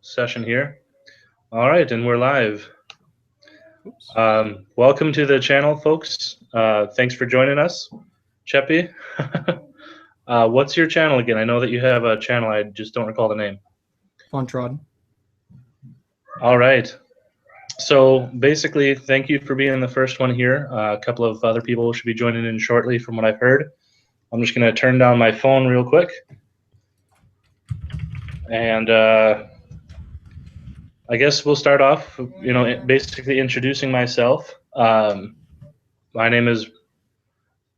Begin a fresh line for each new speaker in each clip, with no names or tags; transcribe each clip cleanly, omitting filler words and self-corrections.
Session here. All right, and we're live.
Oops.
Welcome to the channel, folks. Thanks for joining us. Cheppy, what's your channel again? I know that you have a channel. I just don't recall the name.
Fontrodden.
All right. So basically, thank you for being the first one here. A couple of other people should be joining in shortly from what I've heard. I'm just going to turn down my phone real quick. And I guess we'll start off, basically introducing myself. My name is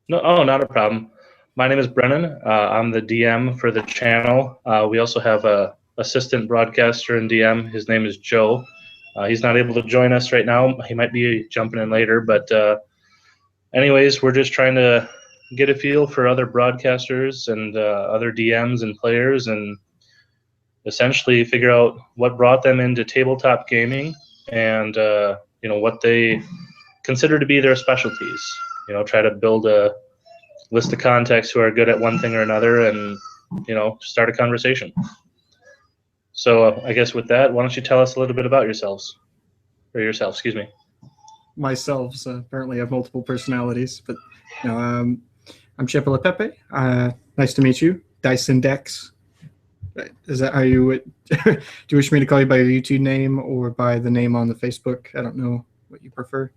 not a problem. My name is Brennan. I'm the DM for the channel. We also have a assistant broadcaster and DM. His name is Joe. He's not able to join us right now. He might be jumping in later, but anyways, we're just trying to get a feel for other broadcasters and other DMs and players, and essentially figure out what brought them into tabletop gaming and what they consider to be their specialties. Try to build a list of contacts who are good at one thing or another, and start a conversation. So I guess with that, why don't you tell us a little bit about yourself, excuse me.
Myself, apparently I have multiple personalities, but I'm Cheppy Pepe. Nice to meet you. Dice&Decks. Is that how you would? Do you wish me to call you by your YouTube name or by the name on the Facebook? I don't know what you prefer.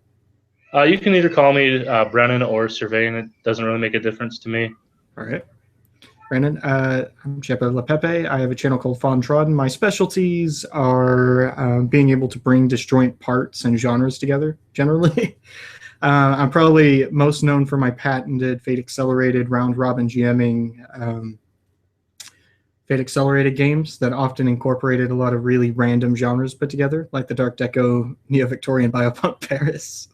You can either call me Brennan or Surveying. It doesn't really make a difference to me.
All right. Brennan, I'm Cheppy Pepe. I have a channel called Fontrodden. My specialties are being able to bring disjoint parts and genres together, generally. I'm probably most known for my patented Fate Accelerated round-robin GMing Fate Accelerated games that often incorporated a lot of really random genres put together, like the Dark Deco Neo-Victorian Biopunk Paris.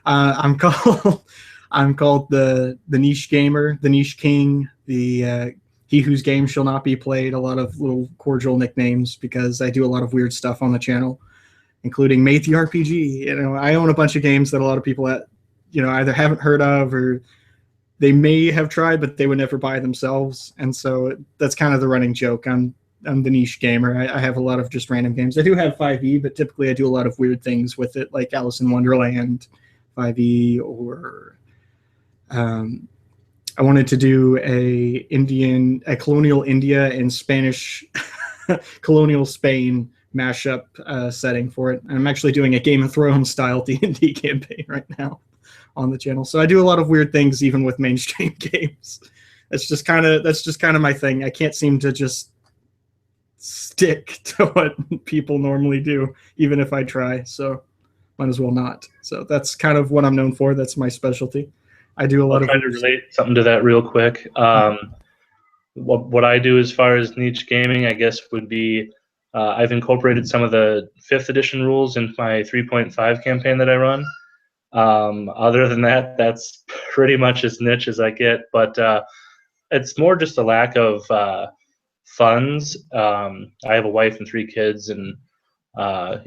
I'm called the niche gamer, the niche king, the he whose game shall not be played. A lot of little cordial nicknames because I do a lot of weird stuff on the channel, including Mate the RPG. I own a bunch of games that a lot of people either haven't heard of or they may have tried, but they would never buy themselves. And so that's kind of the running joke. I'm the niche gamer. I have a lot of just random games. I do have 5e, but typically I do a lot of weird things with it, like Alice in Wonderland 5e, or I wanted to do a colonial India and Spanish colonial Spain mashup setting for it. I'm actually doing a Game of Thrones style D&D campaign right now on the channel. So I do a lot of weird things even with mainstream games. That's just kind of my thing. I can't seem to just stick to what people normally do, even if I try. So might as well not. So that's kind of what I'm known for. That's my specialty. I do a lot of.
I'll try to relate something to that real quick. What I do as far as niche gaming, I guess, would be I've incorporated some of the 5th edition rules in my 3.5 campaign that I run. Other than that, that's pretty much as niche as I get, but it's more just a lack of funds. I have a wife and 3 kids, and I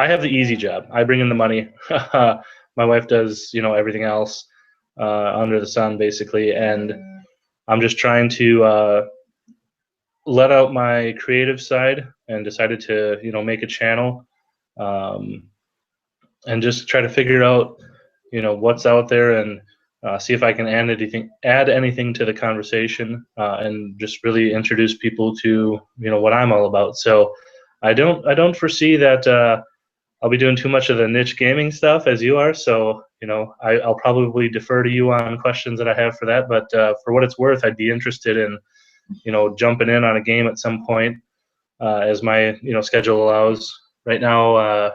have the easy job. I bring in the money. My wife does everything else under the sun, basically, and I'm just trying to let out my creative side, and decided to make a channel and just try to figure out what's out there, and see if I can add anything to the conversation, and just really introduce people to what I'm all about. So I don't foresee that I'll be doing too much of the niche gaming stuff as you are, so I'll probably defer to you on questions that I have for that, but for what it's worth, I'd be interested in jumping in on a game at some point, as my schedule allows. Right now, I'm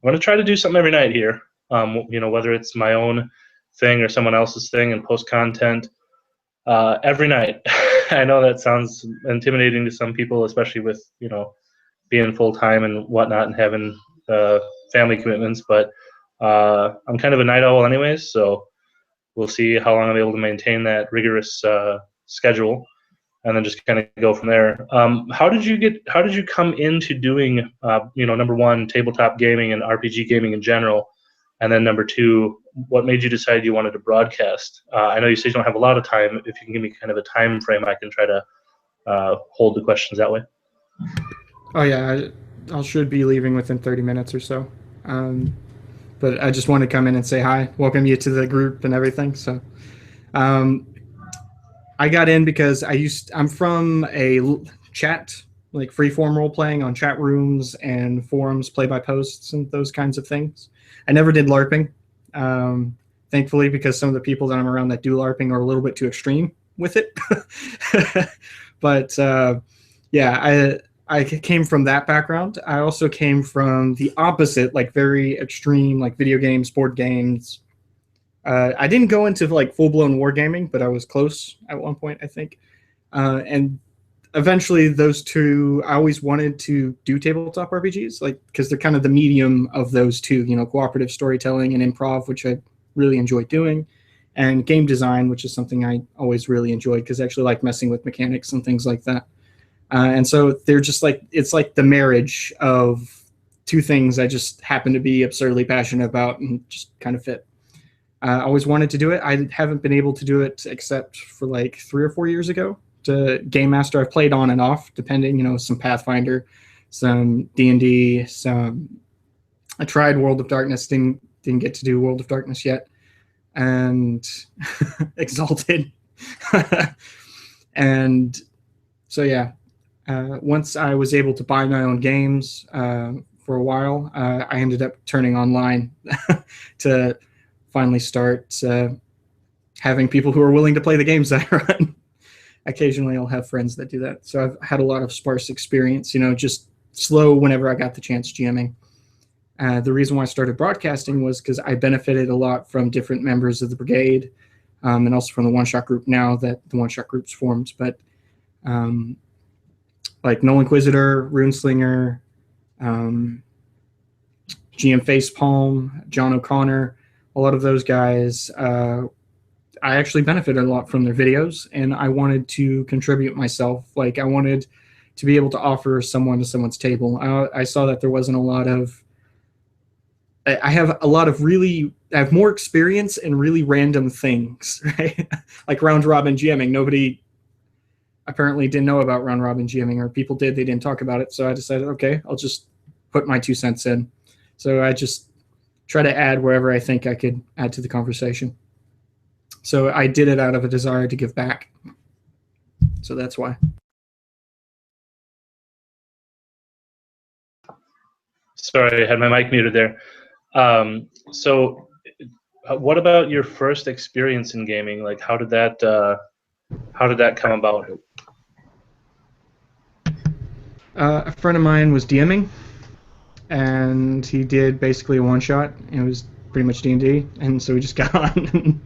going to try to do something every night here, whether it's my own thing or someone else's thing, and post content every night. I know that sounds intimidating to some people, especially with being full-time and whatnot and having family commitments, but I'm kind of a night owl anyways, so we'll see how long I'm able to maintain that rigorous schedule, and then just kind of go from there. How did you come into doing number one, tabletop gaming and RPG gaming in general? And then number two, what made you decide you wanted to broadcast? I know you say you don't have a lot of time. If you can give me kind of a time frame, I can try to hold the questions that way.
Oh yeah, I should be leaving within 30 minutes or so. But I just wanted to come in and say hi, welcome you to the group and everything. So um, I got in because I'm from a chat, like free form role playing on chat rooms and forums, play by posts and those kinds of things. I never did LARPing, thankfully, because some of the people that I'm around that do LARPing are a little bit too extreme with it. But yeah, I came from that background. I also came from the opposite, like very extreme, like video games, board games. I didn't go into like full blown wargaming, but I was close at one point, I think. And eventually, those two, I always wanted to do tabletop RPGs, like because they're kind of the medium of those two, you know, cooperative storytelling and improv, which I really enjoy doing, and game design, which is something I always really enjoyed because I actually like messing with mechanics and things like that. And so they're just like, it's like the marriage of two things I just happen to be absurdly passionate about and just kind of fit. I always wanted to do it. I haven't been able to do it except for like 3 or 4 years ago. To Game Master, I've played on and off, depending, you know, some Pathfinder, some D&D, some. I tried World of Darkness, didn't get to do World of Darkness yet, and Exalted, and so yeah. Once I was able to buy my own games for a while, I ended up turning online to finally start having people who are willing to play the games that I run. Occasionally I'll have friends that do that. So I've had a lot of sparse experience, you know, just slow whenever I got the chance GMing. The reason why I started broadcasting was because I benefited a lot from different members of the brigade, and also from the one-shot group now that the one-shot group's formed. But like Null Inquisitor, Runeslinger, GM Facepalm, John O'Connor, a lot of those guys, I actually benefited a lot from their videos, and I wanted to contribute myself. Like I wanted to be able to offer someone to someone's table. I saw that there wasn't a lot of. I have a lot of really. I have more experience in really random things, right? Like round robin GMing. Nobody apparently didn't know about round robin GMing, or people did, they didn't talk about it. So I decided, okay, I'll just put my 2 cents in. So I just try to add wherever I think I could add to the conversation. So I did it out of a desire to give back. So that's why.
Sorry, I had my mic muted there. So what about your first experience in gaming? Like, how did that come about?
A friend of mine was DMing, and he did basically a one-shot. It was pretty much D&D, and so we just got on. And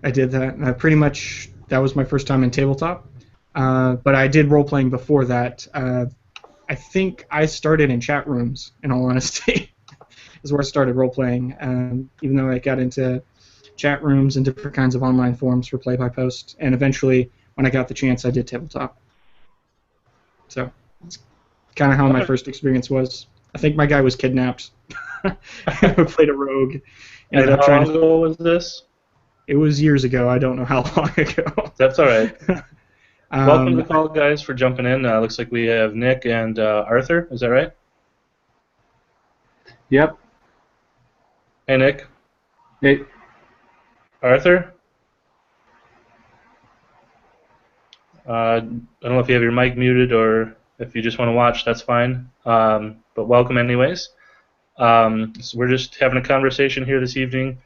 I did that. And pretty much that was my first time in tabletop. But I did role-playing before that. I think I started in chat rooms, in all honesty. Is where I started role-playing, even though I got into chat rooms and different kinds of online forums for play-by-post. And eventually, when I got the chance, I did tabletop. So it's kind of how my first experience was. I think my guy was kidnapped. I played a rogue.
And how long ago was this?
It was years ago. I don't know how long ago.
That's all right. Welcome to the call, guys, for jumping in. Looks like we have Nick and Arthur. Is that right?
Yep.
Hey, Nick.
Hey.
Arthur? I don't know if you have your mic muted or if you just want to watch, that's fine. But welcome anyways. So we're just having a conversation here this evening,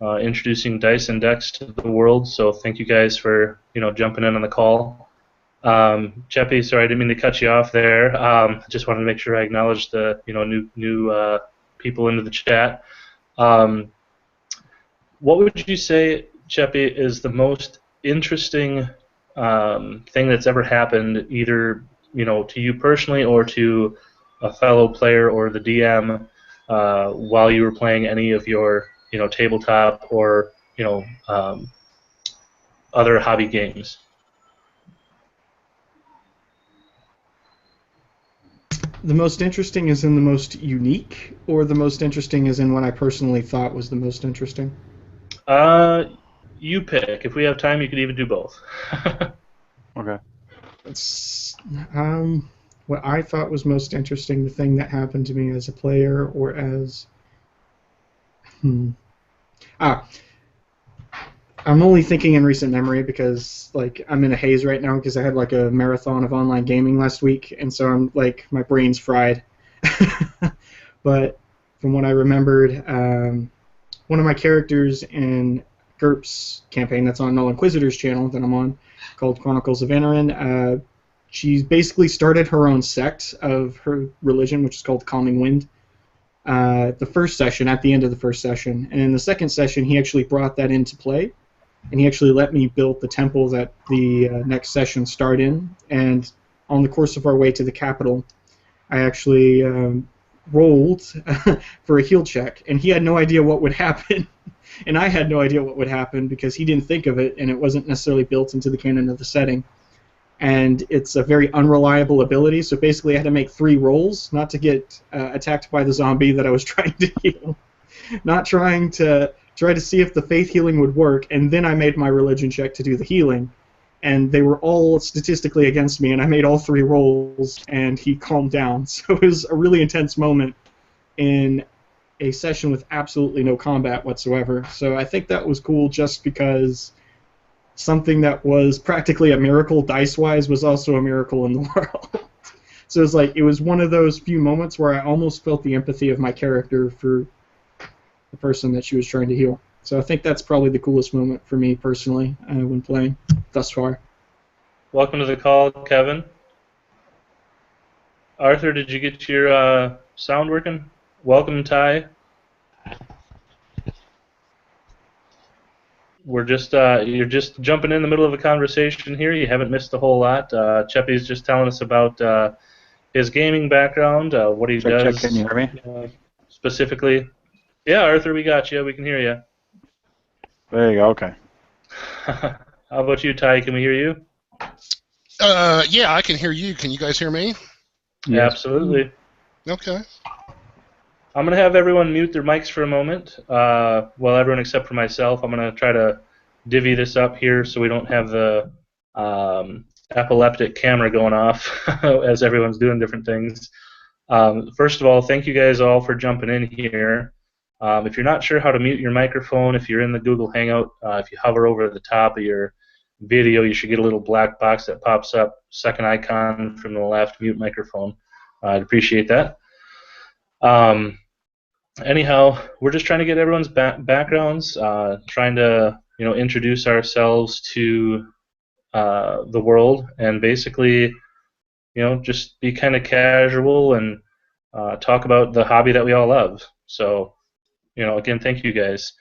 introducing Dice&Decks to the world. So thank you guys for jumping in on the call. Cheppy, sorry, I didn't mean to cut you off there. Just wanted to make sure I acknowledged the new people into the chat. What would you say, Cheppy, is the most interesting thing that's ever happened, either to you personally or to a fellow player or the DM, while you were playing any of your tabletop or other hobby games?
The most interesting is in the most unique, or the most interesting is in what I personally thought was the most interesting?
Uh, you pick. If we have time, you could even do both.
Okay.
It's, what I thought was most interesting, the thing that happened to me as a player or as. Hmm. Ah, I'm only thinking in recent memory because like I'm in a haze right now because I had like a marathon of online gaming last week, and so I'm like my brain's fried. But from what I remembered, one of my characters in GURPS campaign that's on Null Inquisitor's channel that I'm on, called Chronicles of Anarin, she basically started her own sect of her religion, which is called Calming Wind. The first session, at the end of the first session, and in the second session, he actually brought that into play, and he actually let me build the temple that the next session start in. And on the course of our way to the capital, I actually rolled for a heal check, and he had no idea what would happen, and I had no idea what would happen because he didn't think of it, and it wasn't necessarily built into the canon of the setting. And it's a very unreliable ability, so basically I had to make 3 rolls not to get attacked by the zombie that I was trying to heal, not trying to see if the faith healing would work, and then I made my religion check to do the healing. And they were all statistically against me, and I made all 3 rolls, and he calmed down. So it was a really intense moment in a session with absolutely no combat whatsoever. So I think that was cool just because something that was practically a miracle dice-wise was also a miracle in the world. So it was one of those few moments where I almost felt the empathy of my character for the person that she was trying to heal. So I think that's probably the coolest moment for me personally when playing thus far.
Welcome to the call, Kevin. Arthur, did you get your sound working? Welcome, Ty. You're just jumping in the middle of a conversation here. You haven't missed a whole lot. Cheppy's just telling us about his gaming background, what he does.
Check. Can you hear me?
Specifically. Yeah, Arthur, we got you. We can hear you.
There you go. Okay.
How about you, Ty? Can we hear you?
Yeah, I can hear you. Can you guys hear me?
Yes.
Absolutely.
Okay.
I'm going to have everyone mute their mics for a moment. Well, everyone except for myself. I'm going to try to divvy this up here so we don't have the epileptic camera going off as everyone's doing different things. First of all, thank you guys all for jumping in here. If you're not sure how to mute your microphone, if you're in the Google Hangout, if you hover over the top of your video, you should get a little black box that pops up, second icon from the left, mute microphone. I'd appreciate that. Anyhow, we're just trying to get everyone's backgrounds, trying to introduce ourselves to the world, and basically just be kind of casual and talk about the hobby that we all love. So again, thank you guys.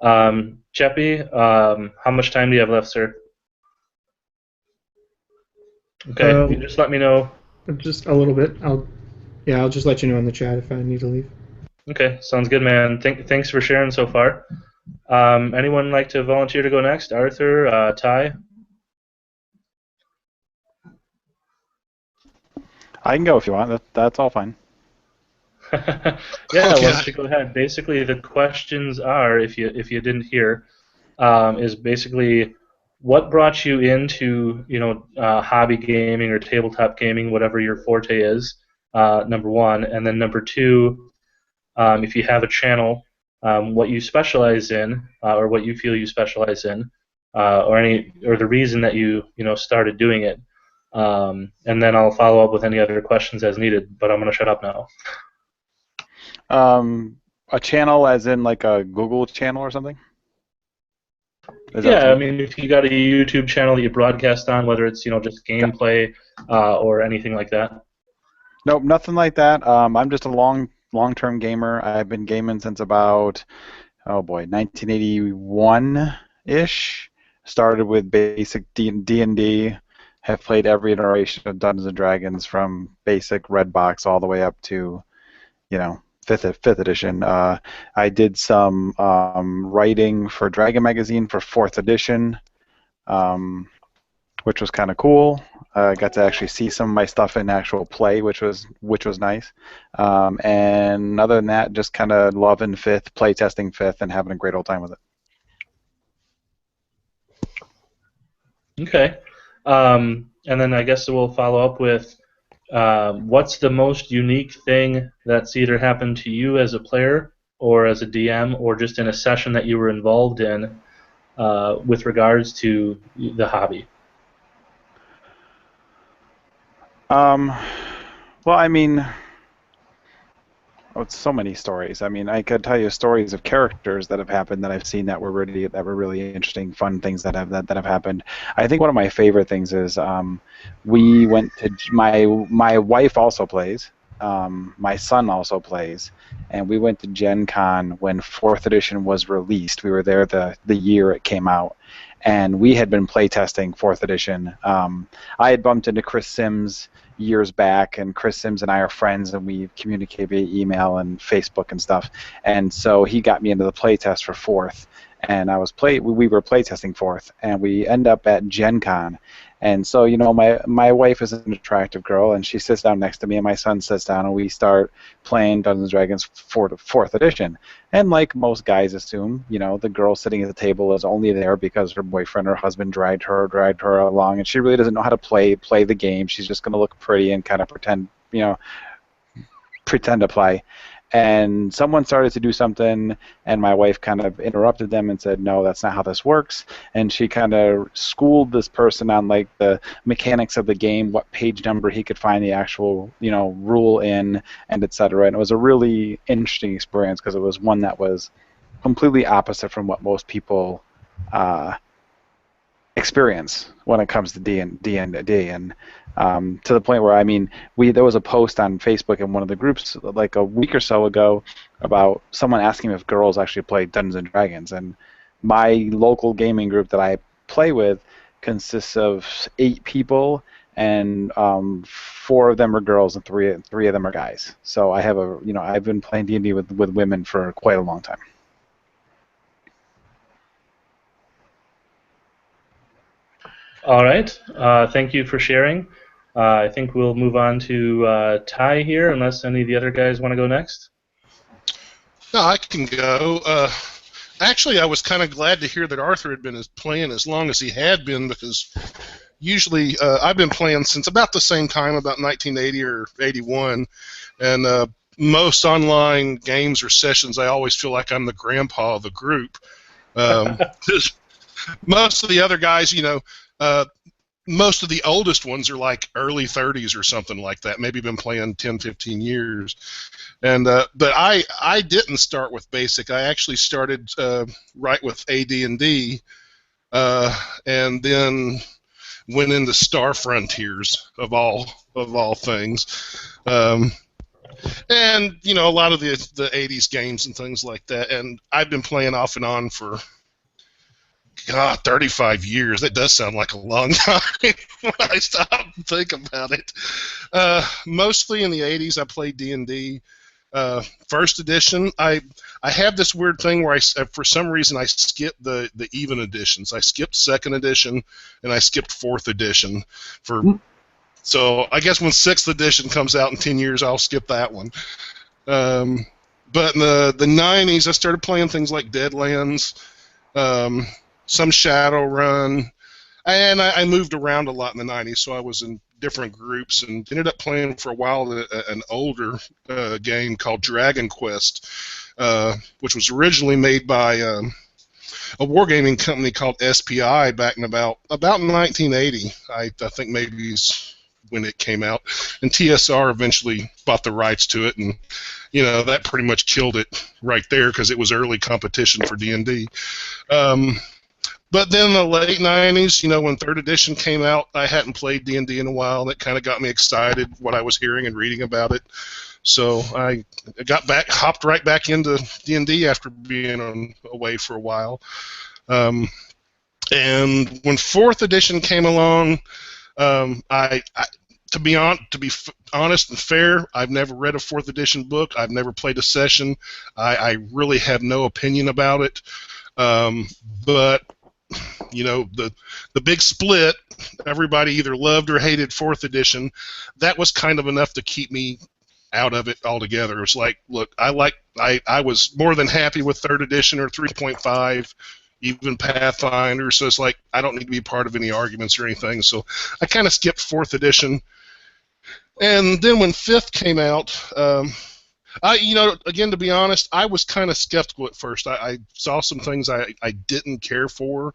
Cheppy, how much time do you have left, sir? Okay, you just let me know.
Just a little bit. I'll just let you know in the chat if I need to leave.
Okay, sounds good, man. Thanks for sharing so far. Anyone like to volunteer to go next? Arthur, Ty?
I can go if you want. That's all fine.
Yeah,
Okay.
why don't you go ahead? Basically, the questions are, if you didn't hear, is basically what brought you into hobby gaming or tabletop gaming, whatever your forte is, number one, and then number two, if you have a channel, what you specialize in, or what you feel you specialize in, or the reason that you started doing it, and then I'll follow up with any other questions as needed. But I'm going to shut up now.
A channel, as in like a Google channel or something?
Yeah, I mean, if you got a YouTube channel that you broadcast on, whether it's just gameplay or anything like that.
Nope, nothing like that. I'm just a long-term gamer. I've been gaming since about 1981-ish. Started with basic D&D. Have played every iteration of Dungeons and Dragons from basic red box all the way up to fifth edition. I did some writing for Dragon Magazine for 4th edition, which was kind of cool. Got to actually see some of my stuff in actual play, which was nice. And other than that, just kind of loving Fifth, play testing Fifth, and having a great old time with it.
Okay. And then I guess we'll follow up with what's the most unique thing that's either happened to you as a player or as a DM or just in a session that you were involved in with regards to the hobby?
Well, I mean, it's so many stories. I mean, I could tell you stories of characters that have happened that I've seen that were really interesting, fun things that have happened. I think one of my favorite things is we went to my wife also plays, my son also plays, and we went to Gen Con when 4th edition was released. We were there the year it came out, and we had been playtesting 4th edition. I had bumped into Chris Sims years back, and Chris Sims and I are friends, and we communicate via email and Facebook and stuff. And so he got me into the playtest for 4th, and we were playtesting 4th, and we end up at Gen Con. And so, you know, my wife is an attractive girl, and she sits down next to me, and my son sits down, and we start playing Dungeons & Dragons 4th edition. And like most guys assume, you know, the girl sitting at the table is only there because her boyfriend or husband dragged her along, and she really doesn't know how to play the game. She's just going to look pretty and kind of pretend to play. And someone started to do something, and my wife kind of interrupted them and said, no, that's not how this works. And she kind of schooled this person on like the mechanics of the game, what page number he could find the actual, you know, rule in, and etc. And it was a really interesting experience because it was one that was completely opposite from what most people experience when it comes to D&D, and to the point where, I mean, there was a post on Facebook in one of the groups like a week or so ago about someone asking if girls actually play Dungeons and Dragons, and my local gaming group that I play with consists of 8 people, and 4 of them are girls and 3 of them are guys. So I have I've been playing D&D with women for quite a long time.
All right. Thank you for sharing. I think we'll move on to Ty here, unless any of the other guys want to go next.
No, I can go. Actually, I was kind of glad to hear that Arthur had been playing as long as he had been, because usually I've been playing since about the same time, about 1980 or 81, and most online games or sessions, I always feel like I'm the grandpa of the group. Most of the other guys, you know, most of the oldest ones are like early 30s or something like that, maybe been playing 10, 15 years. And but I didn't start with basic. I actually started right with AD&D, and then went into Star Frontiers of all things. And you know, a lot of the 80s games and things like that. And I've been playing off and on for 35 years. That does sound like a long time when I stop and think about it. Mostly in the 80s, I played D&D. First edition, I have this weird thing where for some reason I skipped the even editions. I skipped 2nd edition, and I skipped 4th edition. So I guess when 6th edition comes out in 10 years, I'll skip that one. But in the 90s, I started playing things like Deadlands, some Shadowrun, and I moved around a lot in the 90s, so I was in different groups and ended up playing for a while an older game called Dragon Quest, which was originally made by a wargaming company called SPI back in about 1980. I think maybe is when it came out, and TSR eventually bought the rights to it, and you know, that pretty much killed it right there because it was early competition for D&D. But then in the late 90s, you know, when 3rd edition came out, I hadn't played D&D in a while. That kind of got me excited, what I was hearing and reading about it. So I hopped right back into D&D after being away for a while. And when 4th edition came along, to be honest and fair, I've never read a 4th edition book. I've never played a session. I really have no opinion about it. But the big split. Everybody either loved or hated 4th edition. That was kind of enough to keep me out of it altogether. It's like, look, I was more than happy with 3rd edition or 3.5, even Pathfinder. So it's like I don't need to be part of any arguments or anything. So I kind of skipped 4th edition. And then when 5th came out, again, to be honest, I was kind of skeptical at first. I saw some things I didn't care for,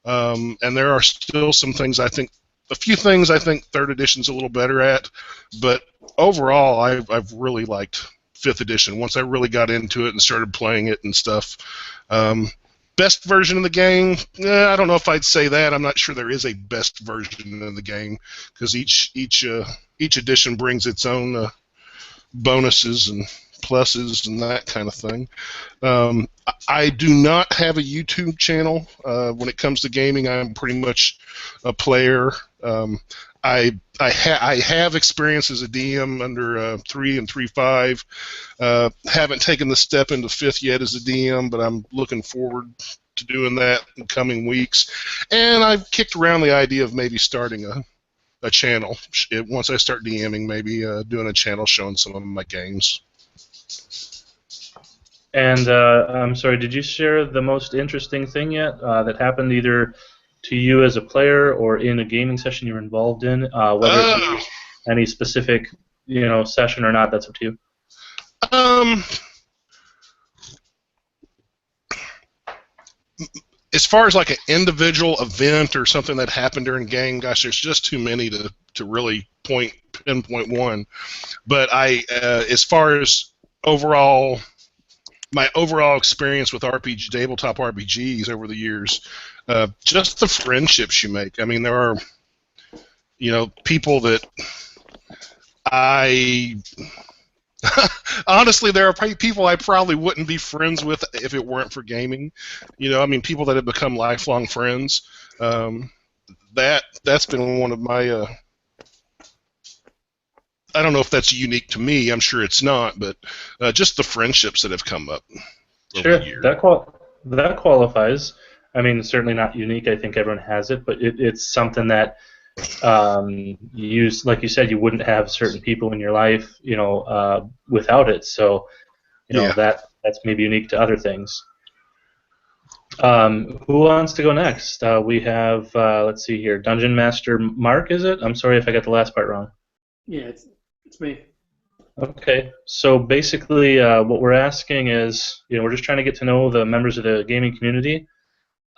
and there are still some things a few things I think 3rd edition's a little better at, but overall, I've really liked 5th edition once I really got into it and started playing it and stuff. Best version of the game? I don't know if I'd say that. I'm not sure there is a best version of the game because each edition brings its own bonuses and pluses and that kind of thing. I do not have a YouTube channel. When it comes to gaming, I'm pretty much a player. I have experience as a DM under 3 and 3.5. Haven't taken the step into 5th yet as a DM, but I'm looking forward to doing that in coming weeks. And I've kicked around the idea of maybe starting a channel. Once I start DMing, maybe doing a channel showing some of my games.
And I'm sorry, did you share the most interesting thing yet that happened either to you as a player or in a gaming session you were involved in? Whether it be any specific, session or not, that's up to you.
As far as like an individual event or something that happened during game, gosh, there's just too many to really pinpoint one. But as far as my overall experience with tabletop RPGs over the years, just the friendships you make. I mean, there are, people that honestly, there are people I probably wouldn't be friends with if it weren't for gaming. People that have become lifelong friends. That's been one of my. I don't know if that's unique to me. I'm sure it's not, but just the friendships that have come up over the years.
That qualifies. I mean, certainly not unique. I think everyone has it, but it's something that like you said, you wouldn't have certain people in your life, without it. So, that's maybe unique to other things. Who wants to go next? We have, let's see here, Dungeon Master Mark, is it? I'm sorry if I got the last part wrong.
Yeah, it's me.
Okay, so basically what we're asking is, we're just trying to get to know the members of the gaming community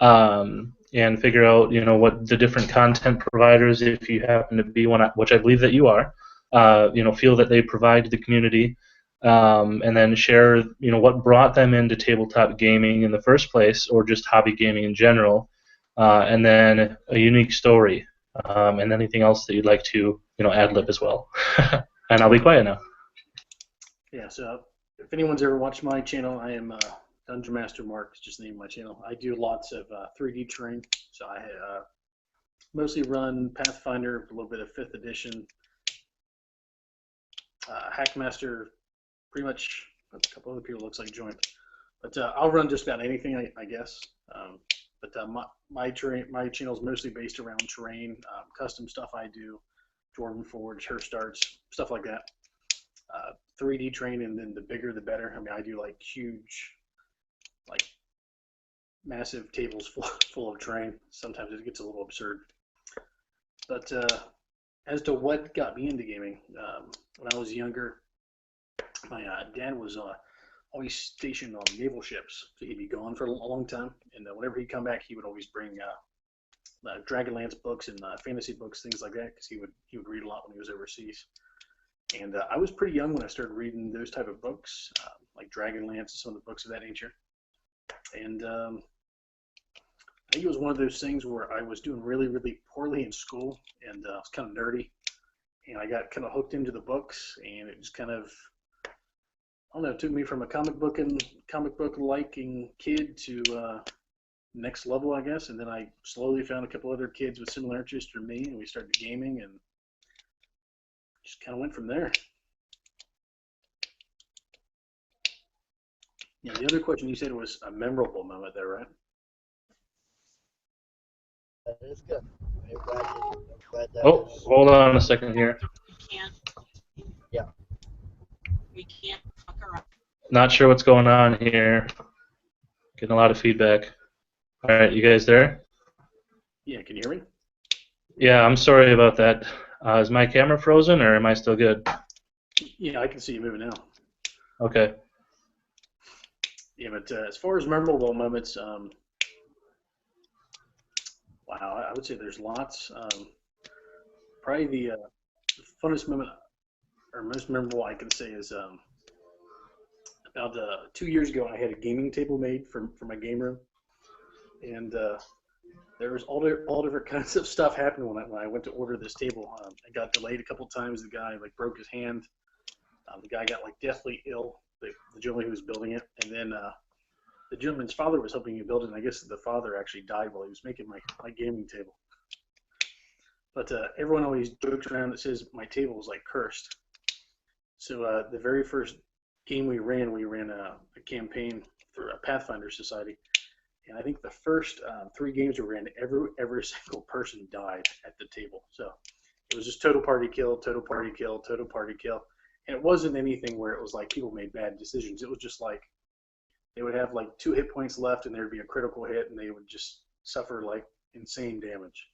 and figure out, what the different content providers, if you happen to be one, which I believe that you are, feel that they provide to the community, and then share, what brought them into tabletop gaming in the first place, or just hobby gaming in general, and then a unique story, and anything else that you'd like to, ad-lib as well. And I'll be quiet now.
Yeah, so if anyone's ever watched my channel, I am Dungeon Master Mark, is just the name of my channel. I do lots of 3D terrain, so I mostly run Pathfinder, a little bit of 5th edition, Hackmaster, pretty much a couple other people looks like joined. But I'll run just about anything, I guess. My channel is mostly based around terrain, custom stuff I do, Dwarven Forge, Her Starts, stuff like that. 3D terrain, and then the bigger the better. I mean, I do like huge, like massive tables full of terrain. Sometimes it gets a little absurd. But as to what got me into gaming, when I was younger, my dad was always stationed on naval ships, so he'd be gone for a long time. And whenever he'd come back, he would always bring Dragonlance books and fantasy books, things like that, because he would read a lot when he was overseas. And I was pretty young when I started reading those type of books, like Dragonlance and some of the books of that nature. And I think it was one of those things where I was doing really, really poorly in school, and I was kind of nerdy. And I got kind of hooked into the books, and it just kind of, I don't know, it took me from a comic book liking kid to next level, I guess. And then I slowly found a couple other kids with similar interests to me, and we started gaming, and just kind of went from there. Yeah, the other question you said was a memorable moment there, right?
That is good. I'm glad that
Oh,
is.
hold on a second here.
Yeah.
Not sure what's going on here. Getting a lot of feedback. All right, you guys there?
Yeah, can you hear me?
Yeah, I'm sorry about that. Is my camera frozen or am I still good?
Yeah, I can see you moving now.
Okay.
Yeah, but as far as memorable moments, wow, I would say there's lots. Probably the funnest moment or most memorable I can say is about 2 years ago. I had a gaming table made for my game room, and there was all different kinds of stuff happened when I went to order this table. It got delayed a couple times. The guy like broke his hand. The guy got like deathly ill. The gentleman who was building it, and then the gentleman's father was helping me build it. And I guess the father actually died while he was making my gaming table. But everyone always jokes around that says my table was like cursed. So the very first game we ran a campaign for a Pathfinder Society, and I think the first 3 games we ran, every single person died at the table. So it was just total party kill, total party kill, total party kill, and it wasn't anything where it was like people made bad decisions. It was just like they would have like 2 hit points left, and there would be a critical hit, and they would just suffer like insane damage.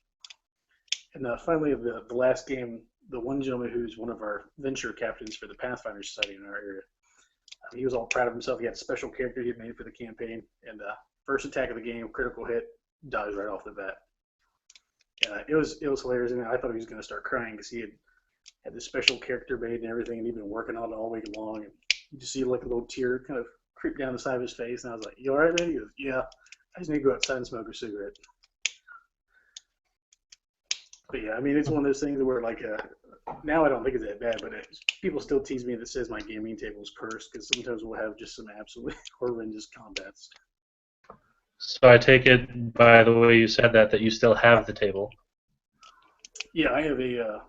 And finally, the last game, the one gentleman who's one of our venture captains for the Pathfinder Society in our area, he was all proud of himself. He had a special character he had made for the campaign, and first attack of the game, critical hit, dies right off the bat. It was hilarious, and I thought he was going to start crying because he had this special character made and everything, and he'd been working on it all week long. And you just see like a little tear kind of creep down the side of his face, and I was like, "You all right, man?" He goes, "Yeah, I just need to go outside and smoke a cigarette." But yeah, I mean, it's one of those things where like now I don't think it's that bad, but people still tease me that says my gaming table is cursed because sometimes we'll have just some absolutely horrendous combats.
So I take it by the way you said that you still have the table.
Yeah, I have a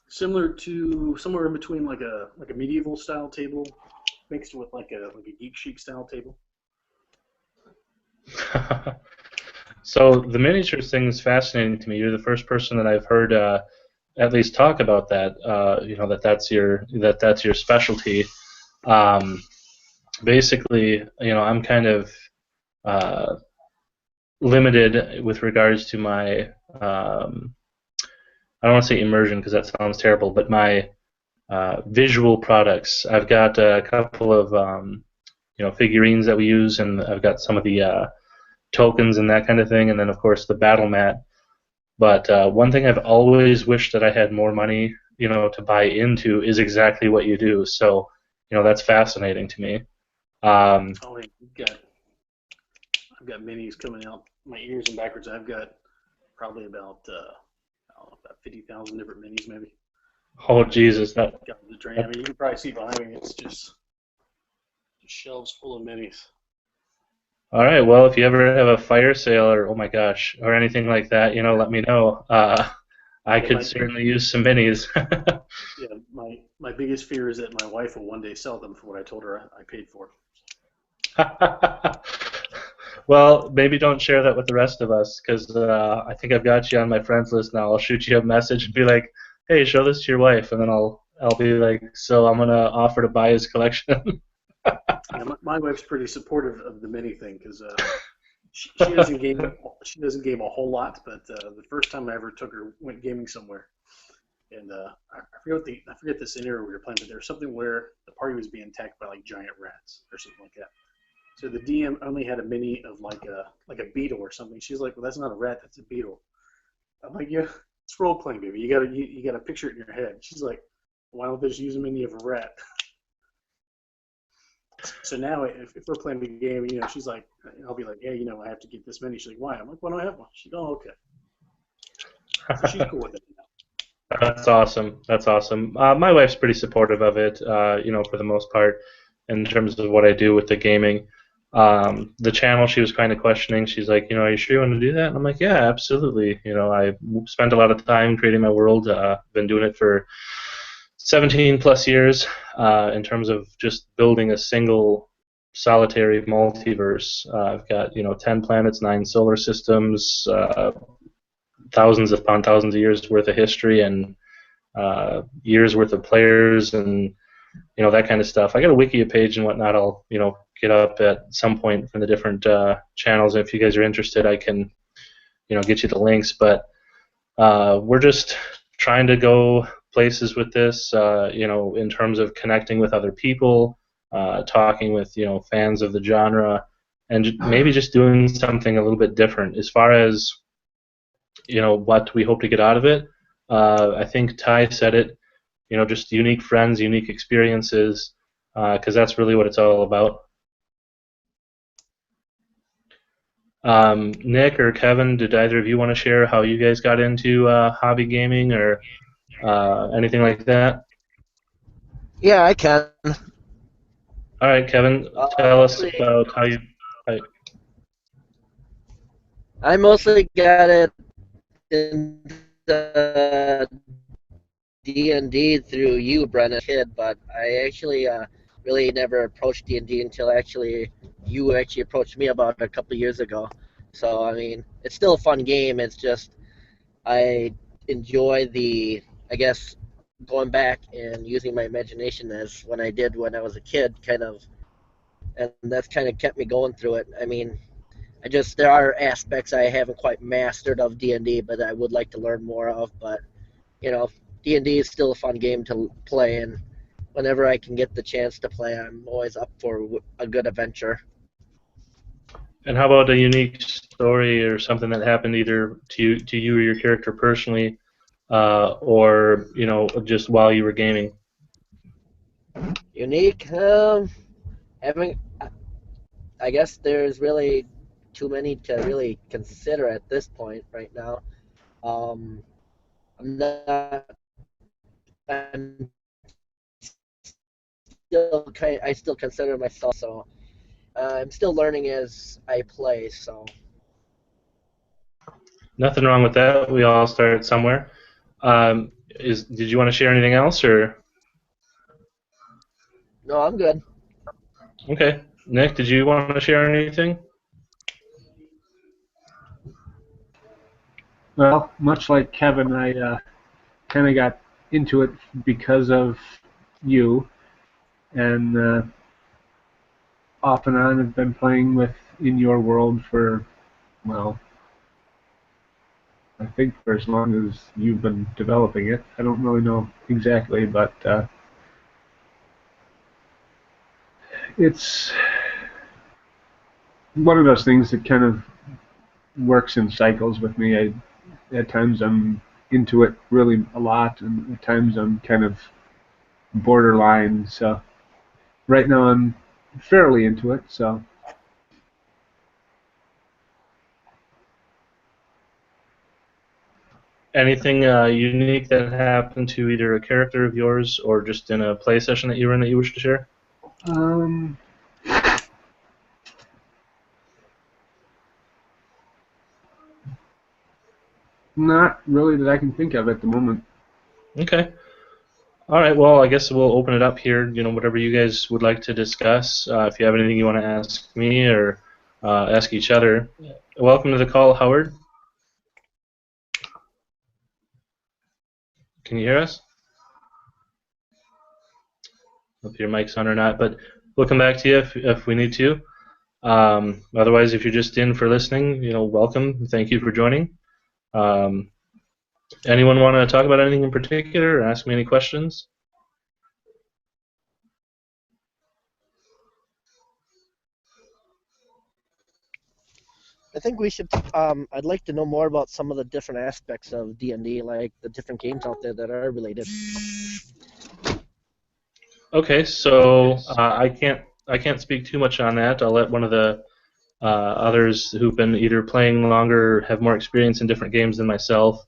similar to somewhere in between like a medieval style table mixed with like a geek chic style table.
So the miniatures thing is fascinating to me. You're the first person that I've heard at least talk about that. That's your specialty. Basically, I'm kind of limited with regards to my. I don't want to say immersion because that sounds terrible, but my visual products. I've got a couple of figurines that we use, and I've got some of the tokens and that kind of thing, and then of course the battle mat. But one thing I've always wished that I had more money, to buy into is exactly what you do. So, that's fascinating to me.
Oh, I've got minis coming out my ears and backwards. I've got probably about 50,000 different minis, maybe.
Oh Jesus,
I mean, you can probably see behind me. It's just shelves full of minis.
All right. Well, if you ever have a fire sale or oh my gosh or anything like that, let me know. I could certainly use some minis.
Yeah, my biggest fear is that my wife will one day sell them for what I told her I paid for.
Well, maybe don't share that with the rest of us because I think I've got you on my friends list now. I'll shoot you a message and be like, "Hey, show this to your wife," and then I'll be like, "So I'm gonna offer to buy his collection."
Yeah, my wife's pretty supportive of the mini thing because she doesn't game a whole lot. But the first time I ever took her went gaming somewhere, and I forget the scenario we were playing, but there was something where the party was being attacked by like giant rats or something like that. So the DM only had a mini of like a beetle or something. She's like, "Well, that's not a rat, that's a beetle." I'm like, "Yeah, it's role playing, baby. You gotta picture it in your head." She's like, "Why don't they just use a mini of a rat?" So now, if we're playing the game, she's like, I'll be like, "Hey, I have to get this many." She's like, "Why?" I'm like, "Well, I don't have one." She's like, "Oh, okay." So she's cool with it now.
That's awesome. That's awesome. My wife's pretty supportive of it, for the most part, in terms of what I do with the gaming. The channel, she was kind of questioning. She's like, "Are you sure you want to do that?" And I'm like, "Yeah, absolutely." I spent a lot of time creating my world. Been doing it for 17 plus years in terms of just building a single solitary multiverse. I've got 10 planets, 9 solar systems, thousands upon thousands of years worth of history and years worth of players and that kind of stuff. I got a wiki page and whatnot. I'll get up at some point from the different channels. If you guys are interested, I can get you the links. But we're just trying to go places with this, in terms of connecting with other people, talking with fans of the genre, and maybe just doing something a little bit different as far as what we hope to get out of it. I think Ty said it. Just unique friends, unique experiences, because that's really what it's all about. Nick or Kevin, did either of you want to share how you guys got into hobby gaming or anything like that?
Yeah, I can.
All right, Kevin, tell us
Mostly-
about how you.
I mostly got it in the D&D through you, Brennan, kid, but I actually really never approached D&D until you actually approached me about it a couple of years ago. So, I mean, it's still a fun game. It's just I enjoy I guess, going back and using my imagination as when I did when I was a kid, kind of, and that's kind of kept me going through it. I mean, there are aspects I haven't quite mastered of D&D, but I would like to learn more of. But D&D is still a fun game to play, and whenever I can get the chance to play, I'm always up for a good adventure.
And how about a unique story or something that happened either to you or your character personally, or just while you were gaming?
Unique, having, I guess there's really too many to really consider at this point right now. I'm I still consider myself, so I'm still learning as I play. So
Nothing wrong with that. We all start somewhere. Did you want to share anything else, or?
no, I'm good.
Okay, Nick, did you want to share anything?
Well, much like Kevin, I kind of got into it because of you, and off and on have been playing in your world for, well, I think for as long as you've been developing it. I don't really know exactly, but it's one of those things that kind of works in cycles with me. At times I'm into it really a lot, and at times I'm kind of borderline. So right now I'm fairly into it. So
Anything unique that happened to either a character of yours or just in a play session that you were in that you wish to share?
um, not really that I can think of at the moment.
Okay. All right. Well, I guess we'll open it up here. Whatever you guys would like to discuss. If you have anything you want to ask me or ask each other, welcome to the call, Howard. Can you hear us? If your mic's on or not, but we'll come back to you if we need to. Otherwise, if you're just in for listening, welcome. Thank you for joining. Anyone want to talk about anything in particular or ask me any questions?
I think we should. I'd like to know more about some of the different aspects of D&D, like the different games out there that are related.
Okay, so I can't speak too much on that. I'll let one of the others who've been either playing longer or have more experience in different games than myself.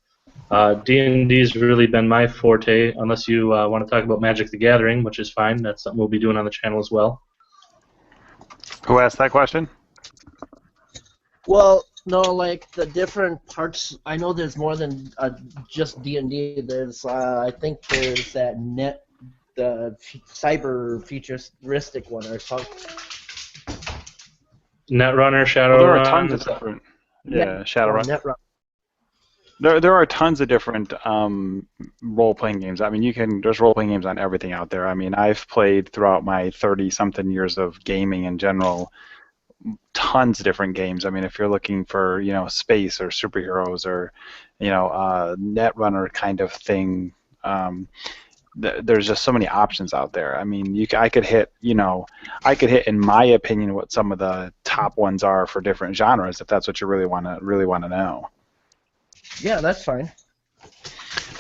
D&D's really been my forte, unless you want to talk about Magic the Gathering, which is fine. That's something we'll be doing on the channel as well.
Who asked that question?
Well, no, like the different parts. I know there's more than just D&D. There's, I think there's the cyber futuristic one or something.
Netrunner,
Well, there are
Shadowrun.
tons of different. Yeah, Shadowrun.
Netrunner.
There are tons of different role-playing games. I mean, there's role-playing games on everything out there. I mean, I've played throughout my 30-something years of gaming in general, tons of different games. I mean, if you're looking for, space or superheroes or, Netrunner kind of thing, there's just so many options out there. I mean, I could hit, in my opinion, what some of the top ones are for different genres, if that's what you really want to know.
Yeah, that's fine.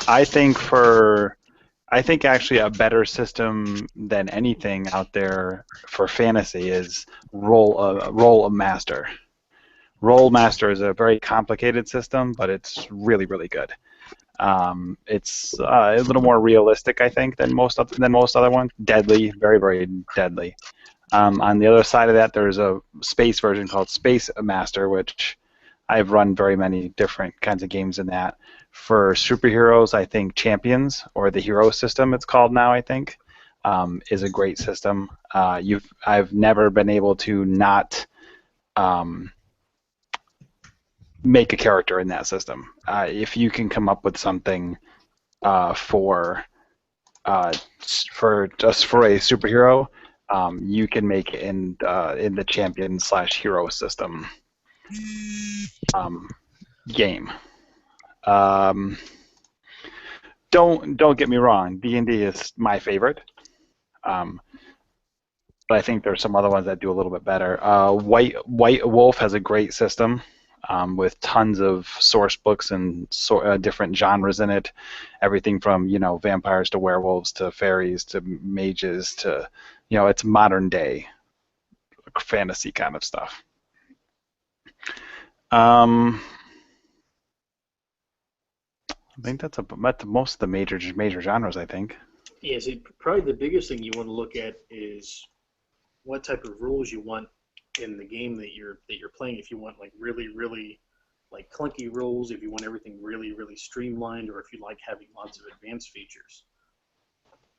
I think actually a better system than anything out there for fantasy is Roll a Master. Roll Master is a very complicated system, but it's really, really good. It's a little more realistic, I think, than most other ones. Deadly, very, very deadly. On the other side of that, there's a space version called Space Master, which I've run very many different kinds of games in that. For superheroes, I think Champions, or the Hero System it's called now, I think, is a great system. I've never been able to not make a character in that system. If you can come up with something for a superhero, you can make it in the Champion/Hero system game. Don't get me wrong, D&D is my favorite, but I think there's some other ones that do a little bit better. White Wolf has a great system with tons of source books and different genres in it, everything from vampires to werewolves to fairies to mages to it's modern day fantasy kind of stuff. I think that's most of the major genres, I think.
Yeah, see, probably the biggest thing you want to look at is what type of rules you want in the game that you're playing. If you want like really, really like clunky rules, if you want everything really, really streamlined, or if you like having lots of advanced features.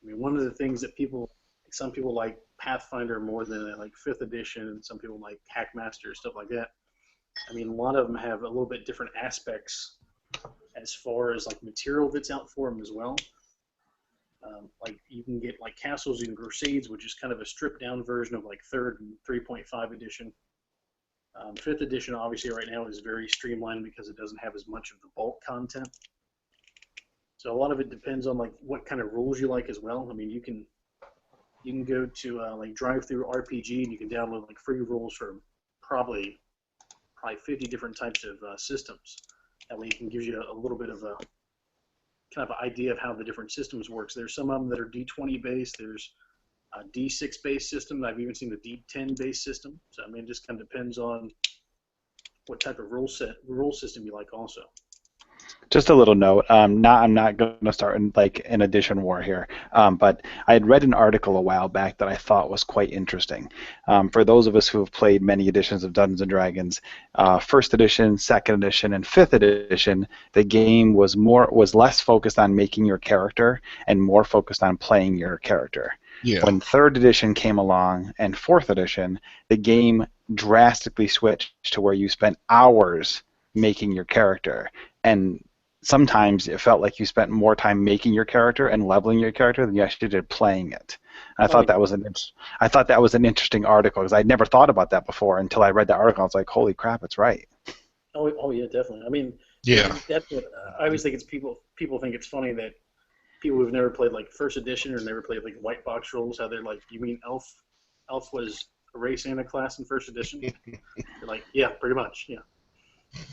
I mean, one of the things that some people like Pathfinder more than like 5th edition, and some people like Hackmaster, stuff like that. I mean, a lot of them have a little bit different aspects as far as like material that's out for them as well. Like you can get like Castles and Crusades, which is kind of a stripped down version of like 3rd and 3.5 edition. 5th edition obviously right now is very streamlined because it doesn't have as much of the bulk content. So a lot of it depends on like what kind of rules you like as well. I mean, you can go to like Drive-Thru RPG and you can download like free rules for probably 50 different types of systems. That way it can give you a little bit of a kind of idea of how the different systems works. There's some of them that are D20 based. There's a D6 based system. I've even seen the D10 based system. So I mean, it just kind of depends on what type of rule system you like also.
Just a little note. I'm not going to start an edition war here, but I had read an article a while back that I thought was quite interesting. For those of us who have played many editions of Dungeons and Dragons, 1st edition, 2nd edition, and 5th edition, the game was less focused on making your character and more focused on playing your character.
Yeah.
When 3rd edition came along and 4th edition, the game drastically switched to where you spent hours making your character, and sometimes it felt like you spent more time making your character and leveling your character than you actually did playing it. And I thought that was an interesting article because I'd never thought about that before until I read that article. I was like, holy crap, it's right.
Oh yeah, definitely. I mean,
Yeah.
I always think it's people think it's funny that people who've never played like 1st edition or never played like white box rules, how they're like, you mean Elf was a race and a class in 1st edition? You're like, yeah, pretty much, yeah.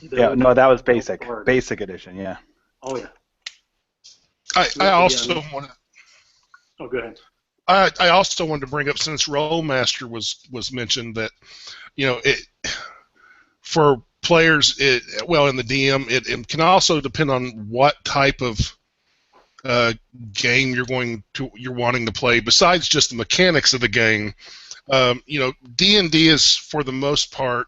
Yeah, no, that was basic edition, yeah.
Oh yeah.
I also want to.
Oh, go ahead.
I also wanted to bring up, since Rollmaster was mentioned, that for players, in the DM, it can also depend on what type of game you're wanting to play. Besides just the mechanics of the game, D&D is for the most part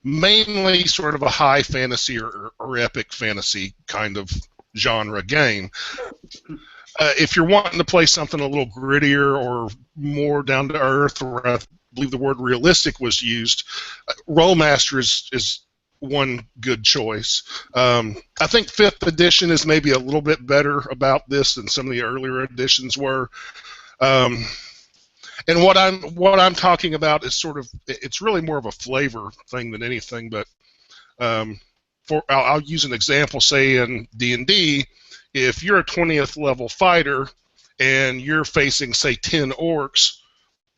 mainly sort of a high fantasy or epic fantasy kind of genre game. If you're wanting to play something a little grittier or more down to earth, or I believe the word realistic was used, Rollmaster is one good choice. I think 5th edition is maybe a little bit better about this than some of the earlier editions were. And what I'm talking about is sort of, it's really more of a flavor thing than anything. But I'll use an example. Say in D&D, if you're a 20th level fighter and you're facing, say, 10 orcs,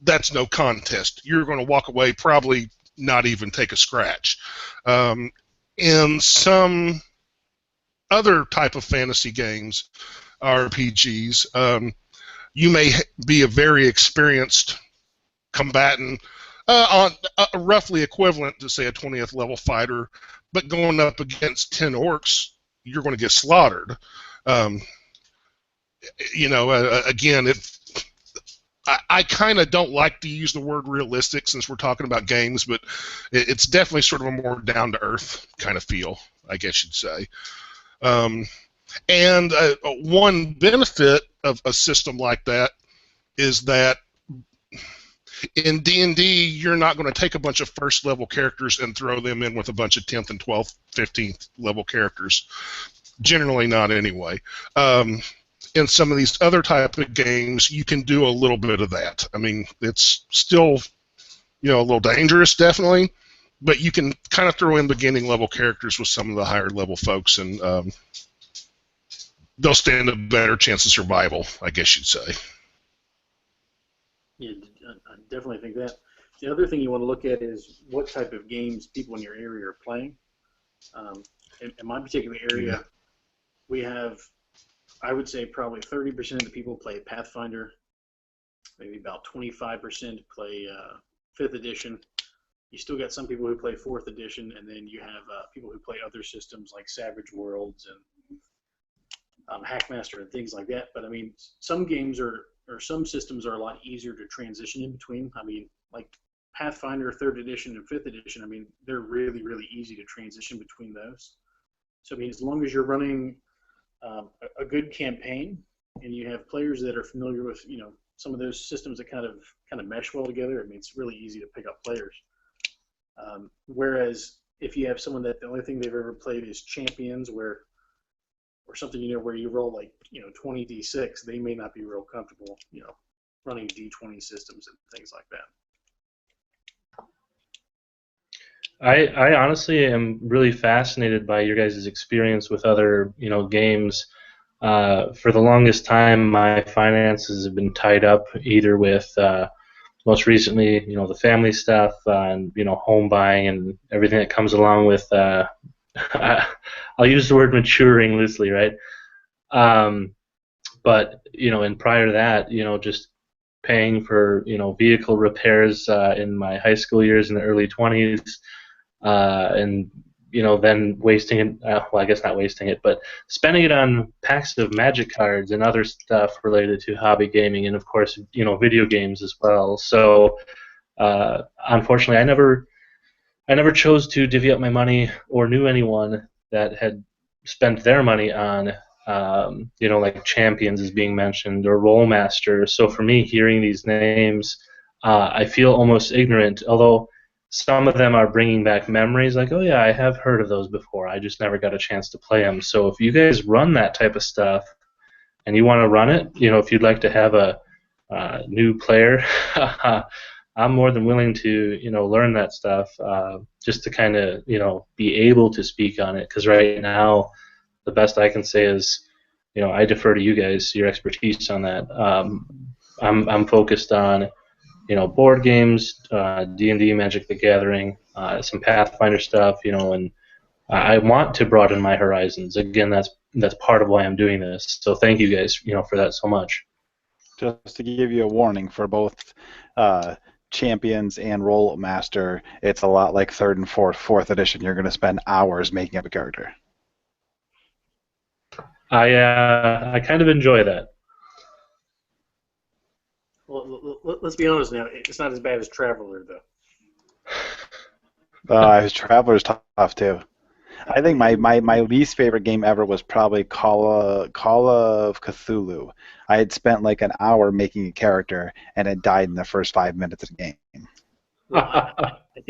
that's no contest. You're going to walk away, probably not even take a scratch. In some other type of fantasy games, RPGs, you may be a very experienced combatant, on roughly equivalent to, say, a 20th level fighter, but going up against 10 orcs, you're going to get slaughtered. Again, I kind of don't like to use the word realistic since we're talking about games, but it's definitely sort of a more down-to-earth kind of feel, I guess you'd say. And one benefit of a system like that is that in D&D, you're not going to take a bunch of first-level characters and throw them in with a bunch of 10th and 12th, 15th level characters. Generally not, anyway. In some of these other type of games, you can do a little bit of that. I mean, it's still, a little dangerous, definitely, but you can kind of throw in beginning-level characters with some of the higher-level folks, and they'll stand a better chance of survival, I guess you'd say.
Yeah, I definitely think that. The other thing you want to look at is what type of games people in your area are playing. In my particular area, we have, I would say, probably 30% of the people play Pathfinder, maybe about 25% play 5th edition. You still got some people who play 4th edition, and then you have people who play other systems like Savage Worlds and Hackmaster and things like that. But I mean, some games or some systems are a lot easier to transition in between. I mean, like Pathfinder 3rd edition and 5th edition, I mean, they're really, really easy to transition between those. So I mean, as long as you're running a good campaign and you have players that are familiar with, some of those systems that kind of mesh well together, I mean, it's really easy to pick up players. Whereas if you have someone that the only thing they've ever played is Champions, or something, where you roll like, 20 d6, they may not be real comfortable, running d20 systems and things like that.
I honestly am really fascinated by your guys' experience with other, games. For the longest time, my finances have been tied up either with, most recently, the family stuff, and, home buying and everything that comes along with, I'll use the word maturing loosely, right? But, and prior to that, just paying for, vehicle repairs in my high school years in the early 20s, and, then wasting it, well, I guess not wasting it, but spending it on packs of Magic cards and other stuff related to hobby gaming, and, of course, video games as well. So, unfortunately, I never chose to divvy up my money or knew anyone that had spent their money on, like Champions is being mentioned, or Rollmaster. So for me, hearing these names, I feel almost ignorant, although some of them are bringing back memories like, oh yeah, I have heard of those before. I just never got a chance to play them. So if you guys run that type of stuff and you want to run it, if you'd like to have a new player, I'm more than willing to, learn that stuff, just to kind of, be able to speak on it. Because right now, the best I can say is, I defer to you guys, your expertise on that. I'm focused on, board games, D&D, Magic the Gathering, some Pathfinder stuff, and I want to broaden my horizons. Again, that's part of why I'm doing this. So thank you guys, for that so much.
Just to give you a warning for both Champions and Rollmaster, it's a lot like 3rd and 4th edition. You're going to spend hours making up a character.
I kind of enjoy that.
Well, let's be honest now. It's not as bad as Traveler,
though. Traveler's tough too. I think my least favorite game ever was probably Call of Cthulhu. I had spent like an hour making a character, and it died in the first 5 minutes of the game.
Well, I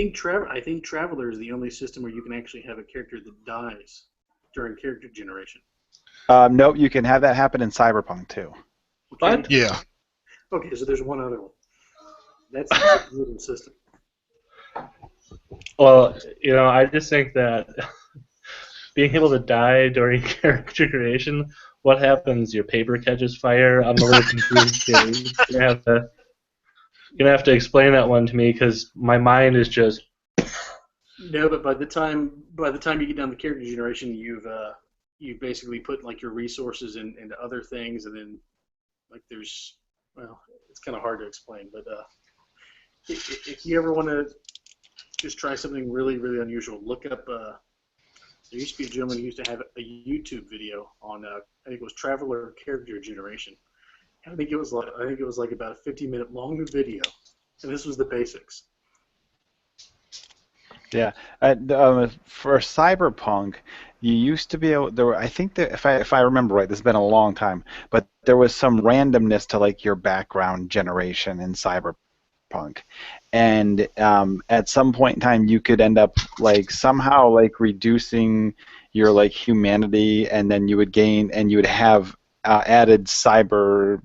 think Traveler is the only system where you can actually have a character that dies during character generation.
Nope, you can have that happen in Cyberpunk too.
What?
Yeah.
Okay, so there's one other one. That's the wooden system.
Well, I just think that being able to die during character creation, what happens? Your paper catches fire? I'm a little confused here. You're gonna have to explain that one to me because my mind is just.
No, but by the time you get down to character generation, you've basically put like your resources into other things, and then like there's it's kind of hard to explain, but if you ever want to just try something really really unusual, look up. There used to be a gentleman who used to have a YouTube video on I think it was Traveler character generation. I think it was like about a 50-minute long video, and this was the basics.
Yeah, for Cyberpunk, you used to be able. I think that if I remember right, this has been a long time, but there was some randomness to like your background generation in Cyberpunk, and at some point in time, you could end up like somehow like reducing your like humanity, and then you would gain, and you would have added cyber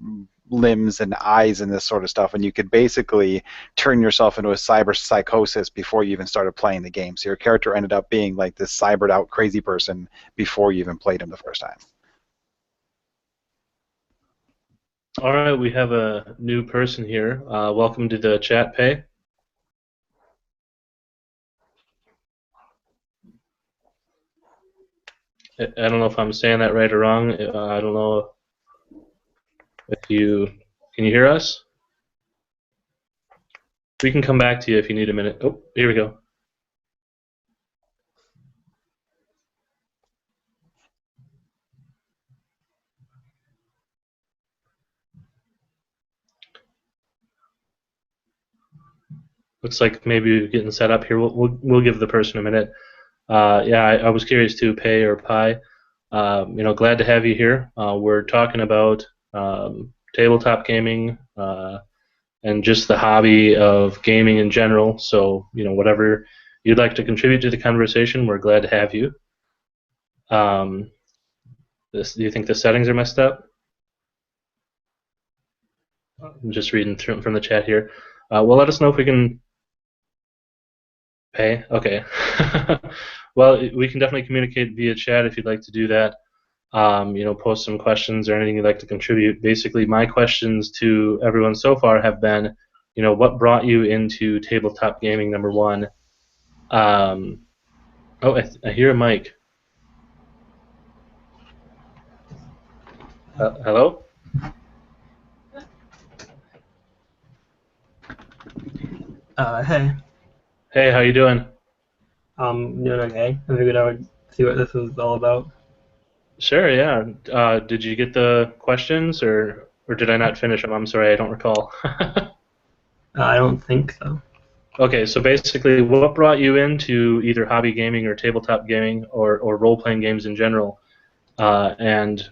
limbs and eyes and this sort of stuff, and you could basically turn yourself into a cyber psychosis before you even started playing the game. So your character ended up being like this cybered out crazy person before you even played him the first time.
All right, we have a new person here. Welcome to the chat, Pay. I don't know if I'm saying that right or wrong. I don't know if can you hear us? We can come back to you if you need a minute. Oh, here we go. Looks like maybe we're getting set up here. We'll give the person a minute. Yeah, I was curious too, Pay or Pi. Glad to have you here. We're talking about tabletop gaming and just the hobby of gaming in general. So, whatever you'd like to contribute to the conversation, we're glad to have you. Do you think the settings are messed up? I'm just reading through from the chat here. Well, let us know if we can pay. Okay. Well, we can definitely communicate via chat if you'd like to do that. Post some questions or anything you'd like to contribute. Basically, my questions to everyone so far have been, what brought you into tabletop gaming, number one? I hear a mic. Hello?
Hey.
Hey, how you doing?
Doing okay. I figured I would see what this was all about.
Sure, yeah. Did you get the questions, or did I not finish them? I'm sorry, I don't recall.
I don't think so.
Okay, so basically, what brought you into either hobby gaming or tabletop gaming or role-playing games in general? And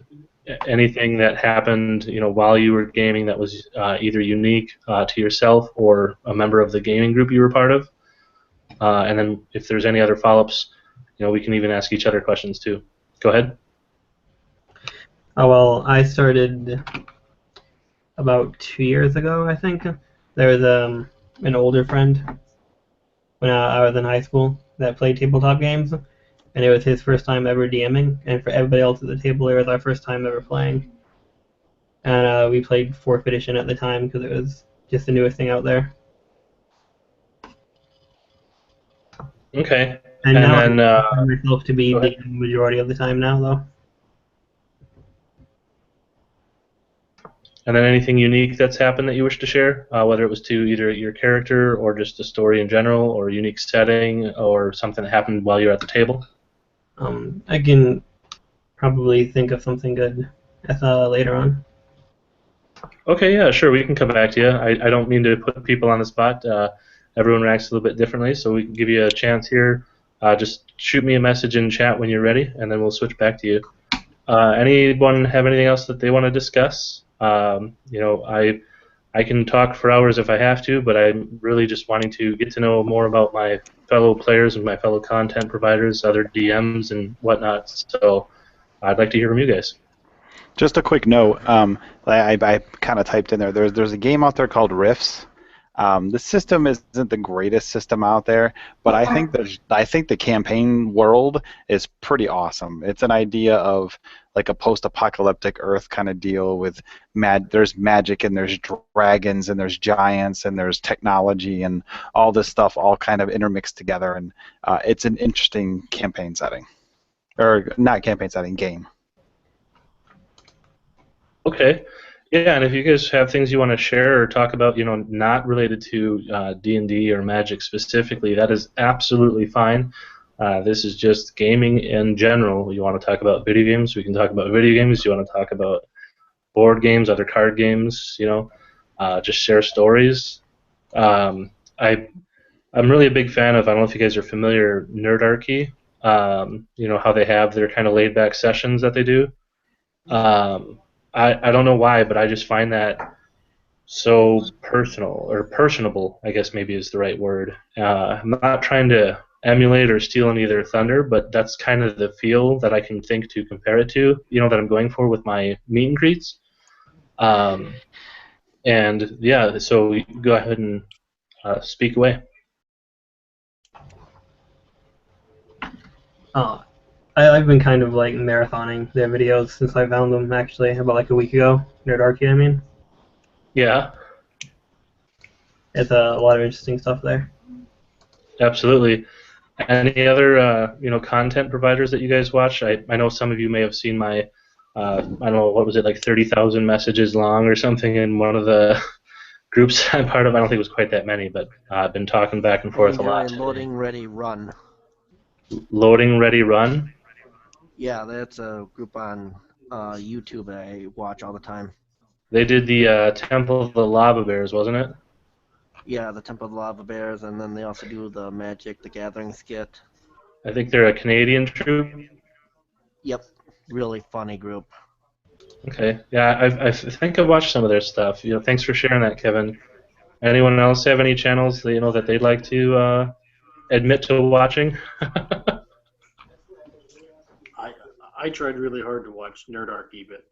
anything that happened, while you were gaming that was either unique to yourself or a member of the gaming group you were part of. And then if there's any other follow-ups, we can even ask each other questions too. Go ahead.
Oh, well, I started about 2 years ago, I think. There was an older friend when I was in high school that played tabletop games, and it was his first time ever DMing, and for everybody else at the table, it was our first time ever playing. And we played 4th edition at the time because it was just the newest thing out there.
Okay.
And now
then,
I find myself to be the majority of the time now, though.
And then anything unique that's happened that you wish to share, whether it was to either your character or just the story in general, or a unique setting, or something that happened while you're at the table?
I can probably think of something good later on.
Okay, yeah, sure. We can come back to you. I don't mean to put people on the spot. Everyone reacts a little bit differently, so we can give you a chance here. Just shoot me a message in chat when you're ready, and then we'll switch back to you. Anyone have anything else that they want to discuss? I I can talk for hours if I have to, but I'm really just wanting to get to know more about my fellow players and my fellow content providers, other DMs and whatnot. So I'd like to hear from you guys.
Just a quick note. I kind of typed in there. There's a game out there called Rifts. The system isn't the greatest system out there, but I think the campaign world is pretty awesome. It's an idea of like a post-apocalyptic Earth kind of deal with there's magic and there's dragons and there's giants and there's technology and all this stuff all kind of intermixed together, and it's an interesting campaign setting, or not campaign setting, game.
Okay. Yeah, and if you guys have things you want to share or talk about, not related to D&D or Magic specifically, that is absolutely fine. This is just gaming in general. You want to talk about video games, we can talk about video games. You want to talk about board games, other card games, just share stories. I'm really a big fan of, I don't know if you guys are familiar, Nerdarchy. How they have their kind of laid back sessions that they do. I don't know why, but I just find that so personal, or personable, I guess maybe is the right word. I'm not trying to emulate or steal any of their thunder, but that's kind of the feel that I can think to compare it to, that I'm going for with my meet and greets. And yeah, so go ahead and speak away.
I've been kind of like marathoning their videos since I found them, actually, about like a week ago. Nerdarchy, I mean.
Yeah,
It's a lot of interesting stuff there.
absolutely. Any other content providers that you guys watch? I know some of you may have seen my I don't know, what was it, like 30,000 messages long or something in one of the groups I'm part of. I don't think it was quite that many, but I've been talking back and forth a lot.
Loading Ready Run.
Loading Ready Run?
Yeah, that's a group on YouTube that I watch all the time.
They did the Temple of the Lava Bears, wasn't it?
Yeah, the Temple of the Lava Bears, and then they also do the Magic the Gathering skit.
I think they're a Canadian troupe.
Yep, really funny group.
Okay, yeah, I think I've watched some of their stuff. Thanks for sharing that, Kevin. Anyone else have any channels that that they'd like to admit to watching?
I tried really hard to watch Nerdarchy, but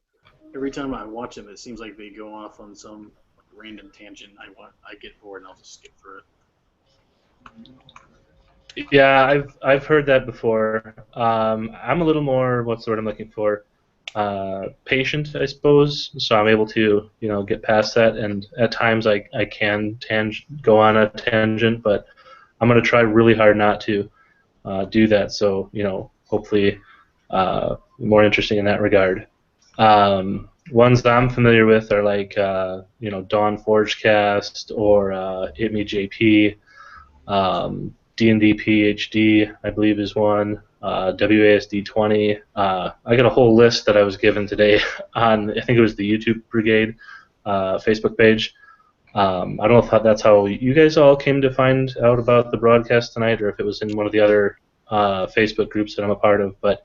every time I watch them, it seems like they go off on some random tangent. I get bored and I'll just skip through it.
Yeah, I've heard that before. I'm a little more, what's the word I'm looking for? Patient, I suppose. So I'm able to get past that, and at times I can go on a tangent, but I'm going to try really hard not to do that. So hopefully more interesting in that regard. Ones that I'm familiar with are like Dawn Forgecast or ItMeJP. D&D PhD, I believe, is one. WASD 20. I got a whole list that I was given today on, I think it was the YouTube Brigade Facebook page. I don't know if that's how you guys all came to find out about the broadcast tonight, or if it was in one of the other Facebook groups that I'm a part of. But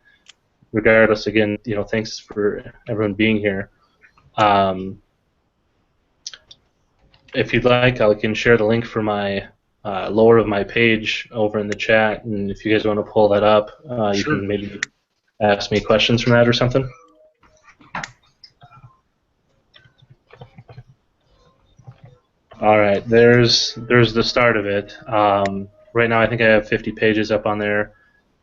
regardless, again, thanks for everyone being here. If you'd like, I can share the link for my lower of my page over in the chat, and if you guys want to pull that up, you
Sure.
can maybe ask me questions from that or something. All right, there's the start of it. Right now, I think I have 50 pages up on there.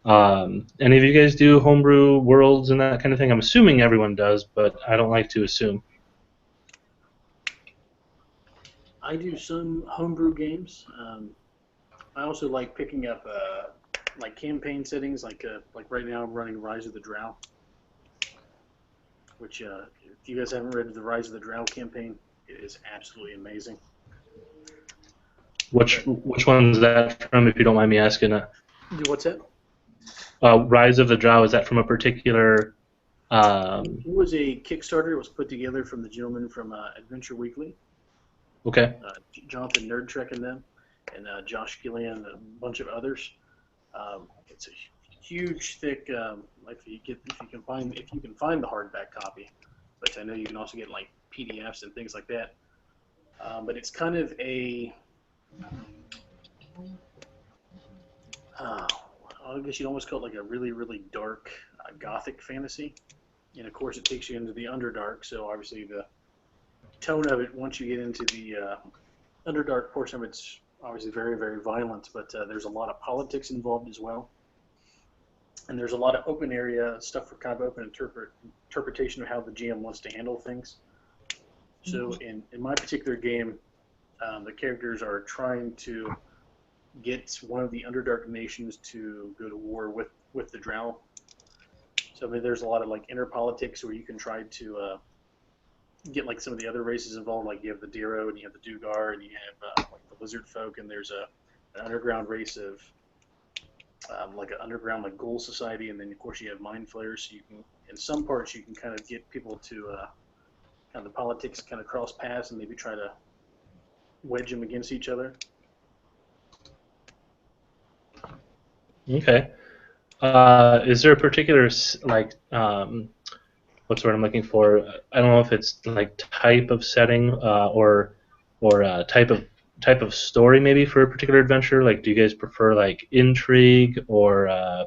Any of you guys do homebrew worlds and that kind of thing? I'm assuming everyone does, but I don't like to assume.
I do some homebrew games. I also like picking up like campaign settings. Like right now, I'm running Rise of the Drow, which if you guys haven't read the Rise of the Drow campaign, it is absolutely amazing.
Which one's that from, if you don't mind me asking?
What's that?
Rise of the Drow, is that from a particular?
It was a Kickstarter. It was put together from the gentleman from Adventure Weekly.
Okay.
Jonathan Nerdtrek and them, and Josh Gillian and a bunch of others. It's a huge, thick. If you can find the hardback copy, but I know you can also get like PDFs and things like that. but it's kind of a I guess you'd almost call it like a really, really dark gothic fantasy. And of course, it takes you into the Underdark. So obviously, the tone of it, once you get into the Underdark portion of it's obviously very, very violent. But there's a lot of politics involved as well. And there's a lot of open area stuff for kind of open interpretation of how the GM wants to handle things. So in my particular game, the characters are trying to get one of the Underdark nations to go to war with the Drow. So I mean, there's a lot of like inner politics where you can try to get like some of the other races involved. Like you have the Diro and you have the Dugar and you have like the Lizard folk, and there's an underground race of like an underground like Ghoul Society, and then of course you have Mind Flayers. So you can, in some parts, you can kind of get people to kind of the politics kind of cross paths and maybe try to wedge them against each other.
Okay. Is there a particular like what's the word I'm looking for? I don't know if it's like type of setting or type of story maybe for a particular adventure. Like, do you guys prefer like intrigue or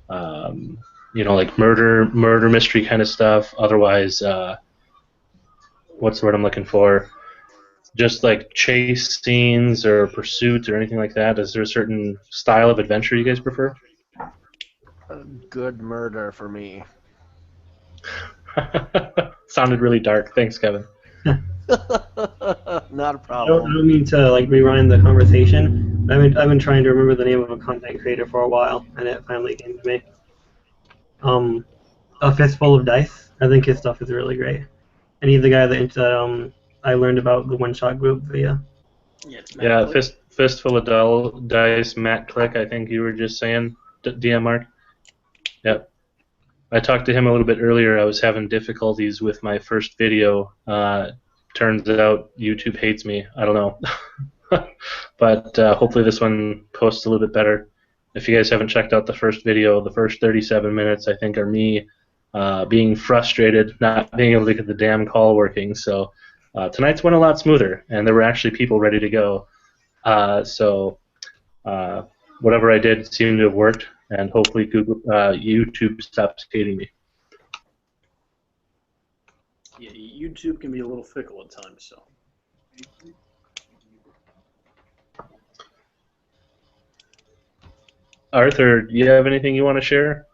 like murder mystery kind of stuff? Otherwise, what's the word I'm looking for? Just like chase scenes or pursuit or anything like that? Is there a certain style of adventure you guys prefer?
A good murder for me.
Sounded really dark. Thanks, Kevin.
Not a
I
problem.
don't mean to like rewind the conversation. I've been trying to remember the name of a content creator for a while, and it finally came to me. A Fistful of Dice. I think his stuff is really great. And he's the guy that I learned about the one-shot group via.
Yeah, Fistful of Dice, Matt Click, I think you were just saying, DM Mark. Yep. I talked to him a little bit earlier. I was having difficulties with my first video. Turns out YouTube hates me. I don't know. But hopefully this one posts a little bit better. If you guys haven't checked out the first video, the first 37 minutes, I think, are me being frustrated, not being able to get the damn call working. So tonight's went a lot smoother, and there were actually people ready to go. So whatever I did seemed to have worked, and hopefully YouTube stops hating me.
Yeah, YouTube can be a little fickle at times, so.
Arthur, do you have anything you want to share?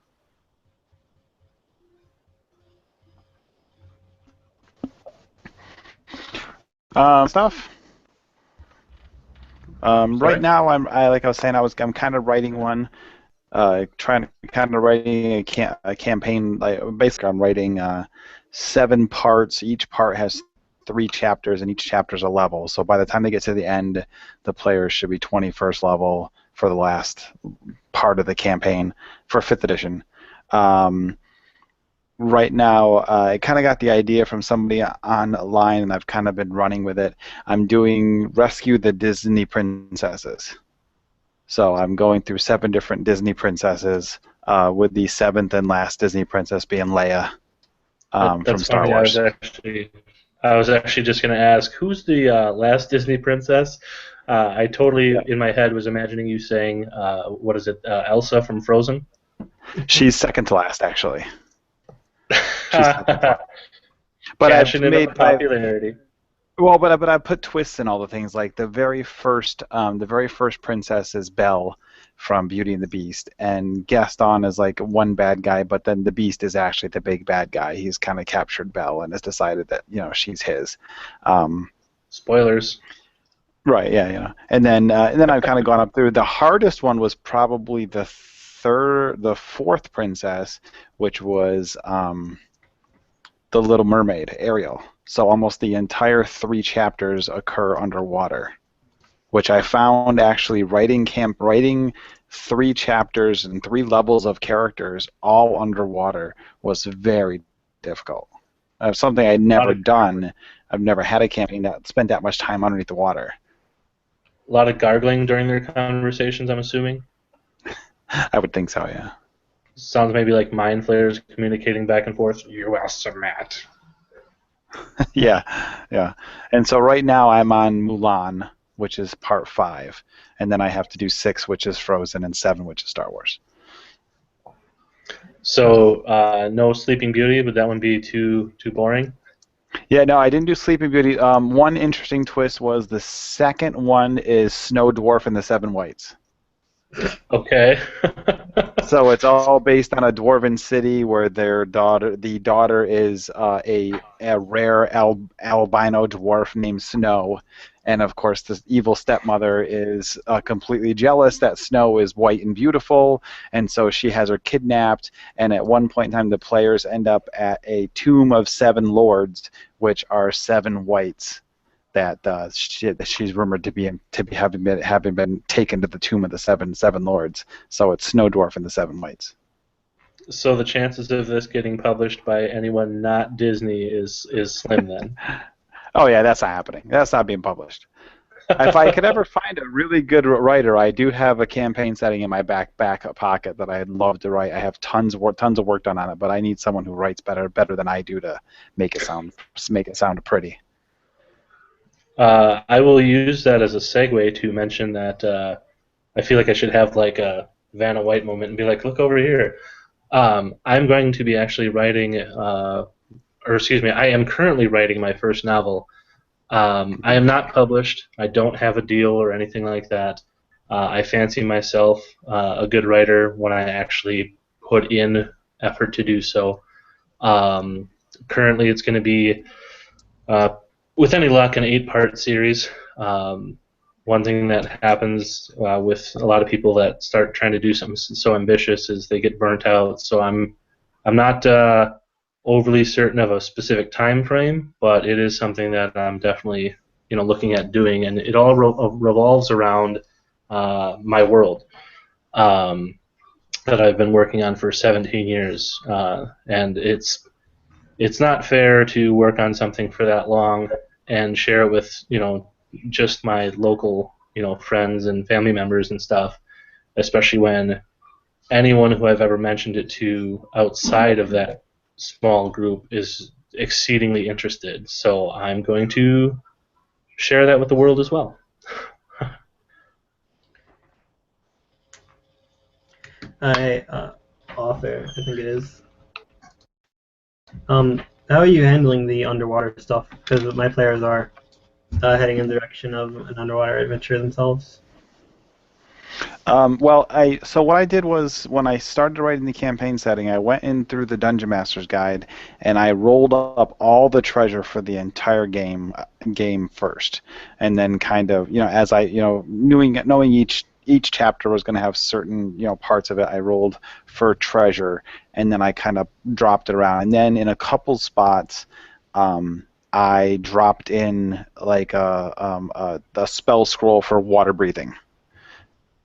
Stuff. Right now, I'm kind of writing one, writing a campaign. Basically, I'm writing 7 parts. Each part has 3 chapters, and each chapter is a level. So by the time they get to the end, the players should be 21st level for the last part of the campaign for 5th edition. Right now, I kind of got the idea from somebody online, and I've kind of been running with it. I'm doing Rescue the Disney Princesses. So I'm going through 7 different Disney princesses, with the 7th and last Disney princess being Leia from Star Wars.
I was actually just going to ask, who's the last Disney princess? I totally, in my head, was imagining you saying, what is it, Elsa from Frozen?
She's second to last, actually.
But I've made popularity.
But I put twists in all the things. Like the very first princess is Belle from Beauty and the Beast, and Gaston is like one bad guy, but then the Beast is actually the big bad guy. He's kind of captured Belle and has decided that she's his.
Spoilers.
Right. Yeah. And then I've kind of gone up through. The hardest one was probably the 4th princess, which was the Little Mermaid, Ariel. So almost the entire 3 chapters occur underwater, which I found actually writing 3 chapters and 3 levels of characters all underwater was very difficult. Something I'd never done. I've never had a campaign that spent that much time underneath the water.
A lot of gargling during their conversations, I'm assuming?
I would think so, yeah.
Sounds maybe like mind flayers communicating back and forth. You awesome, Matt.
Yeah. And so right now I'm on Mulan, which is part 5, and then I have to do 6, which is Frozen, and 7, which is Star Wars.
So no Sleeping Beauty, would that one be too boring?
Yeah, no, I didn't do Sleeping Beauty. One interesting twist was the second one is Snow Dwarf and the Seven Whites.
Okay.
So it's all based on a dwarven city where the daughter is a rare albino dwarf named Snow, and of course the evil stepmother is completely jealous that Snow is white and beautiful, and so she has her kidnapped. And at one point in time, the players end up at a tomb of 7 lords, which are 7 whites that she's rumored to be having been taken to the tomb of the seven lords. So it's Snow Dwarf and the 7 Whites.
So the chances of this getting published by anyone not Disney is slim then.
Oh yeah, that's not happening. That's not being published. If I could ever find a really good writer, I do have a campaign setting in my back pocket that I'd love to write. I have tons of work done on it, but I need someone who writes better than I do to make it sound pretty.
I will use that as a segue to mention that I feel like I should have like a Vanna White moment and be like, look over here. I'm going to be actually writing, or excuse me, I am currently writing my first novel. I am not published. I don't have a deal or anything like that. I fancy myself a good writer when I actually put in effort to do so. Currently, it's going to be, with any luck, an 8-part series. One thing that happens with a lot of people that start trying to do something so ambitious is they get burnt out. So I'm not overly certain of a specific time frame, but it is something that I'm definitely looking at doing, and it all revolves around my world that I've been working on for 17 years, and it's not fair to work on something for that long and share it with just my local friends and family members and stuff, especially when anyone who I've ever mentioned it to outside of that small group is exceedingly interested. So I'm going to share that with the world as well.
Author, I think it is. How are you handling the underwater stuff? Because my players are heading in the direction of an underwater adventure themselves.
So what I did was when I started writing the campaign setting, I went in through the Dungeon Master's Guide and I rolled up all the treasure for the entire game first, and then kind of as I knowing each chapter was going to have certain parts of it, I rolled for treasure, and then I kind of dropped it around, and then in a couple spots. I dropped in like a spell scroll for water breathing,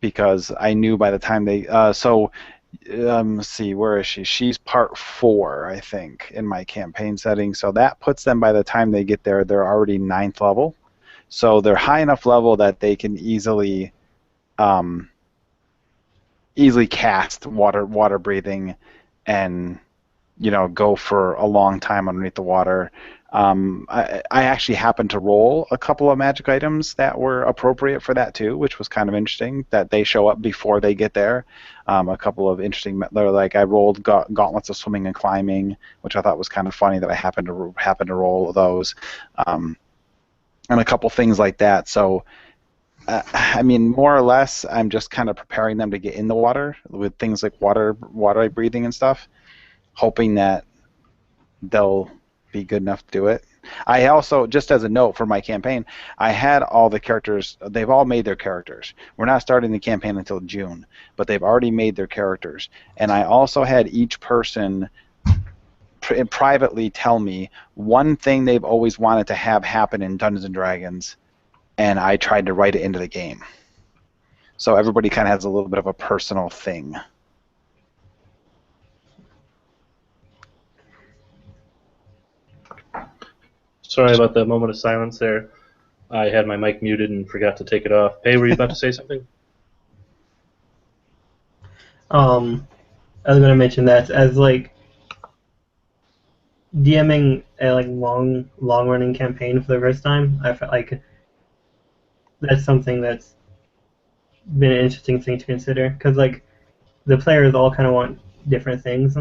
because I knew by the time they let's see, where is she? She's part 4, I think, in my campaign setting. So that puts them, by the time they get there, they're already 9th level. So they're high enough level that they can easily cast water breathing and go for a long time underneath the water. I actually happened to roll a couple of magic items that were appropriate for that too, which was kind of interesting that they show up before they get there. A couple of interesting, like I rolled gauntlets of swimming and climbing, which I thought was kind of funny that I happened to roll those, and a couple things like that. So. I mean, more or less, I'm just kind of preparing them to get in the water with things like water breathing and stuff, hoping that they'll be good enough to do it. I also, just as a note for my campaign, I had all the characters, they've all made their characters. We're not starting the campaign until June, but they've already made their characters. And I also had each person privately tell me one thing they've always wanted to have happen in Dungeons & Dragons, and I tried to write it into the game. So everybody kind of has a little bit of a personal thing.
Sorry about the moment of silence there. I had my mic muted and forgot to take it off. Hey, were you about to say something?
I was going to mention that as like DMing a like long running campaign for the first time, I felt like that's something that's been an interesting thing to consider because like the players all kind of want different things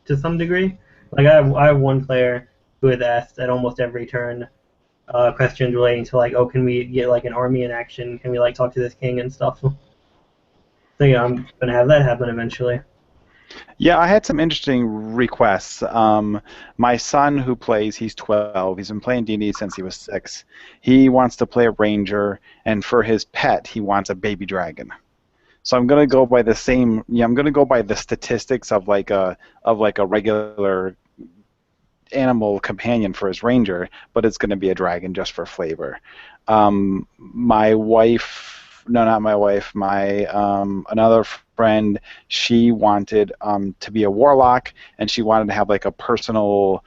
to some degree. Like I have one player who has asked at almost every turn questions relating to like, oh, can we get like an army in action? Can we like talk to this king and stuff? So yeah, I'm gonna have that happen eventually.
Yeah, I had some interesting requests. My son, who plays, he's 12. He's been playing D&D since he was 6. He wants to play a ranger, and for his pet, he wants a baby dragon. So I'm gonna go by the same. Yeah, I'm gonna go by the statistics of like a regular animal companion for his ranger, but it's gonna be a dragon just for flavor. My wife, no, not my wife. My another friend, she wanted to be a warlock, and she wanted to have like a personal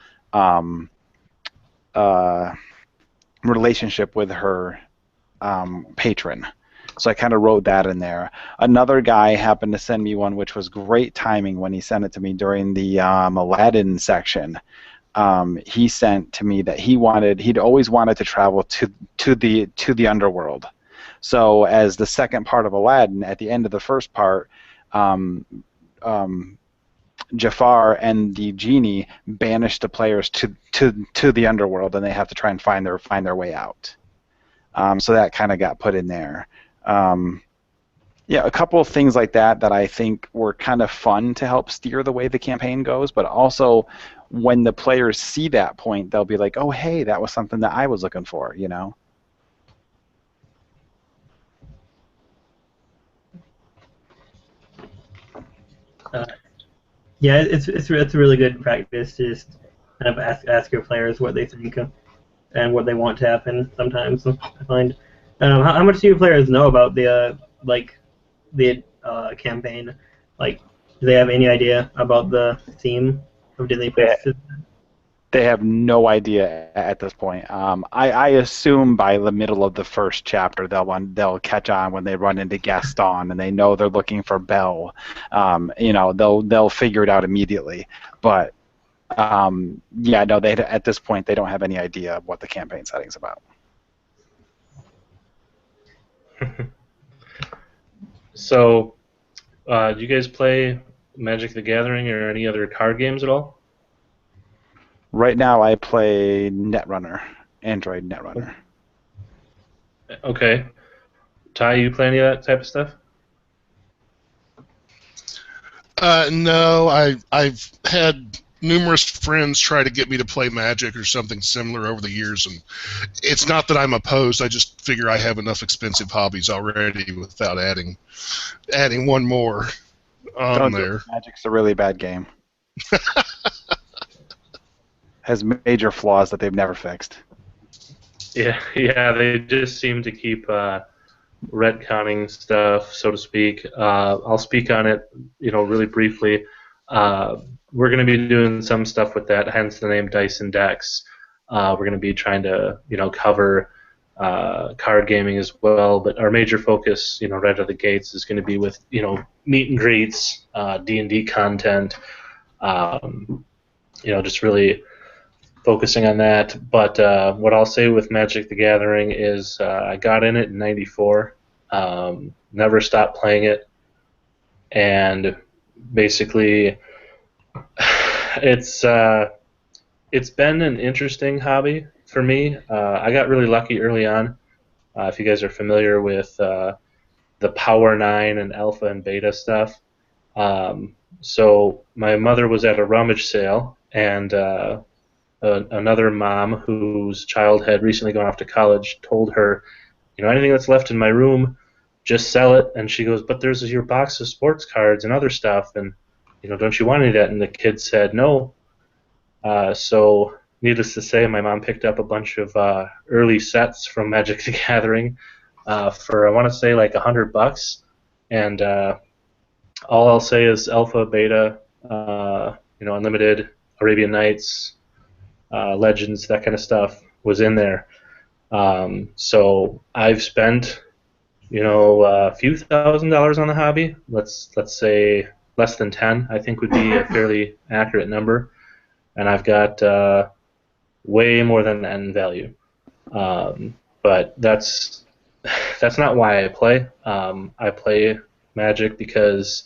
relationship with her patron. So I kind of wrote that in there. Another guy happened to send me one, which was great timing when he sent it to me during the Aladdin section. He sent to me that he'd always wanted to travel to the underworld. So as the second part of Aladdin, at the end of the first part, Jafar and the genie banish the players to the underworld, and they have to try and find their way out. So that kind of got put in there. Yeah, a couple of things like that I think were kind of fun to help steer the way the campaign goes, but also when the players see that point, they'll be like, oh, hey, that was something that I was looking for, you know?
Yeah, it's a really good practice to just kind of ask your players what they think and what they want to happen. Sometimes I find. How much do your players know about the campaign? Like, do they have any idea about the theme of Disney Plus?
They have no idea at this point. I assume by the middle of the first chapter they'll catch on when they run into Gaston and they know they're looking for Belle. They'll figure it out immediately. But yeah, no, they at this point they don't have any idea what the campaign setting's about.
So, do you guys play Magic the Gathering or any other card games at all?
Right now I play Netrunner, Android Netrunner.
Okay. Ty, you play any of that type of stuff?
No, I've had numerous friends try to get me to play Magic or something similar over the years, and it's not that I'm opposed. I just figure I have enough expensive hobbies already without adding one more on there.
Magic's a really bad game. Has major flaws that they've never fixed.
Yeah, they just seem to keep retconning stuff, so to speak. I'll speak on it, really briefly. We're going to be doing some stuff with that, hence the name Dice&Decks. We're going to be trying to, cover card gaming as well, but our major focus, right out of the gates, is going to be with, meet and greets, D&D content, just really focusing on that. But what I'll say with Magic the Gathering is I got in it in '94, never stopped playing it, and basically it's been an interesting hobby for me. I got really lucky early on. If you guys are familiar with the Power 9 and Alpha and Beta stuff. So my mother was at a rummage sale, and another mom whose child had recently gone off to college told her, anything that's left in my room, just sell it. And she goes, but there's your box of sports cards and other stuff, and don't you want any of that? And the kid said no. So needless to say, my mom picked up a bunch of early sets from Magic the Gathering for, I want to say, like $100, and all I'll say is Alpha, Beta, Unlimited, Arabian Nights, Legends, that kind of stuff was in there. So I've spent, a few $1,000s on the hobby. Let's say less than 10, I think, would be a fairly accurate number. and I've got way more than N value. But that's not why I play. I play Magic because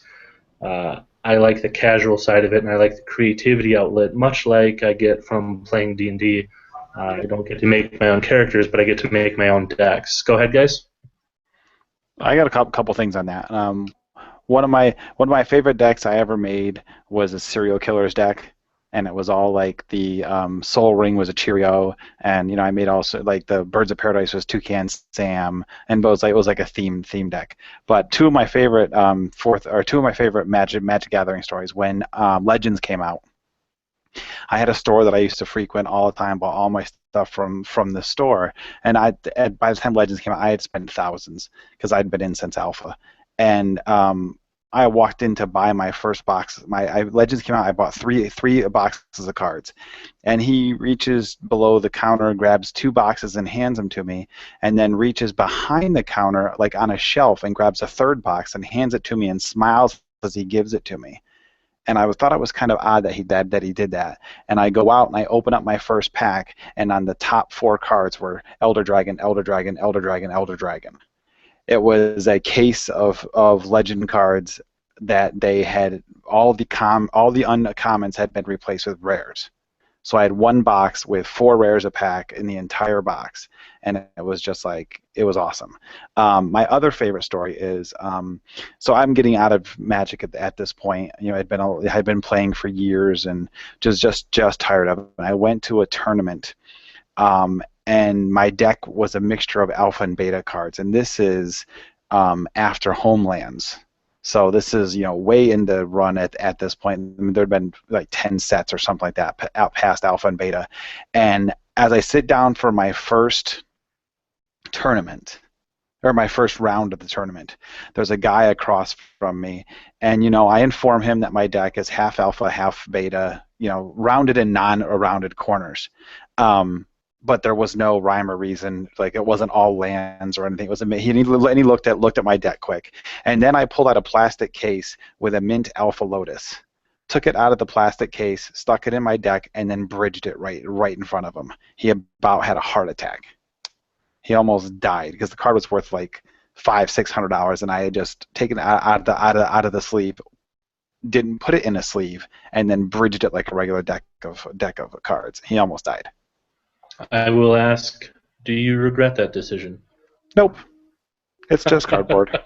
I like the casual side of it, and I like the creativity outlet, much like I get from playing D&D. I don't get to make my own characters, but I get to make my own decks. Go ahead, guys.
I got a couple things on that. One of my favorite decks I ever made was a serial killers deck, and it was all like the Soul Ring was a Cheerio, and I made also like the Birds of Paradise was Toucan Sam, and it was like a theme deck. But two of my favorite Magic Gathering stories when Legends came out. I had a store that I used to frequent all the time, bought all my stuff from the store, and by the time Legends came out, I had spent thousands because I'd been in since Alpha, and I walked in to buy my first box. Legends came out. I bought three boxes of cards, and he reaches below the counter, grabs 2 boxes, and hands them to me, and then reaches behind the counter, like on a shelf, and grabs a 3rd box and hands it to me and smiles as he gives it to me. And I thought it was kind of odd that he did that. And I go out and I open up my first pack, and on the top 4 cards were Elder Dragon, Elder Dragon, Elder Dragon, Elder Dragon. It was a case of legend cards that they had all the uncommons had been replaced with rares. So I had 1 box with 4 rares a pack in the entire box, and it was just like, it was awesome. My other favorite story is, so I'm getting out of Magic at this point. I'd been playing for years and just tired of it. And I went to a tournament, and my deck was a mixture of alpha and beta cards, and this is after Homelands. So this is, way in the run at this point. I mean, there had been like 10 sets or something like that out past alpha and beta. And as I sit down for my first tournament, or my first round of the tournament, there's a guy across from me, and I inform him that my deck is half alpha, half beta, rounded and non-rounded corners. But there was no rhyme or reason. Like, it wasn't all lands or anything. It was he looked at my deck quick, and then I pulled out a plastic case with a mint alpha lotus, took it out of the plastic case, stuck it in my deck, and then bridged it right in front of him. He about had a heart attack. He almost died because the card was worth like $500-600, and I had just taken it out of the sleeve, didn't put it in a sleeve, and then bridged it like a regular deck of cards. He almost died.
I will ask, do you regret that decision?
Nope. It's just cardboard.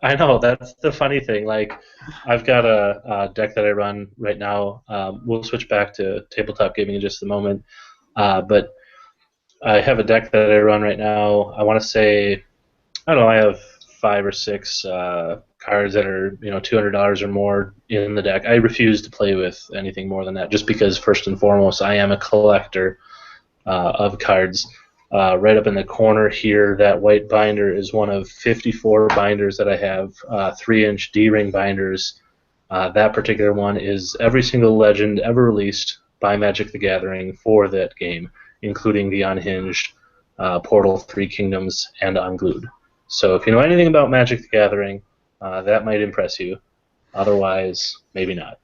I know, that's the funny thing. Like, I've got a deck that I run right now. We'll switch back to tabletop gaming in just a moment. But I have a deck that I run right now. I want to say, I don't know, I have 5 or 6 cards that are $200 or more in the deck. I refuse to play with anything more than that, just because first and foremost, I am a collector of cards. Right up in the corner here, that white binder is one of 54 binders that I have, 3-inch D-ring binders. That particular one is every single legend ever released by Magic the Gathering for that game, including the Unhinged, Portal, 3 Kingdoms, and Unglued. So if you know anything about Magic the Gathering, that might impress you. Otherwise, maybe not.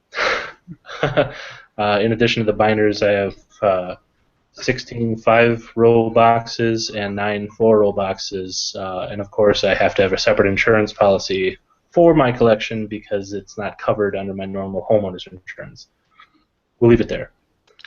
In addition to the binders, I have 16 5-row boxes and 9 4-row boxes, and of course I have to have a separate insurance policy for my collection because it's not covered under my normal homeowner's insurance. We'll leave it there.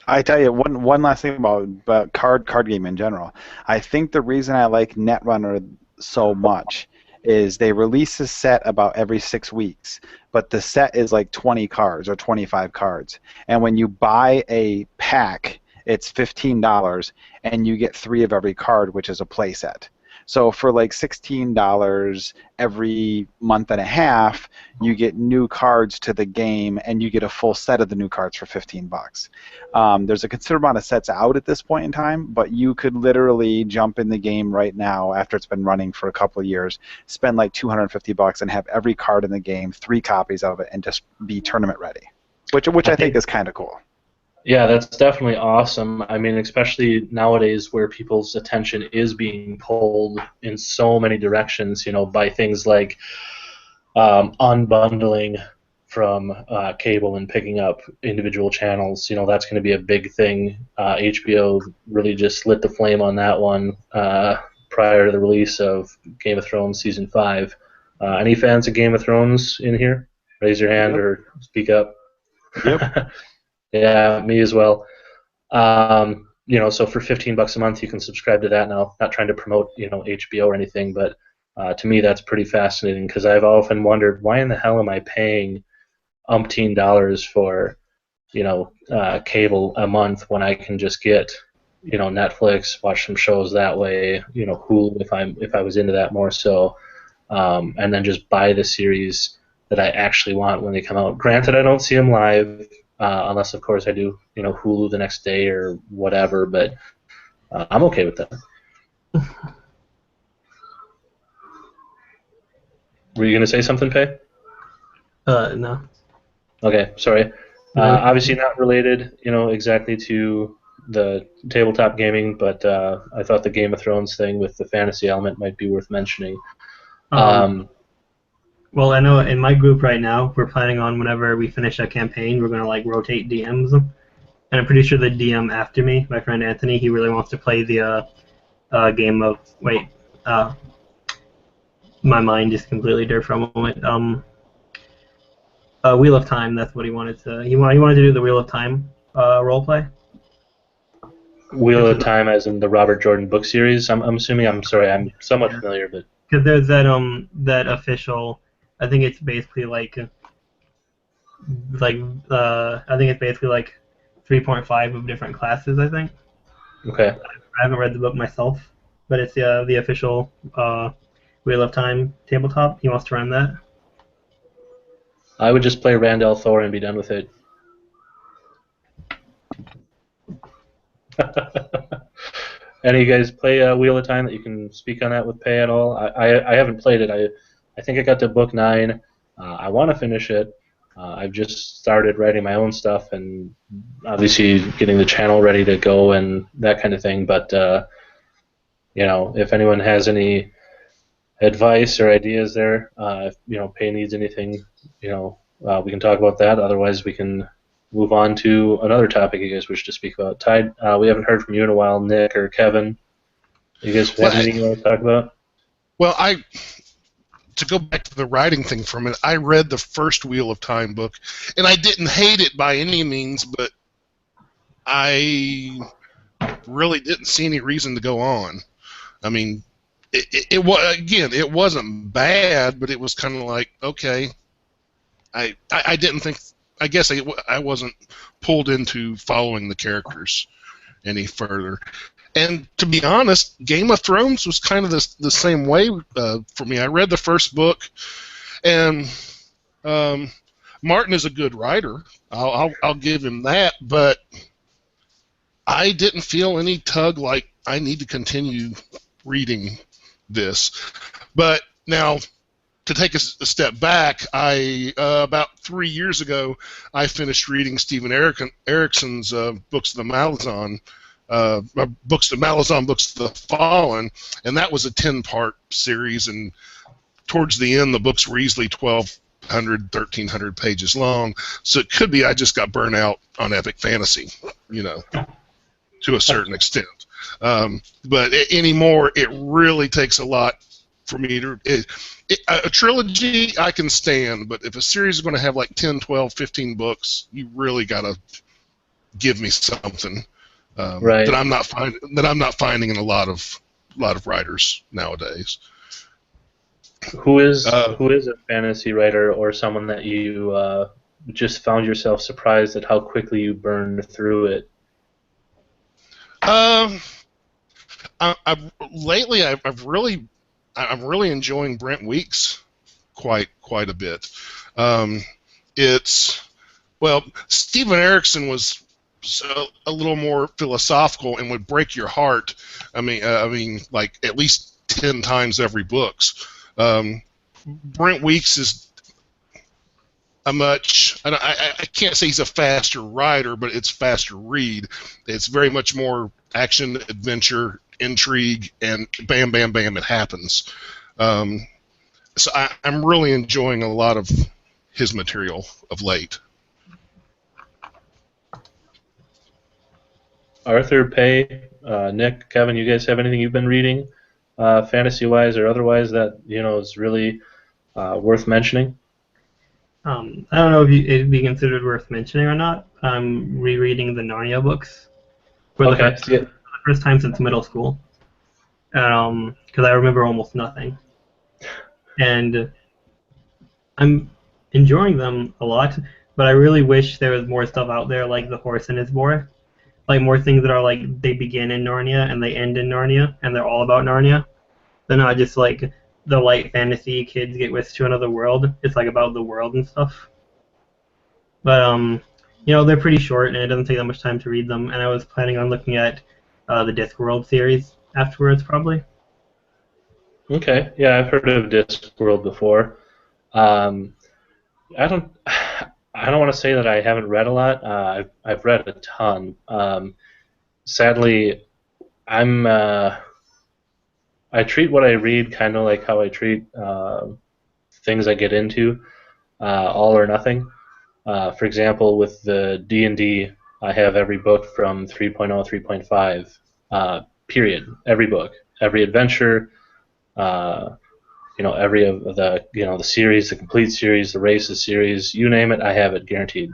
I tell you, one last thing about card game in general. I think the reason I like Netrunner so much is they release a set about every 6 weeks, but the set is like 20 cards or 25 cards, and when you buy a pack, it's $15, and you get 3 of every card, which is a play set. So for like $16 every month and a half, you get new cards to the game, and you get a full set of the new cards for $15. There's a considerable amount of sets out at this point in time, but you could literally jump in the game right now after it's been running for a couple of years, spend like $250 and have every card in the game, 3 copies of it, and just be tournament ready, which I think is kind of cool.
Yeah, that's definitely awesome. I mean, especially nowadays where people's attention is being pulled in so many directions, by things like unbundling from cable and picking up individual channels. That's going to be a big thing. HBO really just lit the flame on that one prior to the release of Game of Thrones season 5. Any fans of Game of Thrones in here? Raise your hand or speak up.
Yep.
Yeah, me as well. So for $15 a month, you can subscribe to that now. Not trying to promote, HBO or anything, but to me, that's pretty fascinating because I've often wondered why in the hell am I paying umpteen dollars for, cable a month when I can just get, Netflix, watch some shows that way, Hulu if I was into that more so, and then just buy the series that I actually want when they come out. Granted, I don't see them live. Unless, of course, I do, Hulu the next day or whatever, but I'm okay with that. Were you going to say something, Pei?
No.
Okay, sorry. Obviously not related, exactly to the tabletop gaming, but I thought the Game of Thrones thing with the fantasy element might be worth mentioning.
Well, I know in my group right now, we're planning on whenever we finish a campaign, we're going to rotate DMs. And I'm pretty sure the DM after me, my friend Anthony, he really wants to play the game of... Wait. My mind just completely dirt for a moment. Wheel of Time, that's what he wanted to... He wanted to do the Wheel of Time roleplay.
Wheel of Time as in the Robert Jordan book series? I'm assuming, I'm sorry, I'm somewhat familiar, but...
Because there's that official... I think it's basically I think it's basically 3.5 of different classes, I think.
Okay.
I haven't read the book myself, but it's the official Wheel of Time tabletop. He wants to run that.
I would just play Randall Thor and be done with it. Any of you guys play Wheel of Time that you can speak on that with Pei at all? I haven't played it. I think I got to book 9. I want to finish it. I've just started writing my own stuff and obviously getting the channel ready to go and that kind of thing. But if anyone has any advice or ideas there, if Pei needs anything, we can talk about that. Otherwise, we can move on to another topic you guys wish to speak about. Tide, we haven't heard from you in a while, Nick or Kevin. You guys have anything you want to talk about?
Well, to go back to the writing thing for a minute, I read the first Wheel of Time book, and I didn't hate it by any means, but I really didn't see any reason to go on. I mean, it wasn't bad, but it was kind of like, okay, I didn't think, I guess I wasn't pulled into following the characters any further. And to be honest, Game of Thrones was kind of the same way for me. I read the first book, and Martin is a good writer. I'll give him that, but I didn't feel any tug like I need to continue reading this. But now, to take a step back, about 3 years ago, I finished reading Stephen Erickson's Books of the Malazan. Books of Malazan, Books of the Fallen, and that was a 10-part series, and towards the end the books were easily 1,200, 1,300 pages long, so it could be I just got burnt out on epic fantasy, to a certain extent. But anymore, it really takes a lot for me to... a trilogy I can stand, but if a series is going to have 10, 12, 15 books, you really got to give me something.
Right.
That I'm not finding in a lot of writers nowadays.
Who is a fantasy writer or someone that you just found yourself surprised at how quickly you burned through it?
Lately I'm really enjoying Brent Weeks quite a bit. Stephen Erickson was a little more philosophical and would break your heart. I mean, at least 10 times every books. Brent Weeks is I can't say he's a faster writer, but it's faster read. It's very much more action, adventure, intrigue, and bam, bam, bam, it happens. So I'm really enjoying a lot of his material of late.
Arthur, Pay, Nick, Kevin, you guys have anything you've been reading, fantasy-wise or otherwise, that is really worth mentioning?
I don't know if it'd be considered worth mentioning or not. I'm rereading the Narnia books for the
Okay.
first time since middle school, because I remember almost nothing, and I'm enjoying them a lot. But I really wish there was more stuff out there like The Horse and His Boy, like more things that are like they begin in Narnia and they end in Narnia and they're all about Narnia. They're not just like the light fantasy kids get whisked to another world. It's like about the world and stuff. But they're pretty short and it doesn't take that much time to read them. And I was planning on looking at the Discworld series afterwards, probably.
Okay. Yeah, I've heard of Discworld before. I don't. I don't want to say that I haven't read a lot. I've read a ton. Sadly, I treat what I read kind of like how I treat things I get into, all or nothing. For example, with the D&D, I have every book from 3.0, 3.5, period. Every book, every adventure, every of the series, the complete series, the races series, you name it, I have it guaranteed.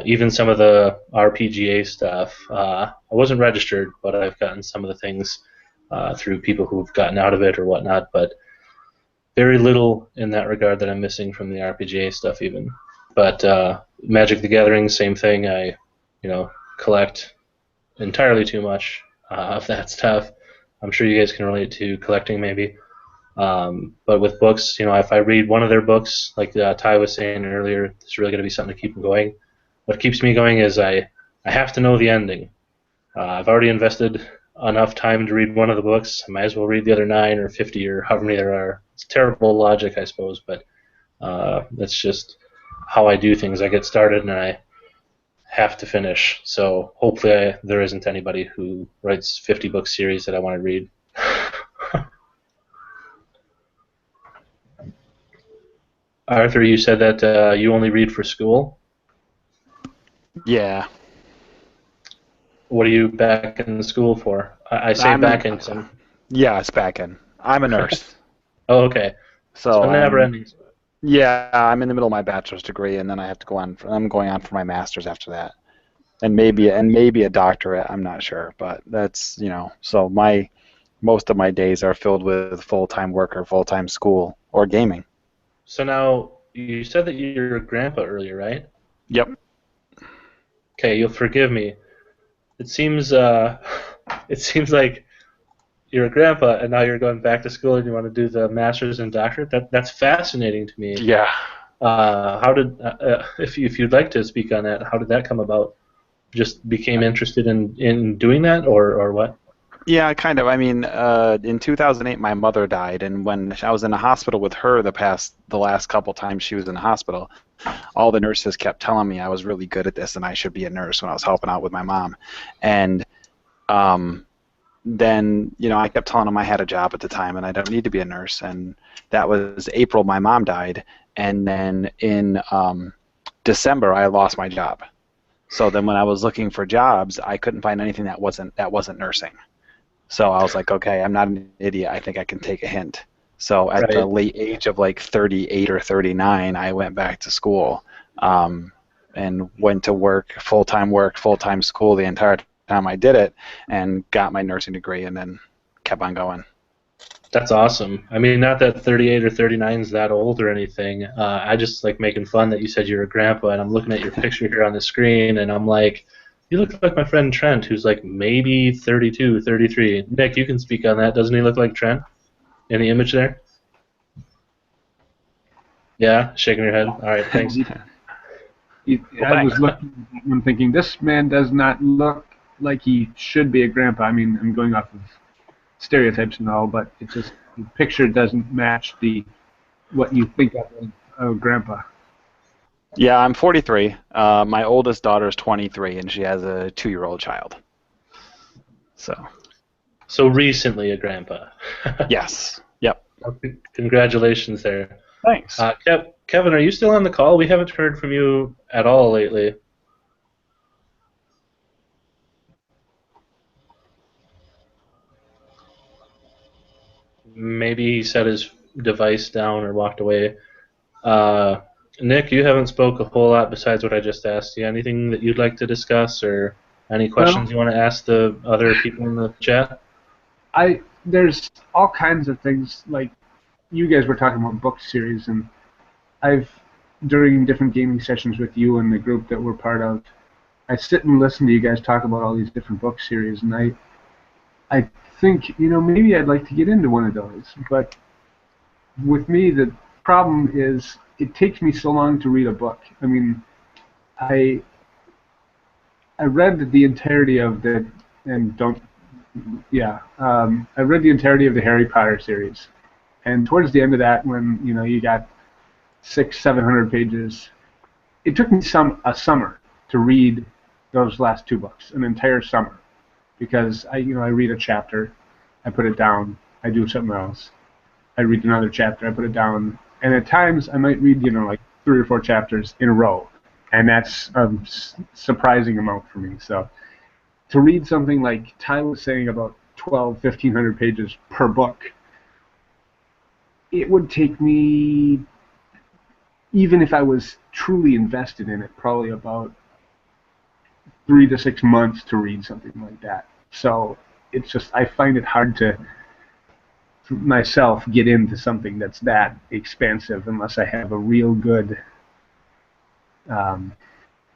Even some of the RPGA stuff, I wasn't registered, but I've gotten some of the things through people who've gotten out of it or whatnot, but very little in that regard that I'm missing from the RPGA stuff even. But Magic the Gathering, same thing. I, collect entirely too much of that stuff. I'm sure you guys can relate to collecting maybe. But with books, if I read one of their books, like Ty was saying earlier, it's really going to be something to keep them going. What keeps me going is I have to know the ending. I've already invested enough time to read one of the books. I might as well read the other 9 or 50 or however many there are. It's terrible logic, I suppose, but that's just how I do things. I get started and I have to finish. So hopefully there isn't anybody who writes 50-book series that I want to read. Arthur, you said that you only read for school?
Yeah.
What are you back in school for? I say back in some.
Yeah, it's back in. I'm a nurse.
Oh, okay.
So
never ending.
Yeah, I'm in the middle of my bachelor's degree, and then I have to go on. I'm going on for my master's after that, and maybe a doctorate. I'm not sure, but that's So most of my days are filled with full-time work or full-time school or gaming.
So now you said that you're a grandpa earlier, right?
Yep.
Okay, you'll forgive me. It seems like you're a grandpa and now you're going back to school and you want to do the master's and doctorate. That's fascinating to me.
Yeah.
How did if you'd like to speak on that, how did that come about? Just became interested in doing that, or what?
Yeah, kind of. I mean, in 2008, my mother died, and when I was in the hospital with her the last couple times she was in the hospital, all the nurses kept telling me I was really good at this and I should be a nurse when I was helping out with my mom. And then, I kept telling them I had a job at the time and I don't need to be a nurse. And that was April, my mom died. And then in December, I lost my job. So then when I was looking for jobs, I couldn't find anything that wasn't nursing. So I was like, okay, I'm not an idiot. I think I can take a hint. So at the late age of like 38 or 39, I went back to school and went to work, full-time school the entire time I did it, and got my nursing degree and then kept on going.
That's awesome. I mean, not that 38 or 39 is that old or anything. I just like making fun that you said you're a grandpa, and I'm looking at your picture here on the screen, and I'm like, you look like my friend Trent, who's like maybe 32, 33. Nick, you can speak on that. Doesn't he look like Trent in the image there? Yeah, shaking your head. All right, thanks.
I was looking at him thinking, this man does not look like he should be a grandpa. I mean, I'm going off of stereotypes and all, but it's just the picture doesn't match what you think of a grandpa.
Yeah, I'm 43. My oldest daughter is 23, and she has a 2-year-old child.
So recently a grandpa.
Yes. Yep.
Well, congratulations there.
Thanks.
Kevin, are you still on the call? We haven't heard from you at all lately. Maybe he set his device down or walked away. Nick, you haven't spoke a whole lot besides what I just asked you. Anything that you'd like to discuss, or any questions you want to ask the other people in the chat?
There's all kinds of things, like you guys were talking about book series, and I've, during different gaming sessions with you and the group that we're part of, I sit and listen to you guys talk about all these different book series, and I think, maybe I'd like to get into one of those. But with me, the problem is it takes me so long to read a book. I mean, I read the entirety of I read the entirety of the Harry Potter series, and towards the end of that, when you got 600-700 pages, it took me a summer to read those last 2 books, an entire summer, because I read a chapter, I put it down, I do something else, I read another chapter, I put it down, and at times I might read like 3 or 4 chapters in a row, and that's a surprising amount for me. So to read something like Ty was saying, about 1,500 pages per book, it would take me, even if I was truly invested in it, probably about 3 to 6 months to read something like that. So it's just, I find it hard to myself get into something that's that expansive unless I have a real good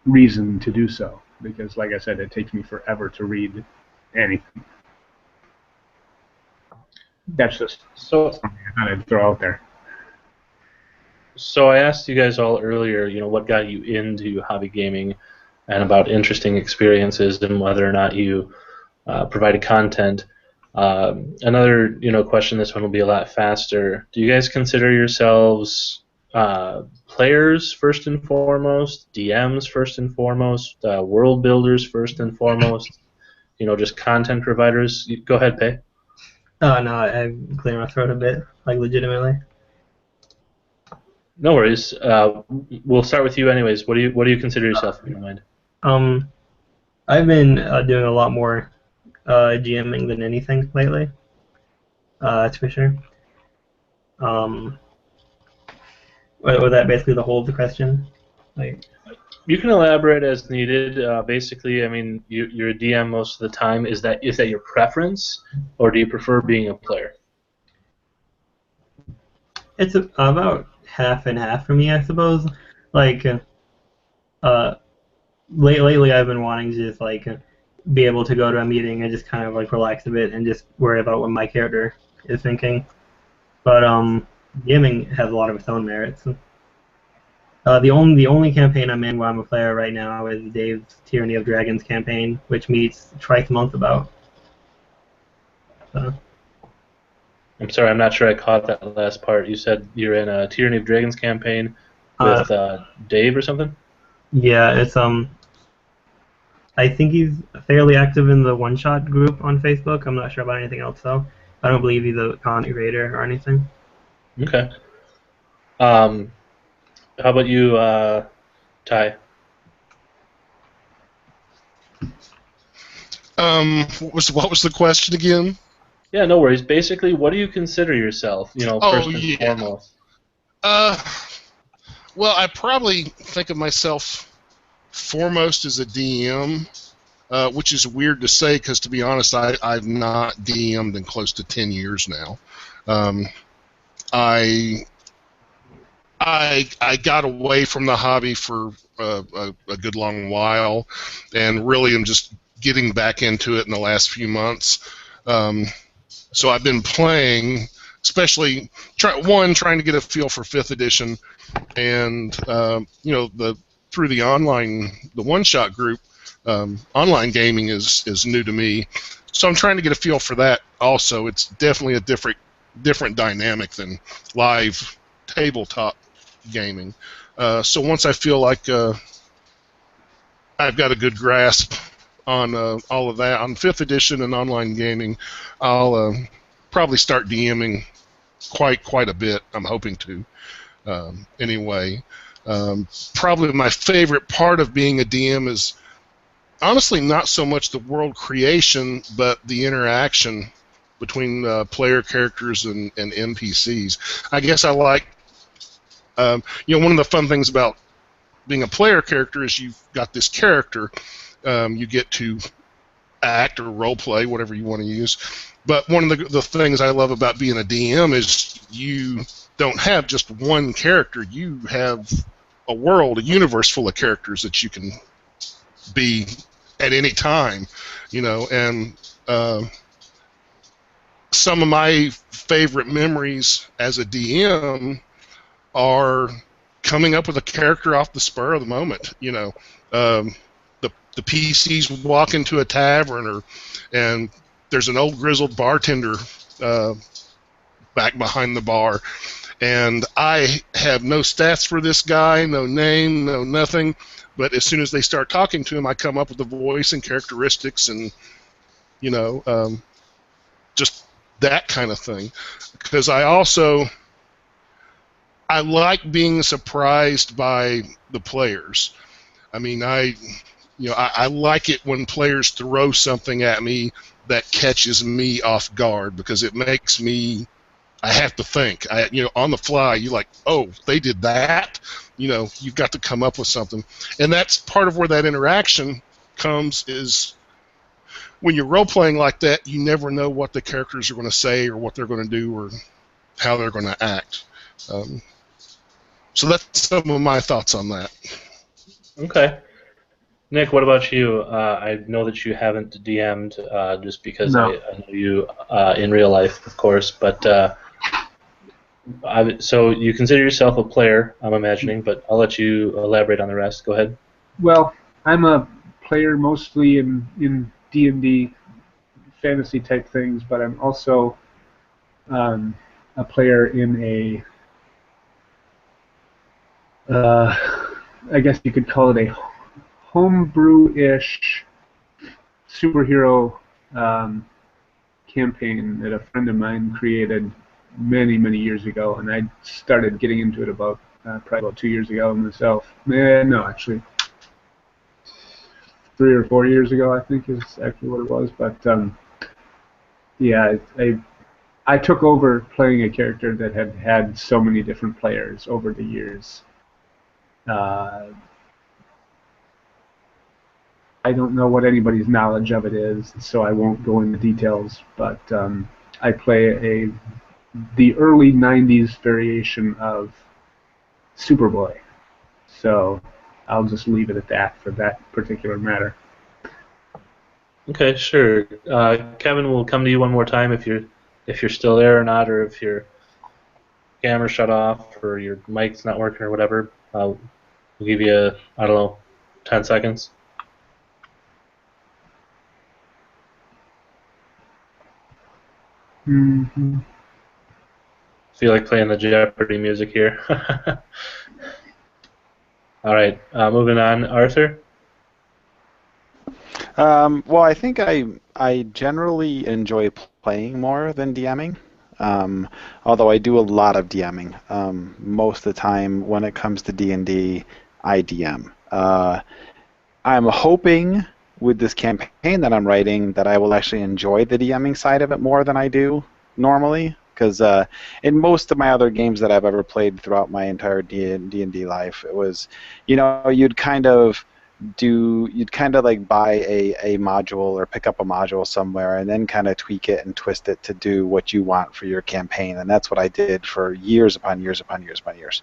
reason to do so. Because, like I said, it takes me forever to read anything. That's just something I thought I'd throw out there.
So I asked you guys all earlier, what got you into hobby gaming, and about interesting experiences and whether or not you provided content. Another, question. This one will be a lot faster. Do you guys consider yourselves players first and foremost, DMs first and foremost, world builders first and foremost? Just content providers. Go ahead, Pei.
Oh no, I clear my throat a bit, like legitimately.
No worries. We'll start with you, anyways. What do you consider yourself, if you don't mind?
I've been doing a lot more GMing than anything lately. That's for sure. Was that basically the whole of the question?
You can elaborate as needed. Basically, I mean, you're a DM most of the time. Is that your preference, or do you prefer being a player?
It's about half and half for me, I suppose. Lately I've been wanting to just be able to go to a meeting and just kind of relax a bit and just worry about what my character is thinking. But gaming has a lot of its own merits. The only campaign I'm in while I'm a player right now is Dave's Tyranny of Dragons campaign, which meets twice a month about. So.
I'm sorry, I'm not sure I caught that last part. You said you're in a Tyranny of Dragons campaign with Dave or something?
Yeah, it's I think he's fairly active in the one-shot group on Facebook. I'm not sure about anything else though. I don't believe he's a content creator or anything.
Okay. How about you, Ty?
What was the question again?
Yeah, no worries. Basically, what do you consider yourself? First and foremost.
Well, I probably think of myself foremost as a DM, which is weird to say because, to be honest, I've not DM'd in close to 10 years now. I got away from the hobby for a good long while, and really am just getting back into it in the last few months. So I've been playing, especially trying to get a feel for 5th edition, and through the one-shot group, online gaming is new to me. So I'm trying to get a feel for that. Also, it's definitely a different dynamic than live tabletop gaming. So once I feel like I've got a good grasp on all of that, on 5th edition and online gaming, I'll probably start DMing quite a bit. I'm hoping to. anyway. Probably my favorite part of being a DM is honestly not so much the world creation, but the interaction between player characters and NPCs. I guess I like, one of the fun things about being a player character is you've got this character. You get to act or role play, whatever you want to use. But one of the things I love about being a DM is you don't have just one character. You have a world, a universe full of characters that you can be at any time, and some of my favorite memories as a DM are coming up with a character off the spur of the moment. The PCs walk into a tavern, and there's an old grizzled bartender back behind the bar, and I have no stats for this guy, no name, no nothing, but as soon as they start talking to him, I come up with the voice and characteristics and, just that kind of thing. Because I like being surprised by the players. I mean, I like it when players throw something at me that catches me off guard, because it makes me, I have to think. On the fly, you're like, oh, they did that? You've got to come up with something. And that's part of where that interaction comes, is when you're role-playing like that, you never know what the characters are going to say or what they're going to do or how they're going to act. So that's some of my thoughts on that.
Okay. Nick, what about you? I know that you haven't DM'd just because
No.
I know you in real life, of course, but so you consider yourself a player, I'm imagining, but I'll let you elaborate on the rest. Go ahead.
Well, I'm a player mostly in D&D fantasy type things, but I'm also a player in I guess you could call it a homebrew-ish superhero campaign that a friend of mine created many, many years ago, and I started getting into it probably about 2 years ago myself. No, actually, 3 or 4 years ago, I think is actually what it was. But yeah, I took over playing a character that had so many different players over the years. I don't know what anybody's knowledge of it is, so I won't go into details, but I play the early 90s variation of Superboy. So I'll just leave it at that for that particular matter.
Okay, sure. Kevin, we'll come to you one more time if you're still there or not, or if your camera shut off or your mic's not working or whatever. We'll give you, I don't know, 10 seconds.
Mm-hmm.
Feel like playing the Jeopardy music here. All right, moving on. Arthur?
Well, I think I generally enjoy playing more than DMing. Although I do a lot of DMing. Most of the time when it comes to D&D, I DM. I'm hoping with this campaign that I'm writing that I will actually enjoy the DMing side of it more than I do normally. Because in most of my other games that I've ever played throughout my entire D&D life, it was, you'd kind of like buy a module or pick up a module somewhere and then kind of tweak it and twist it to do what you want for your campaign. And that's what I did for years upon years upon years upon years.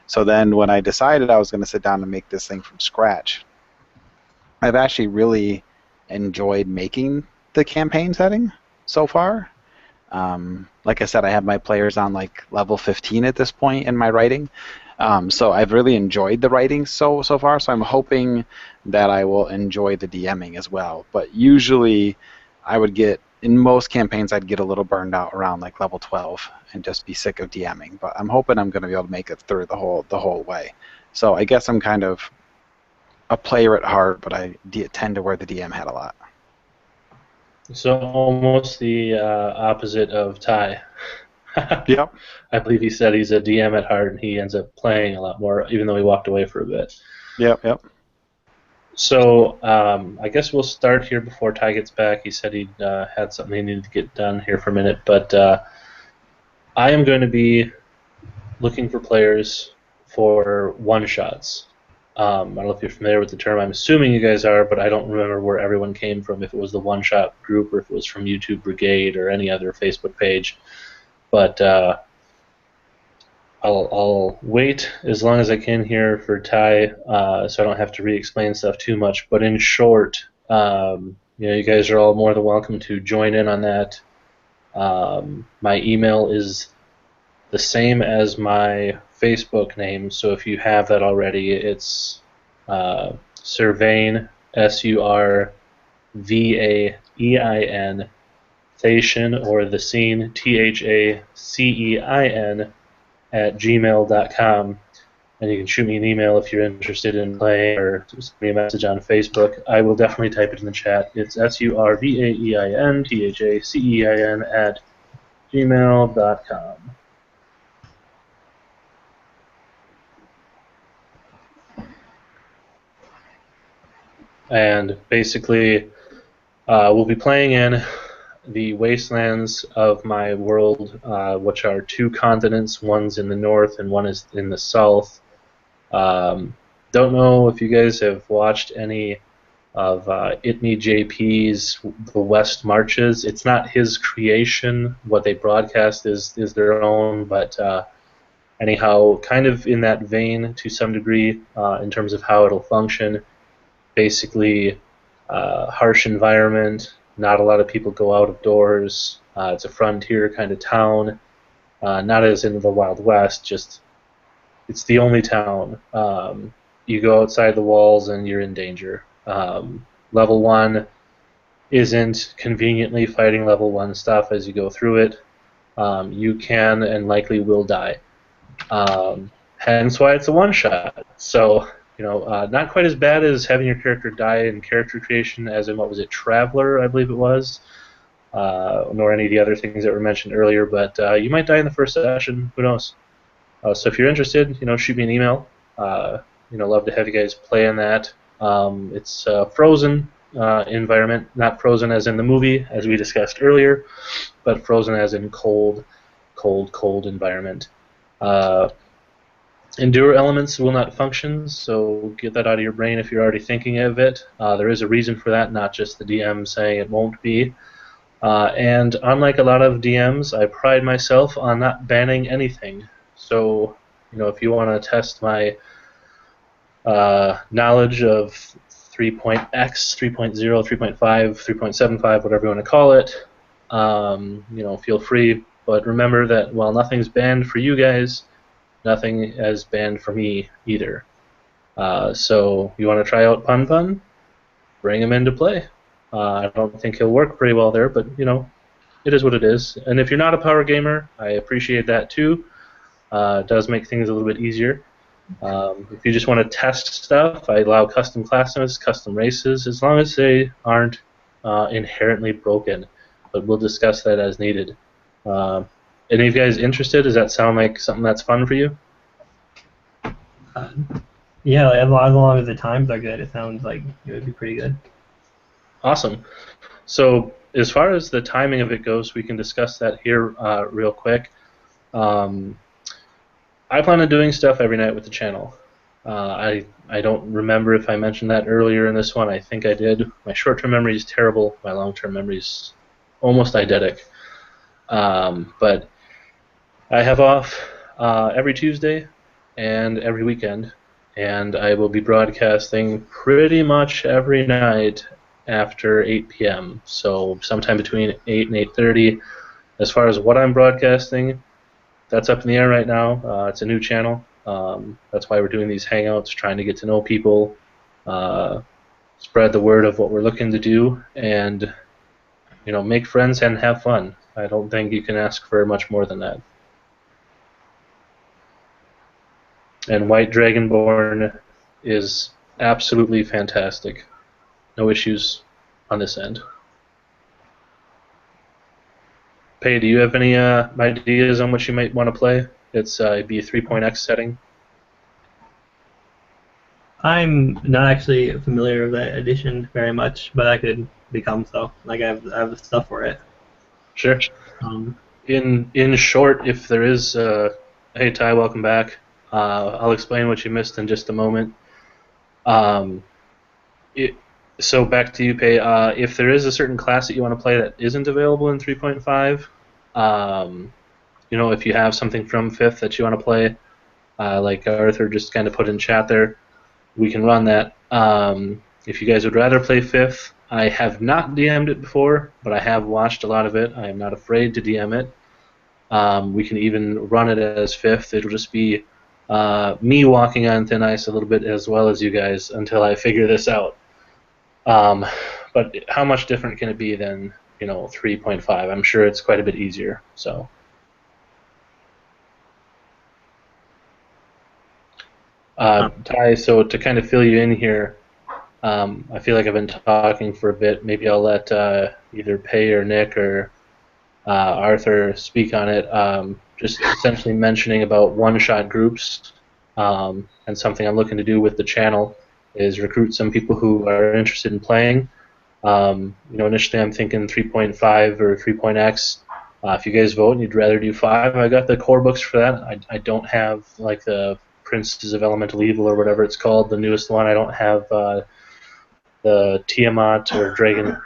So then when I decided I was going to sit down and make this thing from scratch, I've actually really enjoyed making the campaign setting so far. Like I said, I have my players on like level 15 at this point in my writing. So I've really enjoyed the writing so far, so I'm hoping that I will enjoy the DMing as well. But usually in most campaigns, I'd get a little burned out around like level 12 and just be sick of DMing. But I'm hoping I'm going to be able to make it through the whole way. So I guess I'm kind of a player at heart, but I tend to wear the DM hat a lot.
So almost the opposite of Ty.
Yep.
I believe he said he's a DM at heart, and he ends up playing a lot more, even though he walked away for a bit.
Yep.
So I guess we'll start here before Ty gets back. He said he had something he needed to get done here for a minute, but I am going to be looking for players for one-shots. I don't know if you're familiar with the term. I'm assuming you guys are, but I don't remember where everyone came from, if it was the one-shot group or if it was from YouTube Brigade or any other Facebook page. But I'll wait as long as I can here for Ty, so I don't have to re-explain stuff too much. But in short, you guys are all more than welcome to join in on that. My email is the same as my Facebook name, so if you have that already, it's Survain, Survain, Thacian, or the scene, Thacein, at gmail.com. And you can shoot me an email if you're interested in playing, or send me a message on Facebook. I will definitely type it in the chat. It's SurvainThacein at gmail.com. And basically, we'll be playing in the wastelands of my world, which are 2 continents. One's in the north and one is in the south. Don't know if you guys have watched any of Itney JP's The West Marches. It's not his creation. What they broadcast is their own, but anyhow, kind of in that vein to some degree in terms of how it'll function. Basically, harsh environment, not a lot of people go out of doors. It's a frontier kind of town, not as in the Wild West, just it's the only town. You go outside the walls and you're in danger. Level 1 isn't conveniently fighting level 1 stuff as you go through it. You can and likely will die. Hence why it's a one-shot. So, not quite as bad as having your character die in character creation as in, what was it, Traveler, I believe it was, nor any of the other things that were mentioned earlier, but you might die in the first session, who knows. So if you're interested, shoot me an email. Love to have you guys play in that. It's a frozen environment, not frozen as in the movie, as we discussed earlier, but frozen as in cold environment. Endure elements will not function, so get that out of your brain if you're already thinking of it. There is a reason for that, not just the DM saying it won't be. And unlike a lot of DMs, I pride myself on not banning anything. So, if you want to test my knowledge of 3.x, 3.0, 3.5, 3.75, whatever you want to call it, feel free. But remember that while nothing's banned for you guys, nothing is banned for me either. So you want to try out Pun Pun? Bring him into play. I don't think he'll work pretty well there, but it is what it is. And if you're not a power gamer, I appreciate that too. It does make things a little bit easier. If you just want to test stuff, I allow custom classes, custom races, as long as they aren't inherently broken. But we'll discuss that as needed. Any of you guys interested? Does that sound like something that's fun for you?
Yeah, as long as the times are good, it sounds like it would be pretty good.
Awesome. So as far as the timing of it goes, we can discuss that here real quick. I plan on doing stuff every night with the channel. I don't remember if I mentioned that earlier in this one. I think I did. My short-term memory is terrible. My long-term memory is almost eidetic. But I have off every Tuesday and every weekend, and I will be broadcasting pretty much every night after 8 p.m. So sometime between 8 and 8:30. As far as what I'm broadcasting, that's up in the air right now. It's a new channel. That's why we're doing these hangouts, trying to get to know people, spread the word of what we're looking to do, and make friends and have fun. I don't think you can ask for much more than that. And White Dragonborn is absolutely fantastic. No issues on this end. Pay, do you have any ideas on what you might want to play? It'd be a 3.x setting.
I'm not actually familiar with that edition very much, but I could become so. Like I have the stuff for it.
Sure. In short, if there is, hey Ty, welcome back. I'll explain what you missed in just a moment. So back to you, Pay. If there is a certain class that you want to play that isn't available in 3.5, if you have something from 5th that you want to play, like Arthur just kind of put in chat there, we can run that. If you guys would rather play 5th, I have not DM'd it before, but I have watched a lot of it. I am not afraid to DM it. We can even run it as 5th. It'll just be me walking on thin ice a little bit as well as you guys until I figure this out. But how much different can it be than 3.5? I'm sure it's quite a bit easier. So. Ty, so to kind of fill you in here, I feel like I've been talking for a bit. Maybe I'll let either Pay or Nick or Arthur speak on it. Just essentially mentioning about one-shot groups, and something I'm looking to do with the channel is recruit some people who are interested in playing. Initially I'm thinking 3.5 or 3.x. If you guys vote and you'd rather do 5, I got the core books for that. I don't have like the Princes of Elemental Evil or whatever it's called, the newest one. I don't have the Tiamat or Dragon.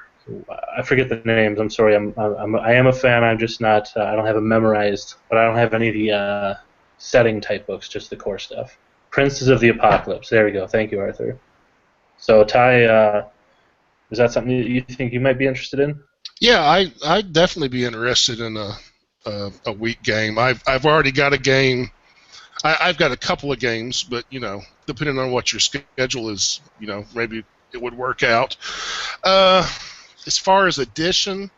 I forget the names. I'm sorry. I am a fan. I'm just not. I don't have it memorized, but I don't have any of the setting type books. Just the core stuff. Princes of the Apocalypse. There we go. Thank you, Arthur. So Ty, is that something you think you might be interested in?
Yeah, I'd definitely be interested in a week game. I've already got a game. I've got a couple of games, but depending on what your schedule is, maybe it would work out. As far as edition,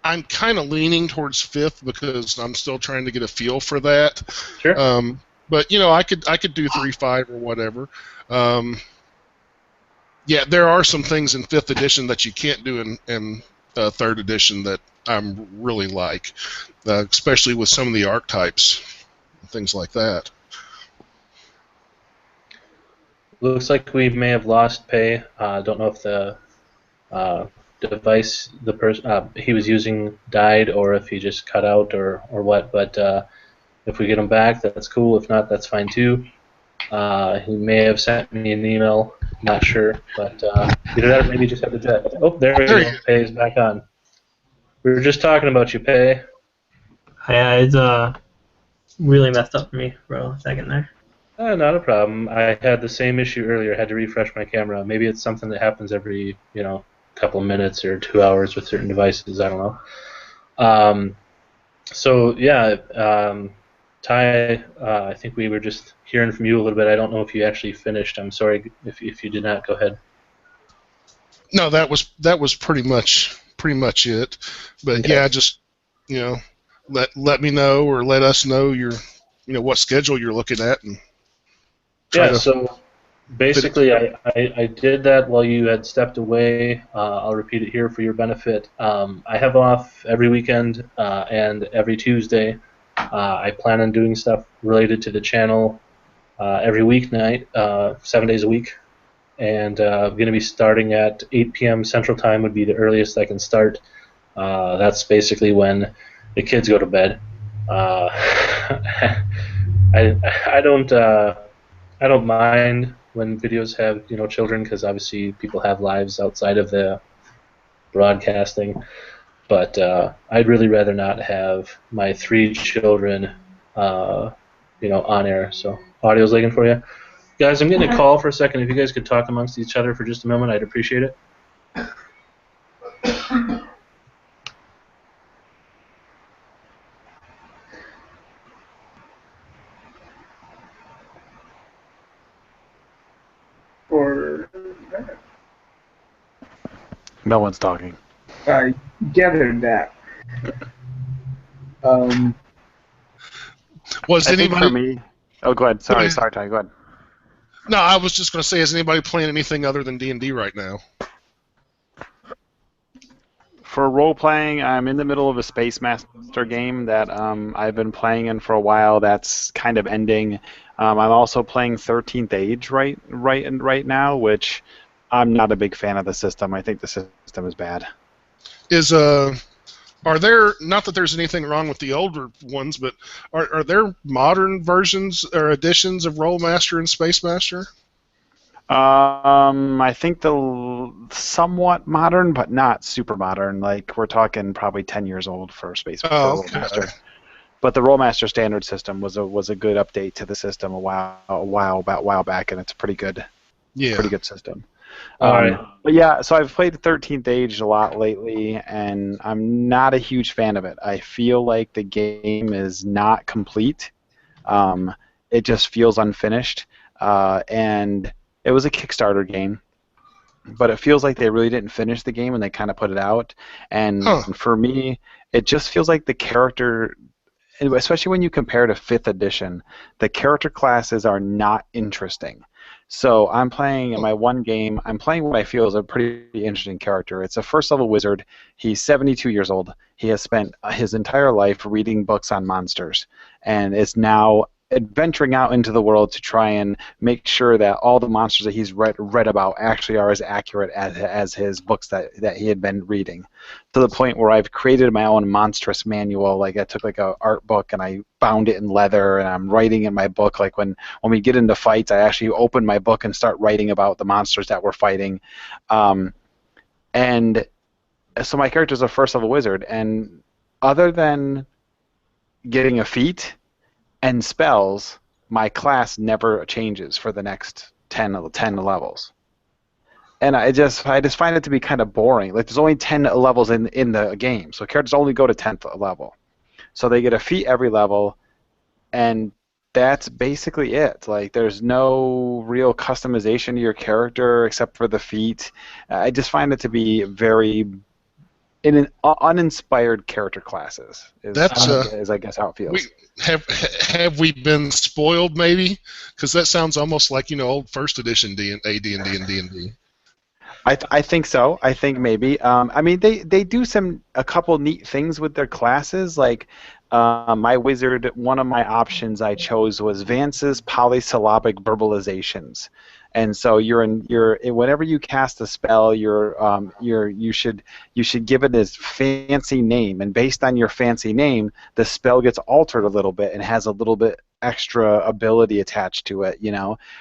I'm kind of leaning towards 5th because I'm still trying to get a feel for that.
Sure.
But I could do 3.5 or whatever. Yeah, there are some things in 5th edition that you can't do in 3rd edition that I'm really like, especially with some of the archetypes, things like that.
Looks like we may have lost Pay. Don't know if the device the person he was using died or if he just cut out or what. But if we get him back, that's cool. If not, that's fine too. He may have sent me an email. Not sure, but either that or maybe just have to jet. Oh, there we go. Pay is back on. We were just talking about you, Pay.
Yeah, it's really messed up for me for a second there.
Not a problem. I had the same issue earlier. I had to refresh my camera. Maybe it's something that happens every couple of minutes or 2 hours with certain devices. I don't know. So yeah, Ty, I think we were just hearing from you a little bit. I don't know if you actually finished. I'm sorry if you did not. Go ahead.
No, that was pretty much it. But
okay.
Yeah, just let me know or let us know your what schedule you're looking at and
yeah. So basically, I did that while you had stepped away. I'll repeat it here for your benefit. I have off every weekend and every Tuesday. I plan on doing stuff related to the channel every weeknight, 7 days a week. And I'm going to be starting at 8 p.m. Central Time would be the earliest I can start. That's basically when the kids go to bed. I don't mind when videos have children because obviously people have lives outside of the broadcasting. But I'd really rather not have my 3 children, on air. So audio's looking for you. Guys, I'm getting a call for a second. If you guys could talk amongst each other for just a moment, I'd appreciate it.
No one's talking.
I gathered that.
Was
I think
anybody?
for me. Oh, go ahead. Sorry, Ty. Go ahead.
No, I was just going to say, is anybody playing anything other than D&D right now?
For role playing, I'm in the middle of a Space Master game that I've been playing in for a while. That's kind of ending. I'm also playing 13th Age right now, which I'm not a big fan of the system. I think the system is bad.
Are there, not that there's anything wrong with the older ones, but are there modern versions or editions of Rollmaster and Space Master?
I think the somewhat modern, but not super modern. Like we're talking probably 10 years old for Rollmaster. But the Rollmaster standard system was a good update to the system a while back, and it's a pretty good system.
All right.
But yeah, so I've played 13th Age a lot lately, and I'm not a huge fan of it. I feel like the game is not complete. It just feels unfinished, and it was a Kickstarter game, but it feels like they really didn't finish the game and they kind of put it out. And for me, it just feels like the character, especially when you compare to 5th edition, the character classes are not interesting. So I'm playing in my one game, I'm playing what I feel is a pretty interesting character. It's a first level wizard. He's 72 years old. He has spent his entire life reading books on monsters and is now adventuring out into the world to try and make sure that all the monsters that he's read about actually are as accurate as his books that he had been reading, to the point where I've created my own monstrous manual. Like I took like a art book and I bound it in leather, and I'm writing in my book. Like when we get into fights, I actually open my book and start writing about the monsters that we're fighting. And so my character is a first level wizard, and other than getting a feat and spells, my class never changes for the next 10 levels. And I just find it to be kind of boring. Like there's only 10 levels in the game, so characters only go to 10th level. So they get a feat every level, and that's basically it. Like there's no real customization to your character except for the feat. I just find it to be very uninspired character classes. Is I guess how it feels.
Have we been spoiled maybe? Because that sounds almost like old first edition AD&D and D&D.
I think so. I think maybe. I mean, they do a couple neat things with their classes. Like my wizard, one of my options I chose was Vance's polysyllabic verbalizations. And so whenever you cast a spell, you should give it a fancy name, and based on your fancy name, the spell gets altered a little bit and has a little bit extra ability attached to it,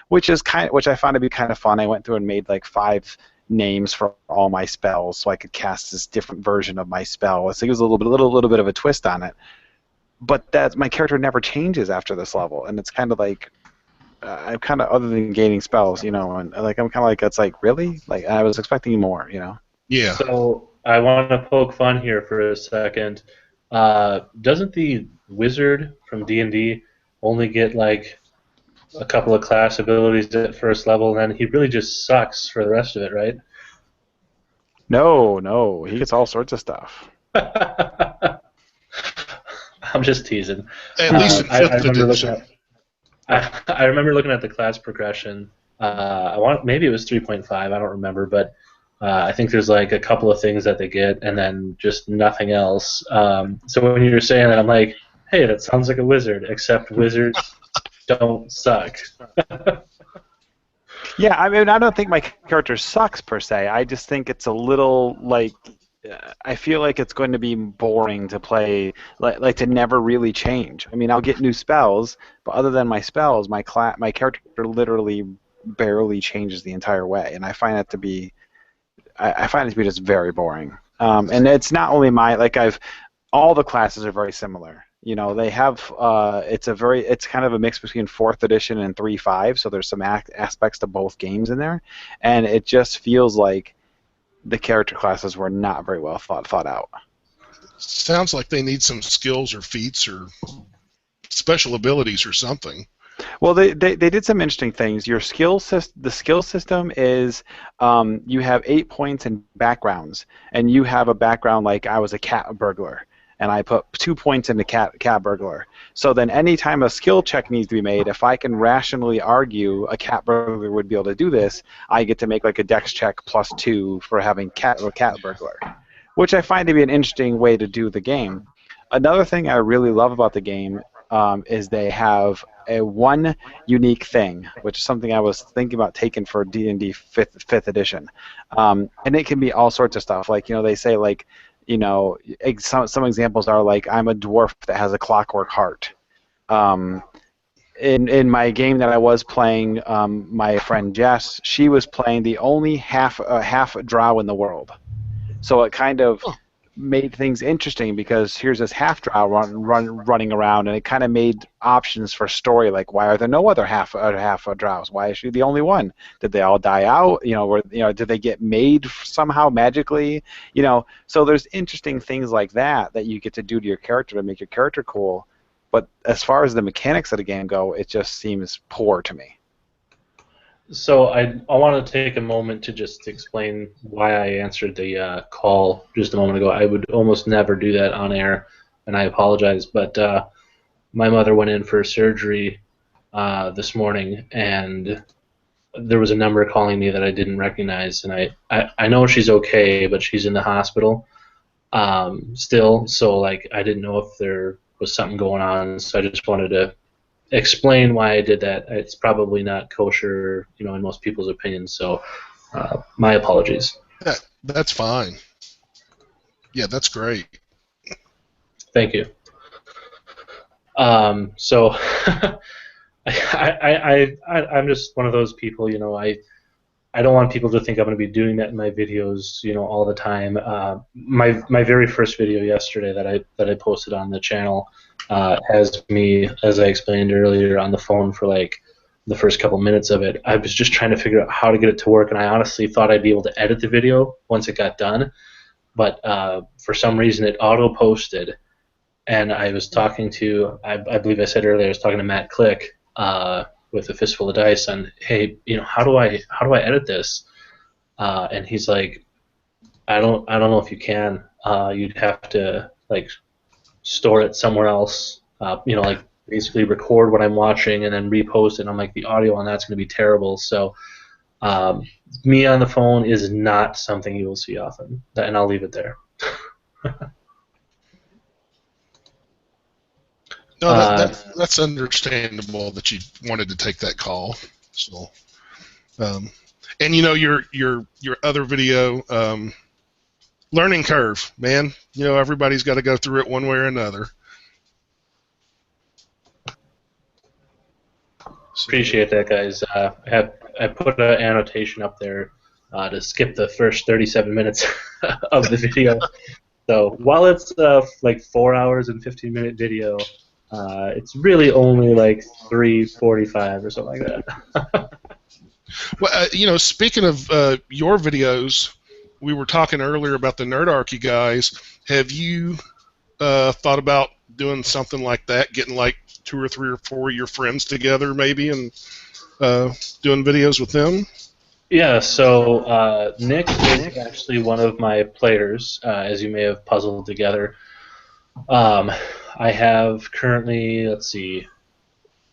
which I found to be kind of fun. I went through and made like 5 names for all my spells, so I could cast this different version of my spell. So it was a little bit of a twist on it. But my character never changes after this level, and it's kind of like. I'm kind of, other than gaining spells, and like I'm kind of like, it's like, really? Like I was expecting more,
Yeah.
So I want to poke fun here for a second. Doesn't the wizard from D&D only get like a couple of class abilities at first level, and then he really just sucks for the rest of it, right?
No, he gets all sorts of stuff.
I'm just teasing.
At least in 5th edition.
I remember looking at the class progression. Maybe it was 3.5. I don't remember, but I think there's like a couple of things that they get, and then just nothing else. So when you were saying that, I'm like, hey, that sounds like a wizard, except wizards don't suck.
Yeah, I mean, I don't think my character sucks per se. I just think it's a little like. I feel like it's going to be boring to play, like to never really change. I mean, I'll get new spells, but other than my spells, my character literally barely changes the entire way, and I find it to be just very boring. And it's not only all the classes are very similar. They have it's kind of a mix between 4th edition and 3.5, so there's some aspects to both games in there, and it just feels like the character classes were not very well thought out.
Sounds like they need some skills or feats or special abilities or something.
Well, they did some interesting things. The skill system is you have 8 points in backgrounds, and you have a background like I was a cat burglar, and I put 2 points into cat burglar. So then anytime a skill check needs to be made, if I can rationally argue a cat burglar would be able to do this, I get to make like a dex check +2 for having cat burglar. which I find to be an interesting way to do the game. Another thing I really love about the game is they have a one unique thing, which is something I was thinking about taking for D&D fifth edition, and it can be all sorts of stuff. Like they say like some examples are like I'm a dwarf that has a clockwork heart. In my game that I was playing, my friend Jess, she was playing the only half drow in the world. So it kind of made things interesting because here's this half drow running around, and it kind of made options for story like why are there no other half drows? Why is she the only one? Did they all die out? Did they get made somehow magically? So there's interesting things like that you get to do to your character to make your character cool. But as far as the mechanics of the game go, it just seems poor to me.
So I want to take a moment to just explain why I answered the call just a moment ago. I would almost never do that on air, and I apologize. But my mother went in for surgery this morning, and there was a number calling me that I didn't recognize. And I know she's okay, but she's in the hospital still. So like I didn't know if there was something going on. So I just wanted to explain why I did that. It's probably not kosher, in most people's opinions. So, my apologies.
That's fine. Yeah, that's great.
Thank you. So, I'm just one of those people. I don't want people to think I'm going to be doing that in my videos, all the time. My very first video yesterday that I posted on the channel has me, as I explained earlier, on the phone for like the first couple minutes of it. I was just trying to figure out how to get it to work, and I honestly thought I'd be able to edit the video once it got done, but for some reason it auto-posted, and I was talking to, I believe I said earlier, I was talking to Matt Click with a fistful of dice on, hey, how do I edit this? And he's like, I don't know if you can. You'd have to like store it somewhere else, like basically record what I'm watching and then repost it. And I'm like, the audio on that's going to be terrible. So me on the phone is not something you will see often, and I'll leave it there.
No, that's understandable that you wanted to take that call. So, and your other video, learning curve, man. Everybody's got to go through it one way or another.
Appreciate that, guys. I put an annotation up there to skip the first 37 minutes of the video. So while it's like 4 hours and 15-minute video, it's really only like 3:45 or something like that.
Well, speaking of your videos, we were talking earlier about the Nerdarchy guys. Have you thought about doing something like that, getting like 2 or 3 or 4 of your friends together maybe and doing videos with them?
Yeah, so Nick is actually one of my players, as you may have puzzled together. I have currently,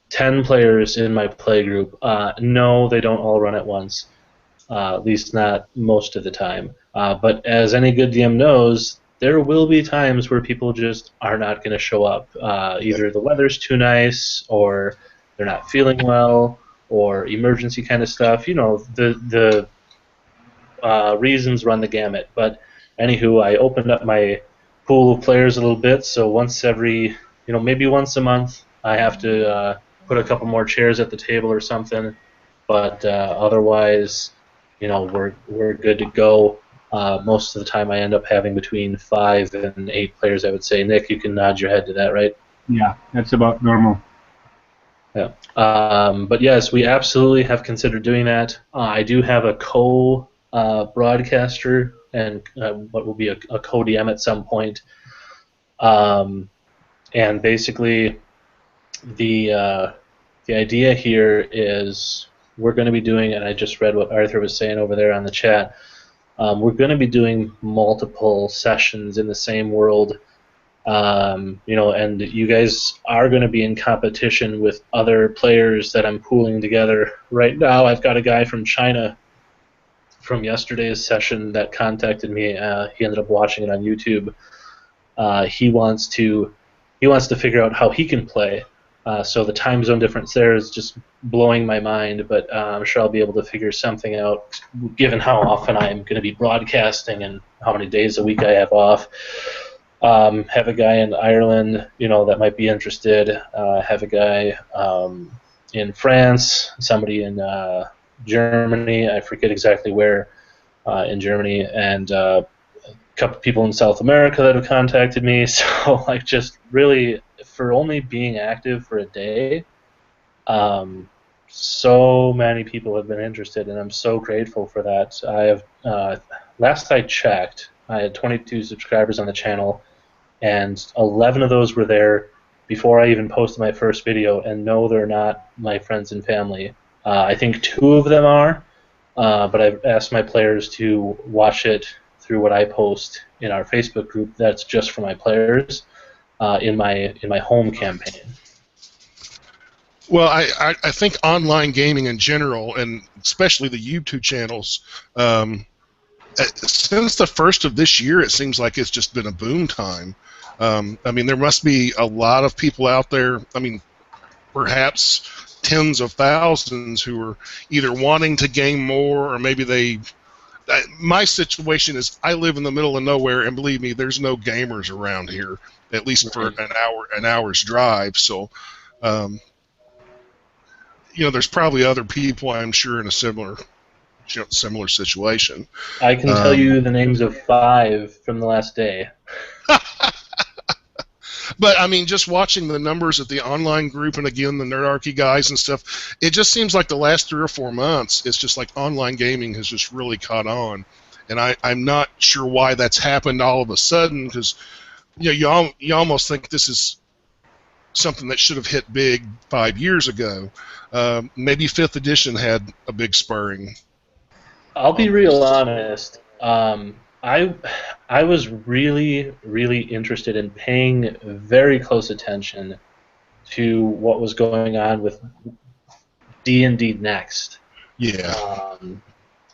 10 players in my play group. No, they don't all run at once, at least not most of the time. But as any good DM knows, there will be times where people just are not going to show up. Either the weather's too nice, or they're not feeling well, or emergency kind of stuff. The reasons run the gamut. But anywho, I opened up my pool of players a little bit, so once every, maybe once a month, I have to put a couple more chairs at the table or something. But otherwise, we're good to go. Most of the time, I end up having between 5 and 8 players, I would say. Nick, you can nod your head to that, right?
Yeah, that's about normal.
Yeah. But yes, we absolutely have considered doing that. I do have a co-broadcaster and what will be a co-DM at some point. And basically, the idea here is we're going to be doing, and I just read what Arthur was saying over there on the chat, we're going to be doing multiple sessions in the same world. And you guys are going to be in competition with other players that I'm pooling together. Right now, I've got a guy from China from yesterday's session that contacted me. He ended up watching it on YouTube. He wants to figure out how he can play. So the time zone difference there is just blowing my mind, but I'm sure I'll be able to figure something out, given how often I'm going to be broadcasting and how many days a week I have off. Have a guy in Ireland, that might be interested. Have a guy in France, somebody in Germany. I forget exactly where in Germany, and a couple people in South America that have contacted me. So, like, just really, for only being active for a day, so many people have been interested, and I'm so grateful for that. I have, last I checked, I had 22 subscribers on the channel, and 11 of those were there before I even posted my first video, and no, they're not my friends and family. I think 2 of them are, but I've asked my players to watch it through what I post in our Facebook group. That's just for my players in my home campaign.
Well, I think online gaming in general, and especially the YouTube channels, since the first of this year, it seems like it's just been a boom time. I mean, there must be a lot of people out there, I mean, perhaps tens of thousands who are either wanting to game more, or maybe my situation is I live in the middle of nowhere, and believe me, there's no gamers around here, at least for an hour's drive. So, there's probably other people, I'm sure, in a similar situation.
I can tell you the names of 5 from the last day.
But, I mean, just watching the numbers at the online group, and again, the Nerdarchy guys and stuff, it just seems like the last 3 or 4 months, it's just like online gaming has just really caught on. And I'm not sure why that's happened all of a sudden, because you almost think this is something that should have hit big 5 years ago. Maybe 5th edition had a big spurring.
I'll be real honest. I was really, really interested in paying very close attention to what was going on with D&D Next.
Yeah.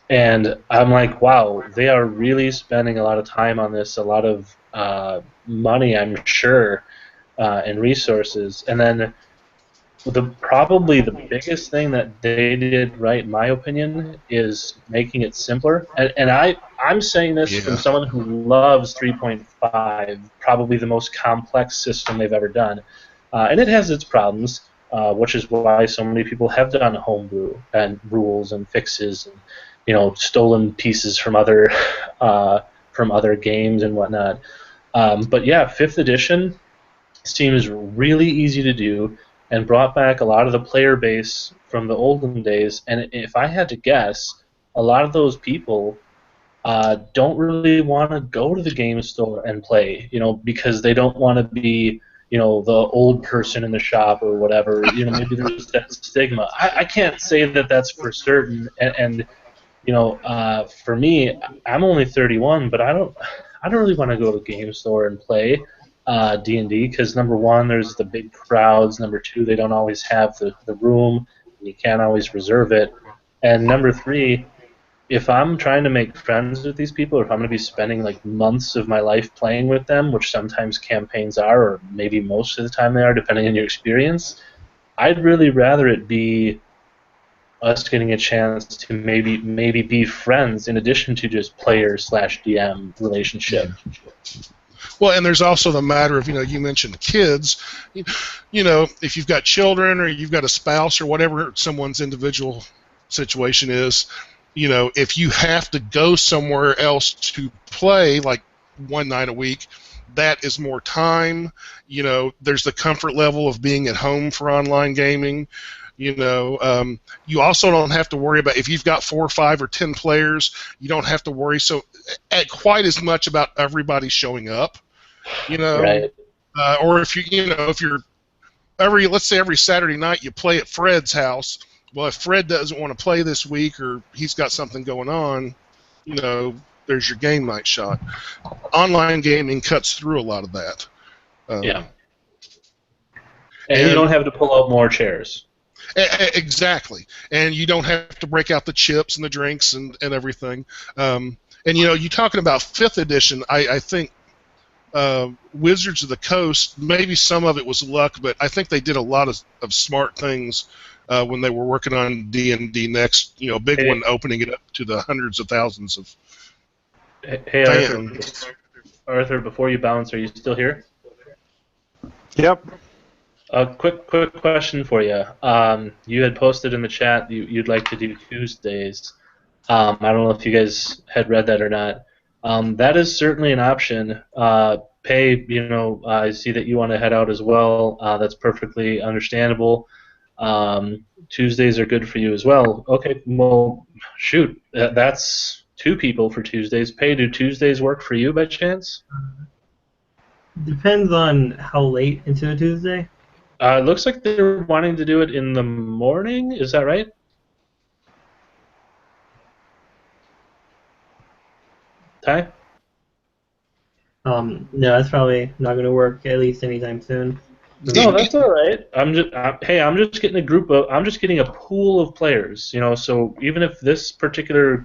And I'm like, wow, they are really spending a lot of time on this, a lot of money, I'm sure, and resources. And then probably the biggest thing that they did right, in my opinion, is making it simpler. And I'm saying this from someone who loves 3.5, probably the most complex system they've ever done. And it has its problems, which is why so many people have done homebrew and rules and fixes and stolen pieces from other games and whatnot. But yeah, 5th edition seems really easy to do, and brought back a lot of the player base from the olden days. And if I had to guess, a lot of those people don't really want to go to the game store and play, because they don't want to be, the old person in the shop or whatever. Maybe there's that stigma. I can't say that that's for certain. And for me, I'm only 31, but I don't really want to go to the game store and play D&D, because number 1, there's the big crowds. Number 2, they don't always have the room, and you can't always reserve it. And number 3, if I'm trying to make friends with these people, or if I'm going to be spending like months of my life playing with them, which sometimes campaigns are, or maybe most of the time they are, depending on your experience, I'd really rather it be us getting a chance to maybe be friends in addition to just player/DM relationship.
Well, and there's also the matter of, you mentioned kids. If you've got children, or you've got a spouse, or whatever someone's individual situation is, if you have to go somewhere else to play, like one night a week, that is more time. There's the comfort level of being at home for online gaming. You also don't have to worry about, if you've got 4 or 5 or 10 players, you don't have to worry quite as much about everybody showing up.
Right.
Or if if you're let's say every Saturday night you play at Fred's house. Well, if Fred doesn't want to play this week, or he's got something going on, there's your game night shot. Online gaming cuts through a lot of that.
Yeah. And you don't have to pull out more chairs.
Exactly, and you don't have to break out the chips and the drinks and everything. And you talking about 5th edition, I think Wizards of the Coast, maybe some of it was luck, but I think they did a lot of smart things when they were working on D&D Next. Big one, opening it up to the hundreds of thousands of
Hey,
fans.
Arthur, before you bounce, are you still here?
Yep.
A quick question for you. You had posted in the chat you'd like to do Tuesdays. I don't know if you guys had read that or not. That is certainly an option. Pay, I see that you want to head out as well. That's perfectly understandable. Tuesdays are good for you as well. Okay, well, shoot, that's 2 people for Tuesdays. Pay, do Tuesdays work for you by chance?
Depends on how late into a Tuesday.
It looks like they're wanting to do it in the morning. Is that right? Ty?
No, that's probably not going to work at least anytime soon.
No, that's all right. I'm just getting I'm just getting a pool of players. So even if this particular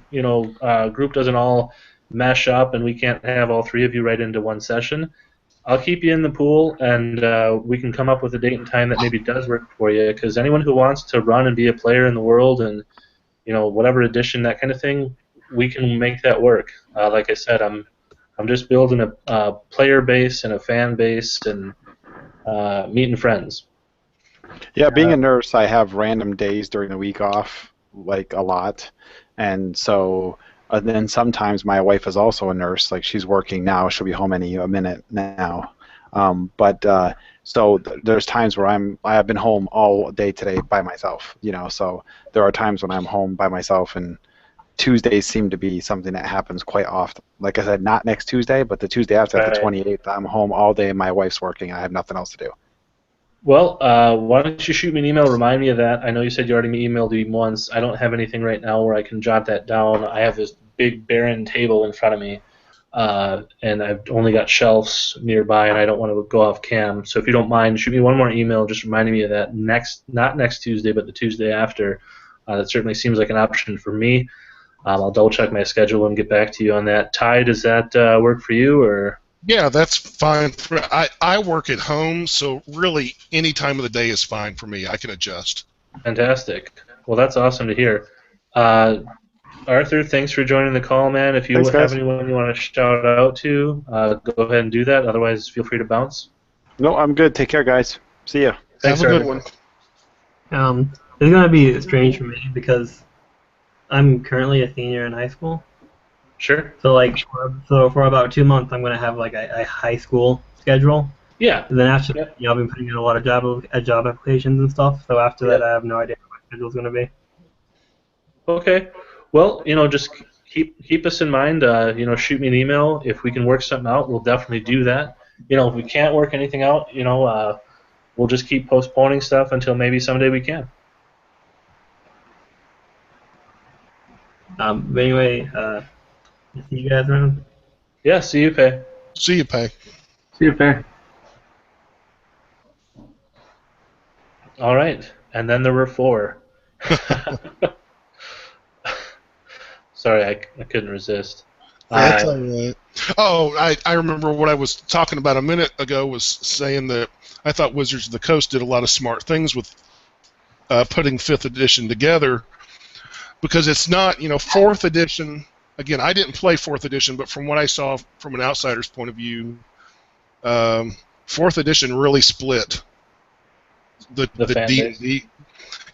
group doesn't all mesh up and we can't have all 3 of you right into one session, I'll keep you in the pool, and we can come up with a date and time that maybe does work for you. Because anyone who wants to run and be a player in the world, and whatever edition, that kind of thing, we can make that work. Like I said, I'm just building a player base and a fan base and meeting friends.
Yeah, being a nurse, I have random days during the week off, like a lot, and so then sometimes my wife is also a nurse. Like she's working now, she'll be home any a minute now. So there's times where I have been home all day today by myself. So there are times when I'm home by myself, and Tuesdays seem to be something that happens quite often. Like I said, not next Tuesday, but the Tuesday after, the 28th, I'm home all day. My wife's working. I have nothing else to do.
Well, why don't you shoot me an email, remind me of that. I know you said you already emailed me once. I don't have anything right now where I can jot that down. I have this big barren table in front of me, and I've only got shelves nearby, and I don't want to go off cam. So if you don't mind, shoot me one more email just reminding me of that not next Tuesday, but the Tuesday after. That certainly seems like an option for me. I'll double check my schedule and get back to you on that. Ty, does that work for you, or?
Yeah, that's fine. I work at home, so really any time of the day is fine for me. I can adjust.
Fantastic. Well, that's awesome to hear. Arthur, thanks for joining the call, man. If you have anyone you want to shout out to, go ahead and do that. Otherwise, feel free to bounce.
No, I'm good. Take care, guys. See ya.
Thanks,
have a
Arthur.
good one.
It's going to be strange for me because I'm currently a senior in high school.
Sure.
So for about 2 months, I'm going to have like a high school schedule.
Yeah.
And then after that, I've been putting in a lot of job applications and stuff. So after that, I have no idea what my schedule's going to be.
Okay. Well, just keep us in mind. Shoot me an email if we can work something out. We'll definitely do that. If we can't work anything out, we'll just keep postponing stuff until maybe someday we can.
But anyway, see you guys around.
Yeah, see you, Pay.
See you, Pay.
See you, Pay.
All right, and then there were 4. Sorry, I couldn't resist.
That's all right. Oh, I remember what I was talking about a minute ago was saying that I thought Wizards of the Coast did a lot of smart things with putting 5th edition together, because it's not, 4th edition. Again, I didn't play 4th edition, but from what I saw from an outsider's point of view, 4th edition really split the D&D.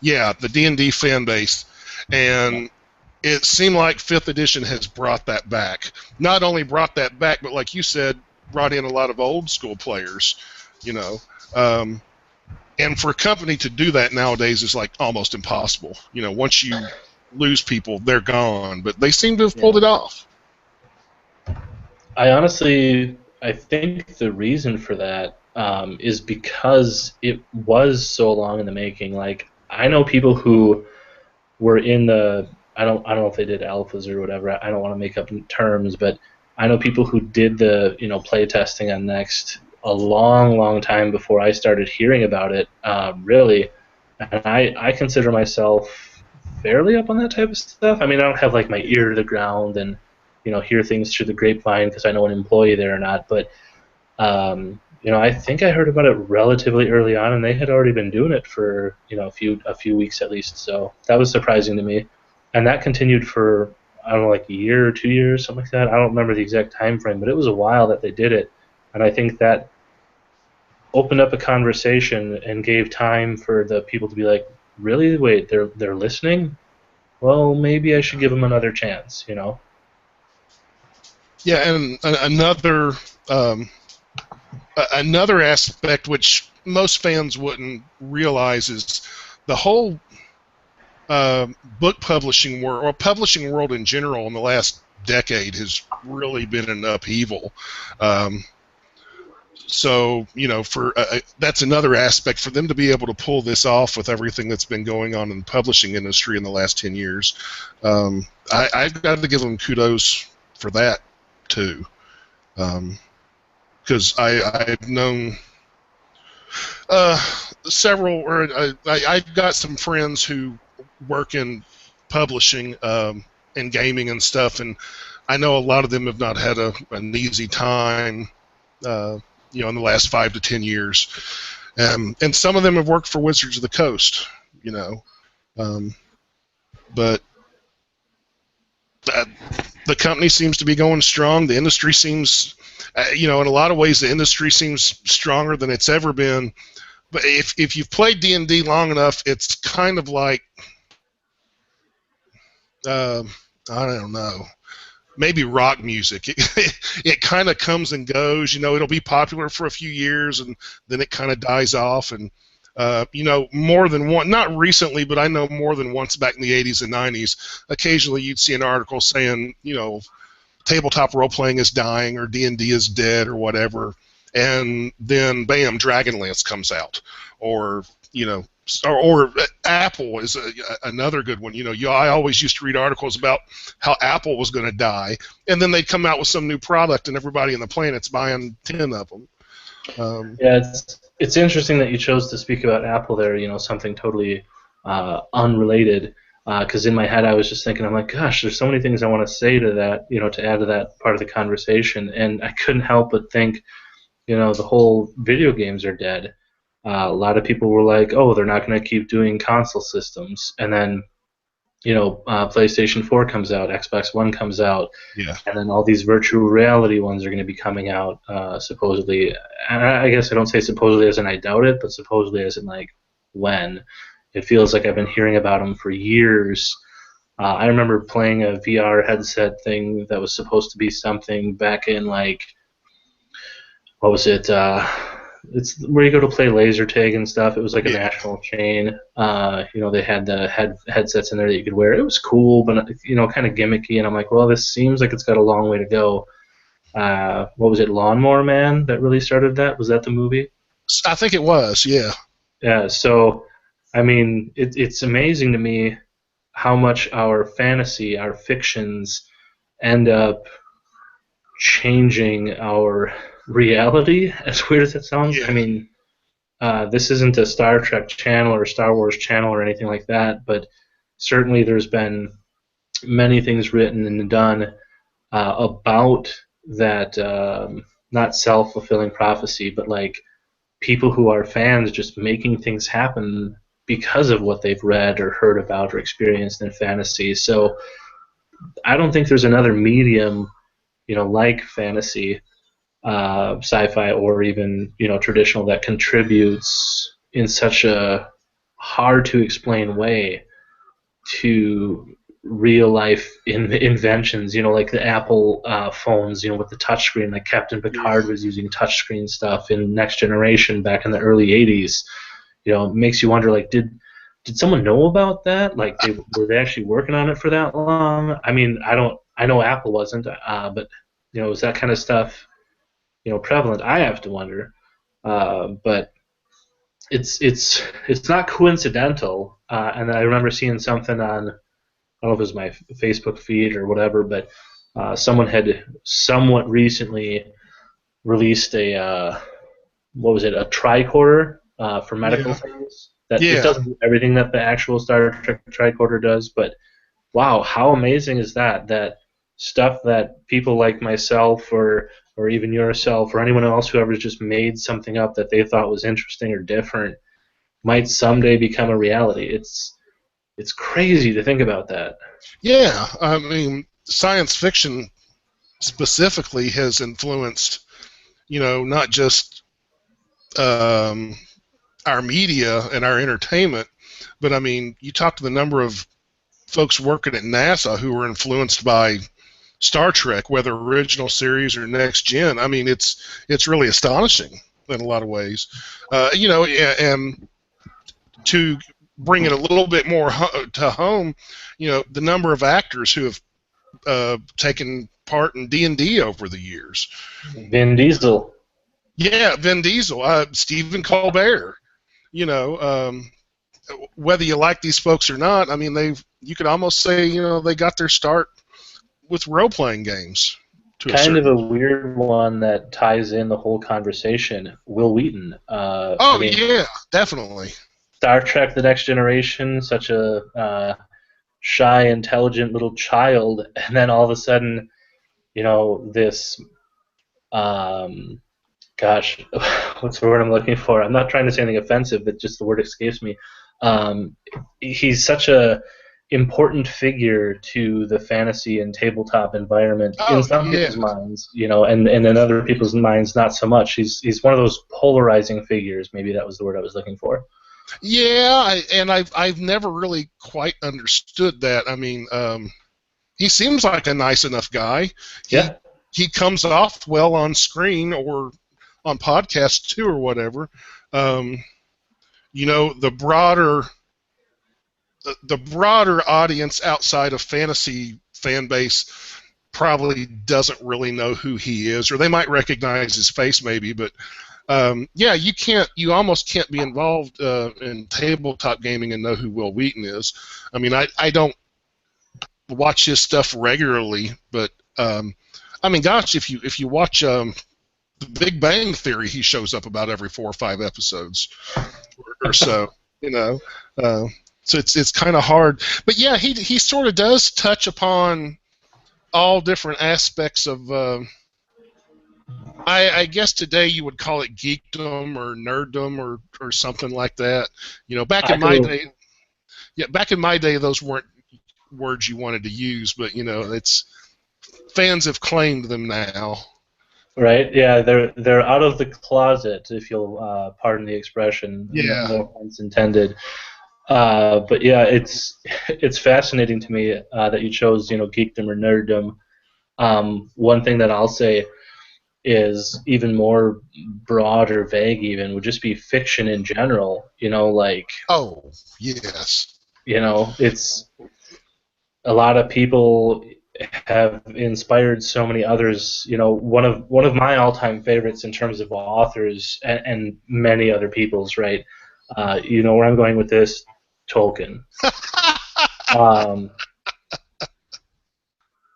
Yeah, the D&D fan base, and it seemed like 5th edition has brought that back. Not only brought that back, but like you said, brought in a lot of old school players. And for a company to do that nowadays is like almost impossible. Once you lose people, they're gone. But they seem to have pulled it off.
I think the reason for that is because it was so long in the making. Like, I know people who were in the I don't know if they did alphas or whatever. I don't want to make up terms, but I know people who did the play testing on Next a long time before I started hearing about it. Really, and I consider myself fairly up on that type of stuff. I mean, I don't have like my ear to the ground and hear things through the grapevine because I know an employee there or not. But I think I heard about it relatively early on, and they had already been doing it for a few weeks at least. So that was surprising to me, and that continued for I don't know, like a year or 2 years, something like that. I don't remember the exact time frame, but it was a while that they did it, and I think that opened up a conversation and gave time for the people to be like, really? Wait, they're listening? Well, maybe I should give them another chance.
Yeah, and um, another aspect which most fans wouldn't realize is the whole book publishing world, or publishing world in general, in the last decade has really been in upheaval. Um, So, for that's another aspect for them to be able to pull this off with everything that's been going on in the publishing industry in the last 10 years. I've got to give them kudos for that too, because I've known several, or I've got some friends who work in publishing and gaming and stuff, and I know a lot of them have not had an easy time. In the last 5 to 10 years, and some of them have worked for Wizards of the Coast, but the company seems to be going strong. The industry seems, in a lot of ways, the industry seems stronger than it's ever been. But if you've played D&D long enough, it's kind of like, I don't know, maybe rock music. It kind of comes and goes. It'll be popular for a few years, and then it kind of dies off. And more than one, not recently, but I know more than once back in the 80s and 90s, occasionally you'd see an article saying, tabletop role-playing is dying, or D&D is dead, or whatever. And then, bam, Dragonlance comes out. Or Apple is another good one. I always used to read articles about how Apple was going to die, and then they'd come out with some new product, and everybody on the planet's buying 10 of them.
Yeah, it's interesting that you chose to speak about Apple there. Something totally unrelated. Because in my head I was just thinking, I'm like, gosh, there's so many things I want to say to that, to add to that part of the conversation, and I couldn't help but think, the whole video games are dead. A lot of people were like, oh, they're not going to keep doing console systems. And then, PlayStation 4 comes out, Xbox One comes out,
Yeah.
and then all these virtual reality ones are going to be coming out, supposedly. And I guess I don't say supposedly as in I doubt it, but supposedly as in, like, when. It feels like I've been hearing about them for years. I remember playing a VR headset thing that was supposed to be something back in, like, what was it? It's where you go to play laser tag and stuff. It was like a national chain. They had the headsets in there that you could wear. It was cool, but kind of gimmicky. And I'm like, well, this seems like it's got a long way to go. What was it, Lawnmower Man, that really started that? Was that the movie?
I think it was, yeah.
Yeah. So, I mean, it's amazing to me how much our fantasy, our fictions, end up changing our reality, as weird as it sounds.
Yeah.
I mean, this isn't a Star Trek channel or Star Wars channel or anything like that, but certainly there's been many things written and done about that, not self-fulfilling prophecy, but like people who are fans just making things happen because of what they've read or heard about or experienced in fantasy. So I don't think there's another medium, like fantasy, sci-fi, or even traditional, that contributes in such a hard to explain way to real life inventions. Like the Apple phones, with the touchscreen. Like Captain Picard was using touchscreen stuff in Next Generation back in the early '80s. It makes you wonder, like, did someone know about that? Like, were they actually working on it for that long? I mean, I know Apple wasn't, but was that kind of stuff prevalent? I have to wonder. But it's not coincidental. And I remember seeing something on, I don't know if it was my Facebook feed or whatever, but someone had somewhat recently released a what was it, a tricorder for medical things That
Yeah.
it doesn't do everything that the actual Star Trek tricorder does, but wow, how amazing is that? That stuff that people like myself or even yourself or anyone else who ever just made something up that they thought was interesting or different might someday become a reality. It's crazy to think about that.
Yeah, I mean, science fiction specifically has influenced, not just our media and our entertainment, but I mean, you talk to the number of folks working at NASA who were influenced by Star Trek, whether original series or next gen. I mean, it's really astonishing in a lot of ways. And to bring it a little bit more to home, the number of actors who have taken part in D&D over the years.
Vin Diesel.
Yeah, Vin Diesel, Stephen Colbert. Whether you like these folks or not, I mean, you could almost say, they got their start with role-playing games.
Kind of a weird one that ties in the whole conversation. Will Wheaton.
Yeah, definitely.
Star Trek: The Next Generation, such a shy, intelligent little child, and then all of a sudden, this, gosh, what's the word I'm looking for? I'm not trying to say anything offensive, but just the word escapes me. He's such a important figure to the fantasy and tabletop environment in some people's minds, and in other people's minds not so much. He's one of those polarizing figures. Maybe that was the word I was looking for.
Yeah, I've never really quite understood that. I mean, he seems like a nice enough guy. He comes off well on screen or on podcasts too, or whatever. The broader audience outside of fantasy fan base probably doesn't really know who he is, or they might recognize his face maybe, but you almost can't be involved in tabletop gaming and know who Will Wheaton is. I mean, I don't watch his stuff regularly, but I mean, gosh, if you watch The Big Bang Theory, he shows up about every 4 or 5 episodes or so, so it's kind of hard. But yeah, he sort of does touch upon all different aspects of. I guess today you would call it geekdom or nerddom or something like that. Back in my day, those weren't words you wanted to use, but it's fans have claimed them now.
Right? Yeah, they're out of the closet, if you'll pardon the expression.
Yeah.
No offense intended. But yeah, it's fascinating to me that you chose geekdom or nerddom. One thing that I'll say is even more broad or vague even would just be fiction in general.
Oh yes.
It's a lot of people have inspired so many others. One of my all-time favorites in terms of authors and many other people's. Right. Where I'm going with this. Tolkien.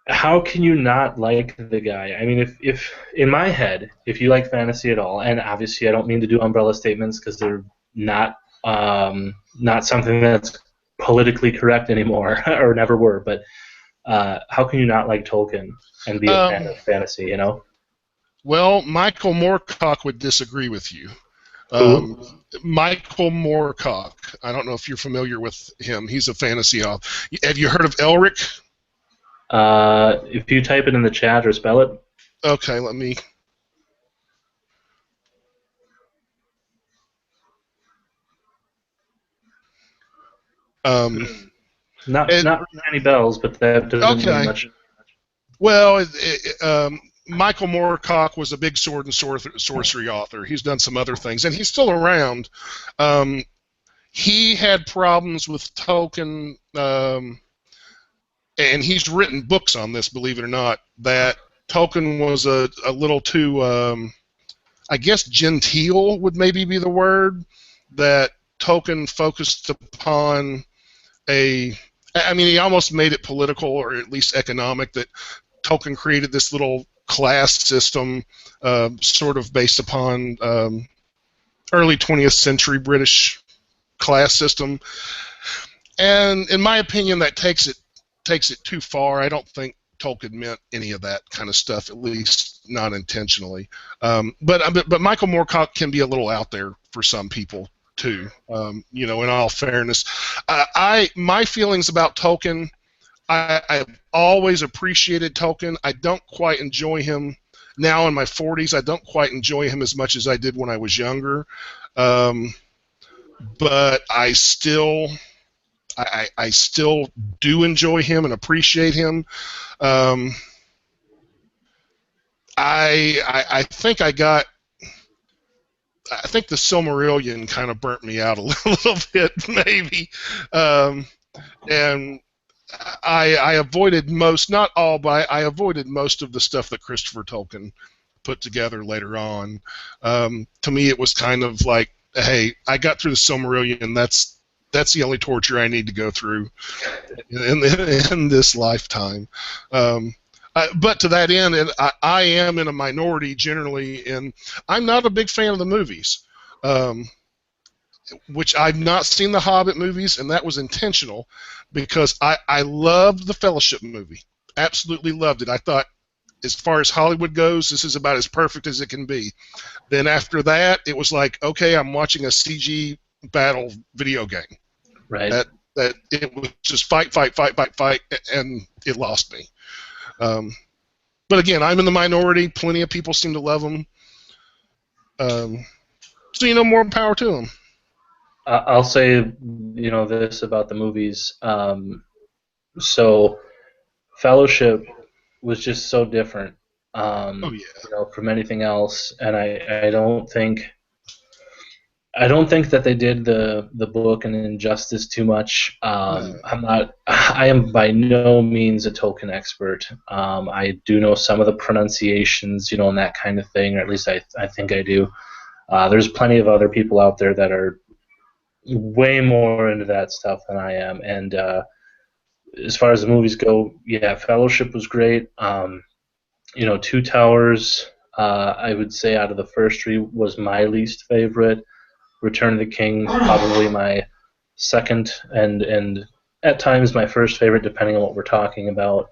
How can you not like the guy? I mean, if in my head, if you like fantasy at all, and obviously I don't mean to do umbrella statements because they're not something that's politically correct anymore or never were, but how can you not like Tolkien and be a fan of fantasy?
Well, Michael Moorcock would disagree with you. Michael Moorcock. I don't know if you're familiar with him. He's a fantasy author. Have you heard of Elric?
If you type it in the chat or spell it.
Okay, let me.
Not any bells, but that doesn't mean much.
Well, Michael Moorcock was a big sword and sorcery author. He's done some other things, and he's still around. He had problems with Tolkien, and he's written books on this, believe it or not, that Tolkien was a little too, I guess genteel would maybe be the word, that Tolkien focused upon he almost made it political or at least economic, that Tolkien created this little class system sort of based upon early 20th century British class system, and in my opinion, that takes it too far. I don't think Tolkien meant any of that kind of stuff, at least not intentionally. But Michael Moorcock can be a little out there for some people too. In all fairness, my feelings about Tolkien, I've always appreciated Tolkien. I don't quite enjoy him now in my 40s. I don't quite enjoy him as much as I did when I was younger. But I still do enjoy him and appreciate him. I think the Silmarillion kind of burnt me out a little bit, maybe. And I avoided most, not all, but I avoided most of the stuff that Christopher Tolkien put together later on. To me, it was kind of like, hey, I got through the Silmarillion. That's the only torture I need to go through in this lifetime. But to that end, I am in a minority generally, and I'm not a big fan of the movies, which I've not seen the Hobbit movies, and that was intentional because I loved the Fellowship movie. Absolutely loved it. I thought, as far as Hollywood goes, this is about as perfect as it can be. Then after that, it was like, okay, I'm watching a CG battle video game.
Right.
That it was just fight, and it lost me. But again, I'm in the minority. Plenty of people seem to love them. So more power to them.
I'll say, this about the movies. So, Fellowship was just so different. From anything else, and I don't think that they did the book an injustice too much. I am by no means a Tolkien expert. I do know some of the pronunciations, and that kind of thing, or at least I think I do. There's plenty of other people out there that are way more into that stuff than I am. And as far as the movies go, yeah, Fellowship was great. Two Towers, I would say out of the first three was my least favorite. Return of the King, probably my second, and at times my first favorite, depending on what we're talking about.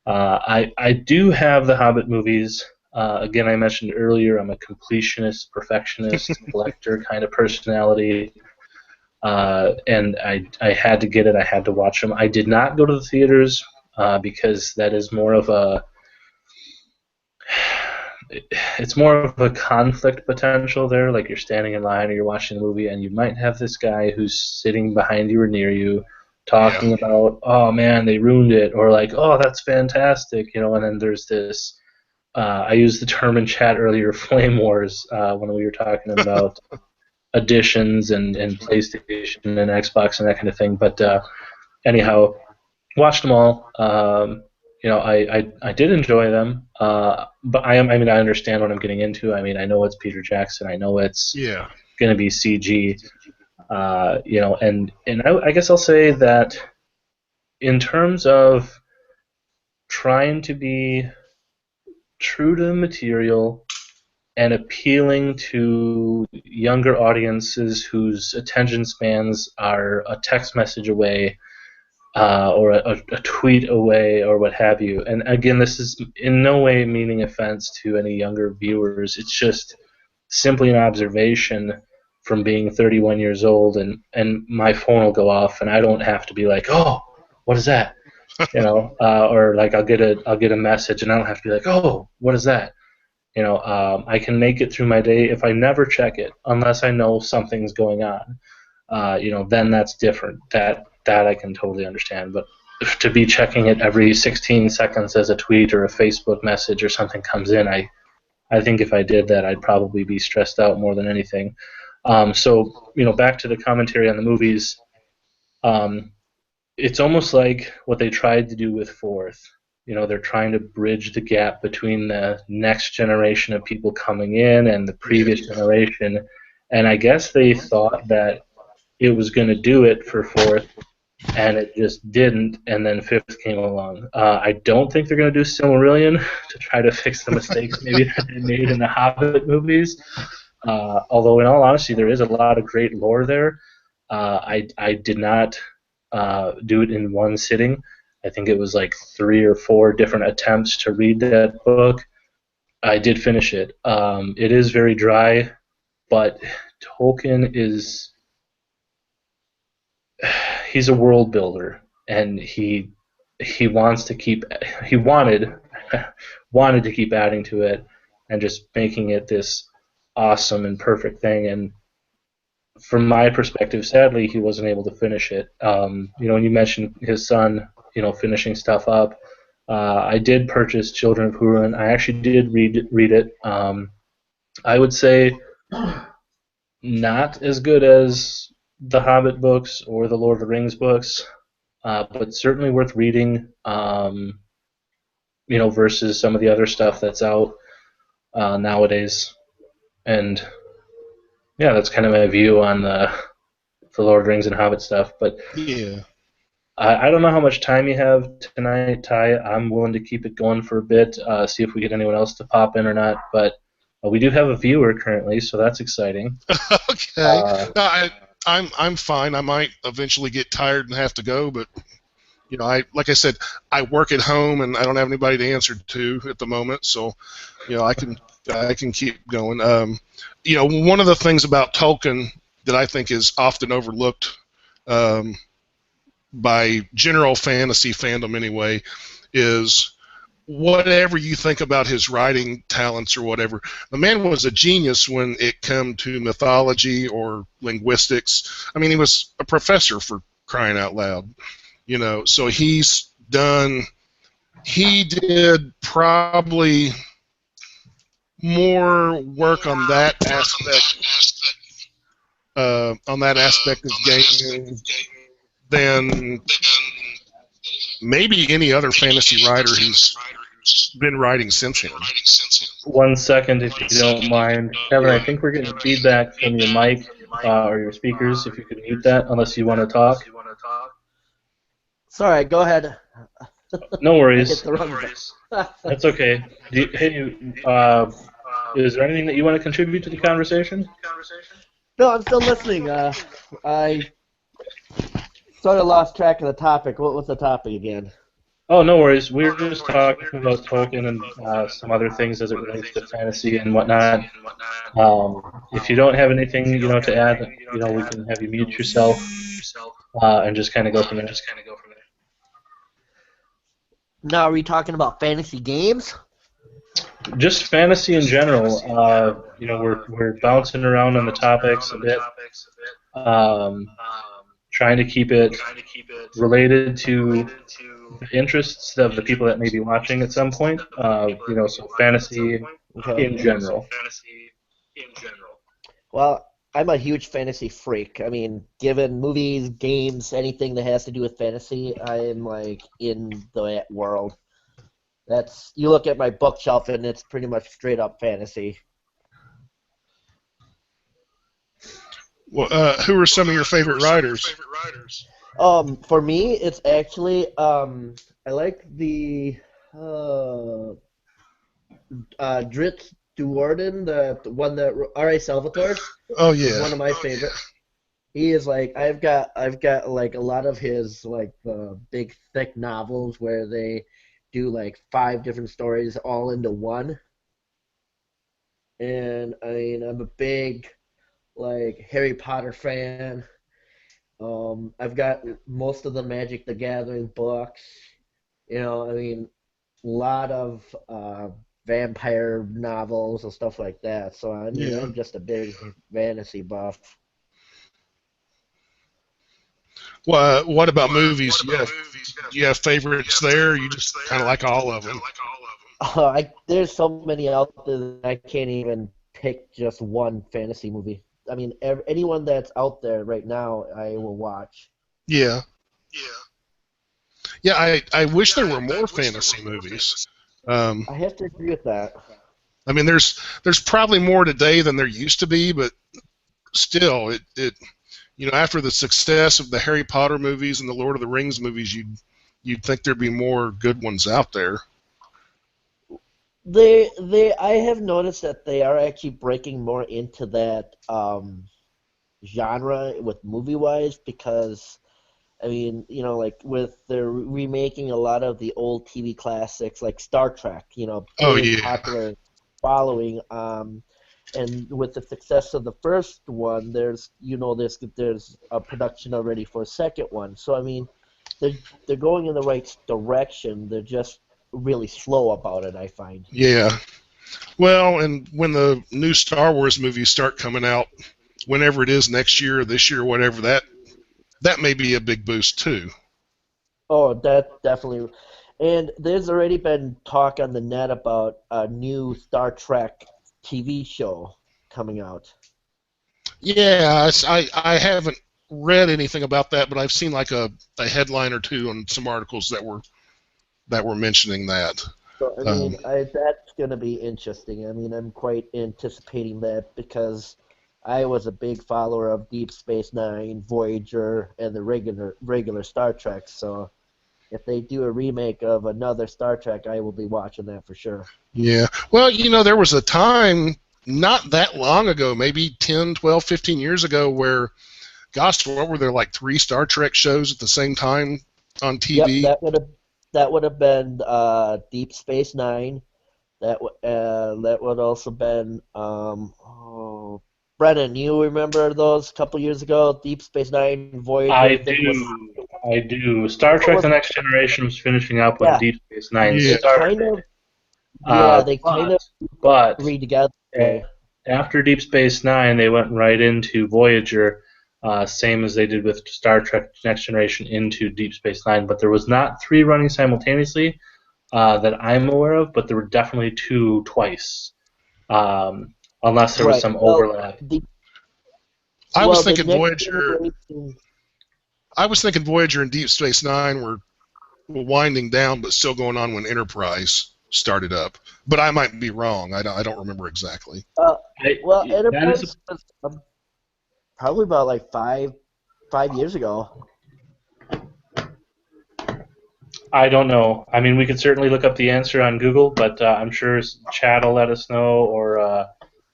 I do have the Hobbit movies. Again, I mentioned earlier, I'm a completionist, perfectionist, collector kind of personality, and I had to get it. I had to watch them. I did not go to the theaters because that is more of a it's more of a conflict potential there. Like, you're standing in line or you're watching a movie, and you might have this guy who's sitting behind you or near you talking about, oh man, they ruined it, or like, oh, that's fantastic, and then there's this I used the term in chat earlier, flame wars, when we were talking about editions and PlayStation and Xbox and that kind of thing. But anyhow, watched them all. I did enjoy them, but I understand what I'm getting into. I know it's Peter Jackson. I know it's going to be CG. And I guess I'll say that in terms of trying to be true to the material and appealing to younger audiences whose attention spans are a text message away, or a tweet away, or what have you. And again, this is in no way meaning offense to any younger viewers. It's just simply an observation from being 31 years old, and my phone will go off, and I don't have to be like, oh, what is that? Or like I'll get a message, and I don't have to be like, oh, what is that? I can make it through my day if I never check it, unless I know something's going on. Then that's different. That I can totally understand. But to be checking it every 16 seconds as a tweet or a Facebook message or something comes in, I think if I did that, I'd probably be stressed out more than anything. So back to the commentary on the movies. It's almost like what they tried to do with Fourth. They're trying to bridge the gap between the next generation of people coming in and the previous generation. And I guess they thought that it was going to do it for Fourth, and it just didn't, and then Fifth came along. I don't think they're going to do Silmarillion to try to fix the mistakes maybe that they made in the Hobbit movies, although in all honesty there is a lot of great lore there. I did not do it in one sitting. I think it was like 3 or 4 different attempts to read that book. I did finish it. It is very dry, but Tolkien is he's a world builder, and he wants to keep he wanted wanted to keep adding to it and just making it this awesome and perfect thing. And from my perspective, sadly, he wasn't able to finish it. When you mentioned his son, finishing stuff up, I did purchase Children of Hurin. I actually did read it. I would say not as good as the Hobbit books or the Lord of the Rings books, but certainly worth reading. Versus some of the other stuff that's out nowadays. And yeah, that's kind of my view on the Lord of the Rings and Hobbit stuff. But
Yeah.
I don't know how much time you have tonight, Ty. I'm willing to keep it going for a bit, see if we get anyone else to pop in or not. But we do have a viewer currently, so that's exciting.
Okay. No, I'm fine. I might eventually get tired and have to go, but like I said, I work at home and I don't have anybody to answer to at the moment, so I can keep going. One of the things about Tolkien that I think is often overlooked by general fantasy fandom anyway is whatever you think about his writing talents or whatever, the man was a genius when it came to mythology or linguistics. I mean, he was a professor, for crying out loud. So he did probably more work on that aspect of gaming than maybe any other fantasy writer who's been writing since him.
1 second, if you don't mind, Kevin. I think we're getting feedback from your mic or your speakers. If you could mute that, unless you want to talk.
Sorry, go ahead.
No worries.
That's
That's okay. Is there anything that you want to contribute to the conversation?
No, I'm still listening. I sort of lost track of the topic. What was the topic again?
Oh, no worries. We were just talking about Tolkien and some other things as it relates to fantasy and whatnot. If you don't have anything, to add, we can have you mute yourself and just kind of go from there.
Now, are we talking about fantasy games?
Just fantasy in general. We're bouncing around on the topics a bit, trying to keep it related to the interests of the people that may be watching at some point. So fantasy in general.
Well, I'm a huge fantasy freak. I mean, given movies, games, anything that has to do with fantasy, I am like in that world. You look at my bookshelf and it's pretty much straight up fantasy.
Well, who are some of your favorite writers?
For me, it's actually I like the Dritz Duarden, the one that R.A. Salvatore.
Oh yeah,
one of my favorite. He is like I've got like a lot of his like the big thick novels where they do like 5 different stories all into one. And I mean, I'm a big like Harry Potter fan. I've got most of the Magic the Gathering books. I mean, a lot of vampire novels and stuff like that. So I mean, I'm just a big fantasy buff.
Well, what about movies? Do you have favorites there? You just kind of like all of them?
There's so many out there that I can't even pick just one fantasy movie. I mean, anyone that's out there right now, I will watch.
Yeah. I wish there were more fantasy movies.
I have to agree with that.
I mean, there's probably more today than there used to be, but still, it after the success of the Harry Potter movies and the Lord of the Rings movies, you'd think there'd be more good ones out there.
I have noticed that they are actually breaking more into that genre with movie-wise, because I mean, like with they're remaking a lot of the old TV classics like Star Trek,
Oh
big
yeah,
popular following. And with the success of the first one, there's a production already for a second one. So I mean, they're they're going in the right direction. They're just really slow about it, I find.
yeah. Well, and when the new Star Wars movies start coming out, whenever it is next year, or this year, or whatever, that may be a big boost too.
Oh, that definitely. And there's already been talk on the net about a new Star Trek TV show coming out.
Yeah, I haven't read anything about that, but I've seen like a headline or two on some articles that were mentioning that.
So, I
Um,
mean, that's going to be interesting. I mean, I'm quite anticipating that because I was a big follower of Deep Space Nine, Voyager, and the regular Star Trek. So, if they do a remake of another Star Trek, I will be watching that for sure.
yeah. Well, there was a time not that long ago, maybe 10, 12, 15 years ago, where, gosh, what were there, like 3 Star Trek shows at the same time on
Yep,
TV?
that would have been Deep Space Nine. That would also been Brennan. You remember those a couple years ago? Deep Space Nine, Voyager.
I
I think was
do. I do. Star
what
Trek:
was
The Next Generation was finishing up when
yeah.
Deep Space Nine
Yeah.
They kind
started.
of yeah. They kind of
But
read together.
a- after Deep Space Nine, they went right into Voyager, same as they did with Star Trek: Next Generation into Deep Space Nine. But there was not 3 running simultaneously that I'm aware of, but there were definitely 2 twice, unless there was
Right.
some overlap.
I was
The
thinking
next
Voyager.
generation.
I was thinking Voyager and Deep Space Nine were winding down, but still going on when Enterprise started up. But I might be wrong. I don't remember exactly.
Well,
That is
Enterprise was probably about like 5 years ago.
I don't know. I mean, we could certainly look up the answer on Google, but I'm sure Chad will let us know, or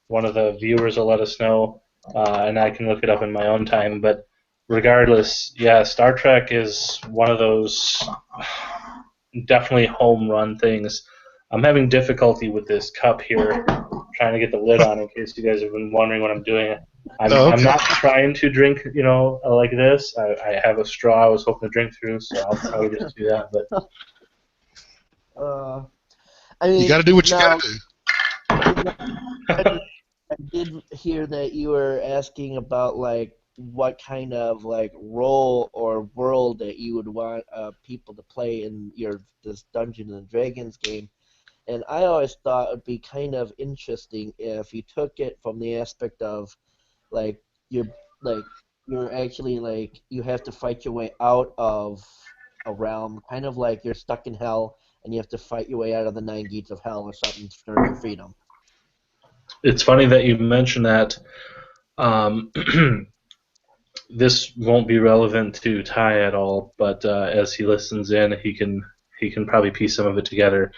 one of the viewers will let us know, and I can look it up in my own time. But regardless, yeah, Star Trek is one of those definitely home run things. I'm having difficulty with this cup here, trying to get the lid on in case you guys have been wondering what I'm doing.
Oh,
I'm
okay.
not trying to drink, like this. I have a straw I was hoping to drink through, so I'll probably just do that. But
I mean,
You got to do what you
now
got to do.
I did hear that you were asking about like what kind of like role or world that you would want people to play in this Dungeons and Dragons game. And I always thought it'd be kind of interesting if you took it from the aspect of like you're like you're actually like you have to fight your way out of a realm, kind of like you're stuck in hell and you have to fight your way out of the 9 gates of hell or something to earn your freedom.
it's funny that you mentioned that. Um, this won't be relevant to Ty at all, but as he listens in, he can probably piece some of it together.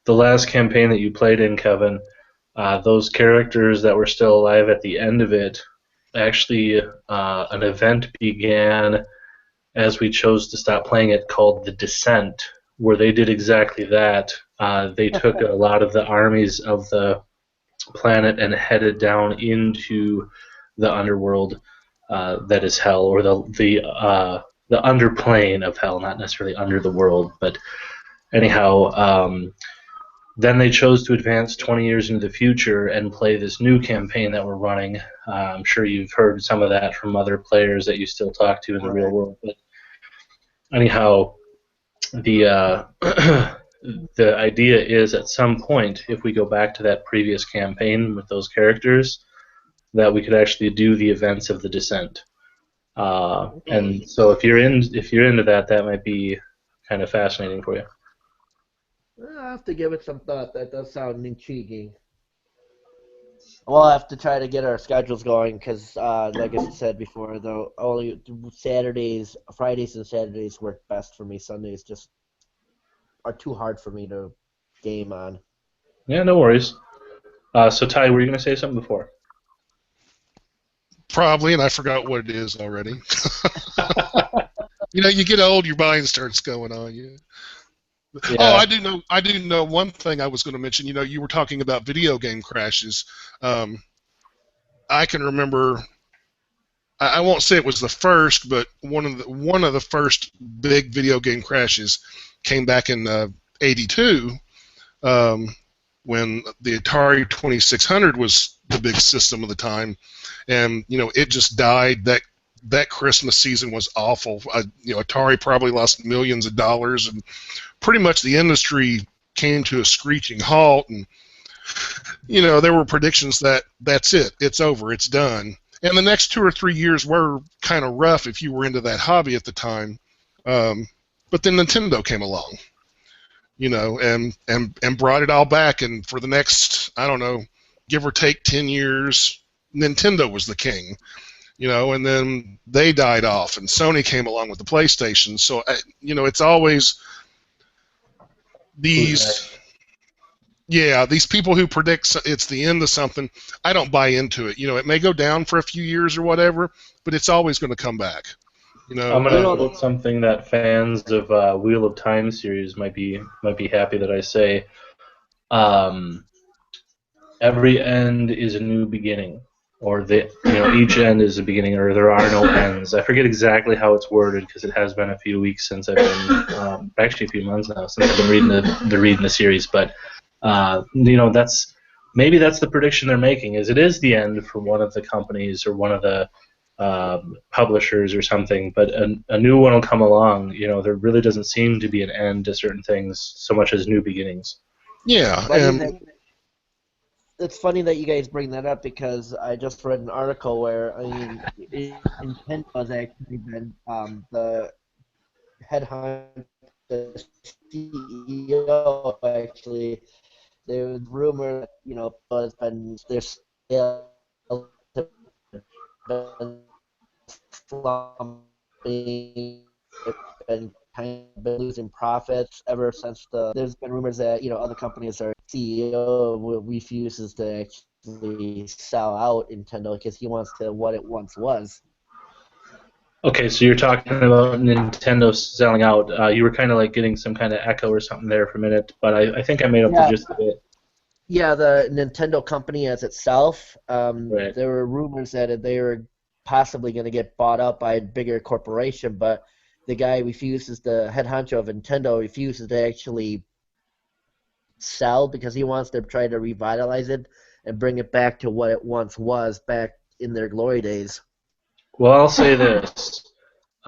The last campaign that you played in, Kevin, those characters that were still alive at the end of it, actually, an event began as we chose to stop playing it called The Descent, where they did exactly that. They took a lot of the armies of the planet and headed down into the underworld that is hell, or the underplane of hell, not necessarily under the world, but anyhow. Then they chose to advance 20 years into the future and play this new campaign that we're running. I'm sure you've heard some of that from other players that you still talk to in the real world. But anyhow, the the idea is at some point, if we go back to that previous campaign with those characters, that we could actually do the events of the Descent. And so if you're into that, that might be kind of fascinating for you.
I'll have to give it some thought. That does sound intriguing. We'll have to try to get our schedules going because, like I said before, though, only Fridays and Saturdays work best for me. Sundays just are too hard for me to game on.
Yeah, no worries. So Ty, were you going to say something before?
Probably, and I forgot what it is already. You know, you get old, your mind starts going on you.
Yeah.
Oh, I do know one thing I was going to mention. You know, you were talking about video game crashes. I can remember. I won't say it was the first, but one of the first big video game crashes came back in '82 when the Atari 2600 was the big system of the time, and you know it just died. That Christmas season was awful. You know, Atari probably lost millions of dollars, and pretty much the industry came to a screeching halt. And you know, there were predictions that that's it, it's over, it's done. And the next 2 or 3 years were kind of rough if you were into that hobby at the time. But then Nintendo came along, you know, and brought it all back. And for the next, I don't know, give or take 10 years, Nintendo was the king, you know, and then they died off, and Sony came along with the PlayStation. So, you know, it's always these... Yeah, these people who predict it's the end of something, I don't buy into it. You know, it may go down for a few years or whatever, but it's always going to come back. You know,
I'm going to quote something that fans of Wheel of Time series might be happy that I say. Every end is a new beginning, or each end is a beginning, or there are no ends. I forget exactly how it's worded because it has been a few weeks since I've been, actually a few months now since I've been reading the series, but. You know, that's the prediction they're making. Is it is the end for one of the companies or one of the publishers or something, but a new one will come along. You know, there really doesn't seem to be an end to certain things so much as new beginnings.
Yeah,
it's funny that you guys bring that up because I just read an article where Nintendo has actually been the the CEO actually. There was rumor that, you know, has been their sales have been slumping, been kind of been losing profits ever since there's been rumors that, you know, other companies are CEO refuses to actually sell out Nintendo because he wants to what it once was.
Okay, so you're talking about Nintendo selling out. You were kind of like getting some kind of echo or something there for a minute, but I think I made up the gist of it.
Yeah, the Nintendo company as itself,
Right.
there were rumors that they were possibly going to get bought up by a bigger corporation, but the guy the head honcho of Nintendo refuses to actually sell because he wants to try to revitalize it and bring it back to what it once was back in their glory days.
Well, I'll say this.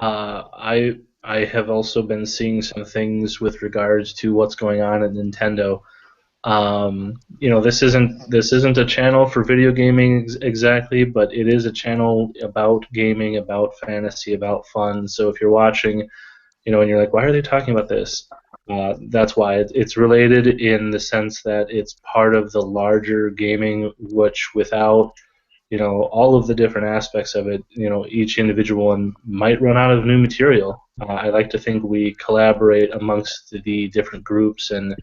I have also been seeing some things with regards to what's going on at Nintendo. You know, this isn't a channel for video gaming exactly, but it is a channel about gaming, about fantasy, about fun. So if you're watching, you know, and you're like, why are they talking about this? That's why it's related in the sense that it's part of the larger gaming, which without, you know, all of the different aspects of it, you know, each individual one might run out of new material. I like to think we collaborate amongst the different groups and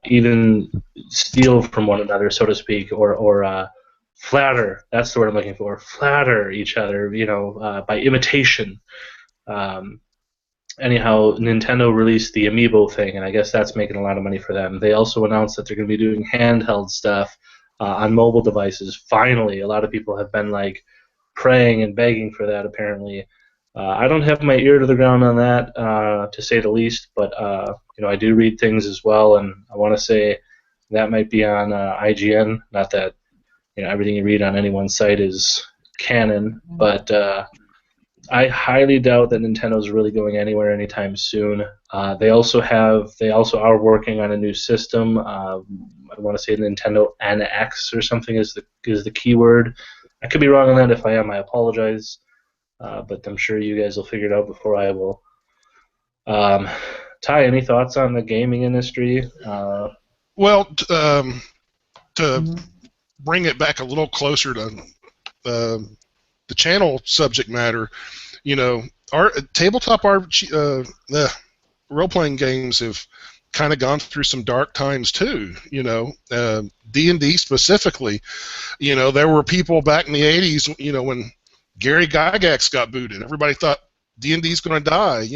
even steal from one another, so to speak, or flatter. That's the word I'm looking for. Flatter each other, you know, by imitation. Anyhow, Nintendo released the Amiibo thing, and I guess that's making a lot of money for them. They also announced that they're going to be doing handheld stuff on mobile devices. Finally, a lot of people have been like praying and begging for that. Apparently, I don't have my ear to the ground on that, to say the least. But you know, I do read things as well, and I want to say that might be on IGN. Not that, you know, everything you read on any one site is canon, but I highly doubt that Nintendo's really going anywhere anytime soon. They also are working on a new system. I want to say Nintendo NX or something is the keyword. I could be wrong on that. If I am, I apologize. But I'm sure you guys will figure it out before I will. Ty, any thoughts on the gaming industry?
Well, to bring it back a little closer to the channel subject matter, you know, our tabletop role-playing games have kind of gone through some dark times too. D&D specifically. There were people back in the 80s, when Gary Gygax got booted. Everybody thought D&D's going to die.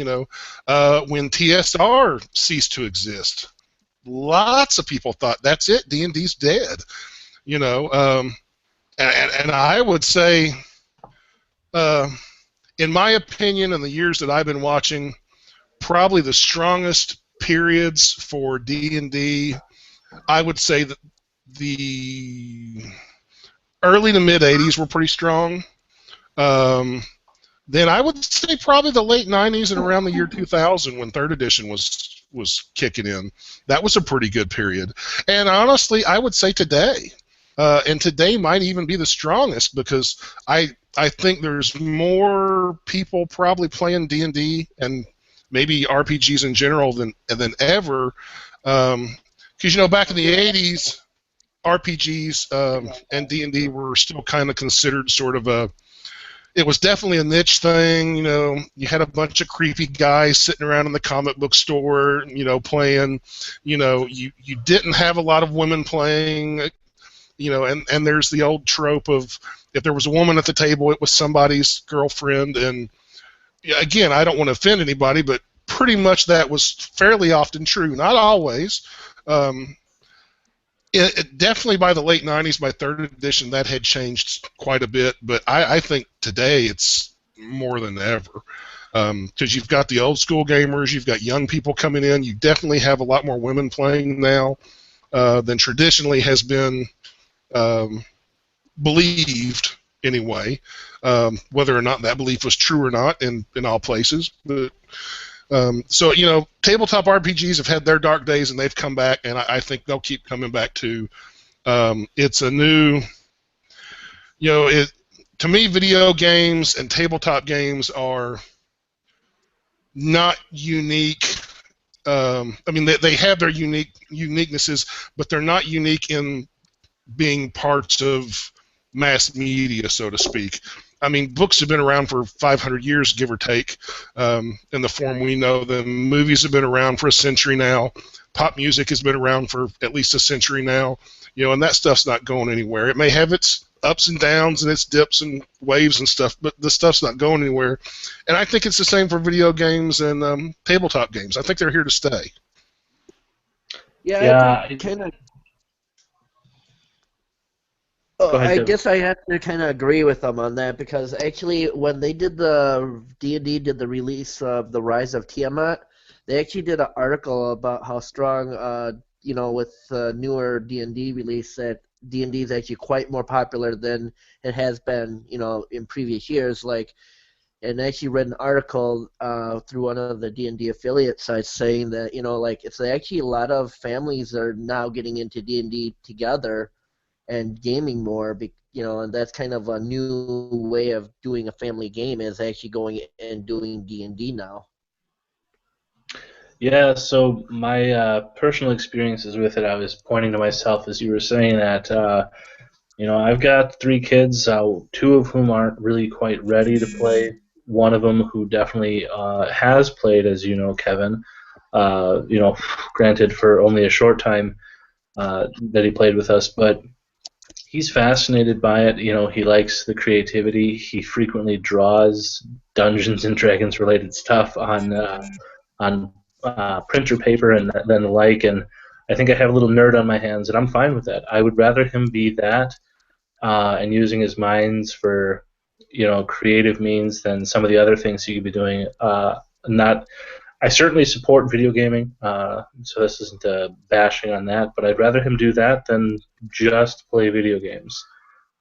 When TSR ceased to exist, lots of people thought that's it, D&D's dead. And I would say, in my opinion, in the years that I've been watching, probably the strongest periods for D&D, I would say that the early to mid 80s were pretty strong. Then I would say probably the late 90s and around the year 2000 when 3rd edition was kicking in. That was a pretty good period. And honestly, I would say today. And today might even be the strongest because I think there's more people probably playing D&D and maybe RPGs in general than ever. Because back in the 80s, RPGs and D&D were still kind of considered sort of it was definitely a niche thing. You had a bunch of creepy guys sitting around in the comic book store, playing. You didn't have a lot of women playing. And there's the old trope of if there was a woman at the table, it was somebody's girlfriend. And again, I don't want to offend anybody, but pretty much that was fairly often true. Not always. It definitely by the late 90s, by 3rd edition, that had changed quite a bit. But I think today it's more than ever. Because you've got the old school gamers, you've got young people coming in. You definitely have a lot more women playing now than traditionally has been believed anyway, whether or not that belief was true or not in all places. But so tabletop RPGs have had their dark days and they've come back, and I think they'll keep coming back too. It's a new, to me, video games and tabletop games are not unique. They have their uniquenesses, but they're not unique in being parts of mass media, so to speak. Books have been around for 500 years, give or take, in the form we know them. Movies have been around for a century now. Pop music has been around for at least a century now. And that stuff's not going anywhere. It may have its ups and downs and its dips and waves and stuff, but the stuff's not going anywhere. And I think it's the same for video games and tabletop games. I think they're here to stay.
Yeah, I
ahead,
guess I have to kind of agree with them on that because actually when they did the D&D did the release of the Rise of Tiamat, they actually did an article about how strong, with the newer D&D release that D&D is actually quite more popular than it has been, in previous years. And I actually read an article through one of the D&D affiliate sites saying that, it's actually a lot of families are now getting into D&D together and gaming more, and that's kind of a new way of doing a family game is actually going and doing D&D now.
Yeah, so my personal experiences with it, I was pointing to myself as you were saying that. I've got 3 kids, 2 of whom aren't really quite ready to play. One of them who definitely has played, as you know, Kevin. Granted for only a short time that he played with us, but he's fascinated by it. He likes the creativity. He frequently draws Dungeons and Dragons related stuff on printer paper and then the like. And I think I have a little nerd on my hands, and I'm fine with that. I would rather him be that and using his minds for creative means than some of the other things he could be doing. I certainly support video gaming, so this isn't a bashing on that, but I'd rather him do that than just play video games.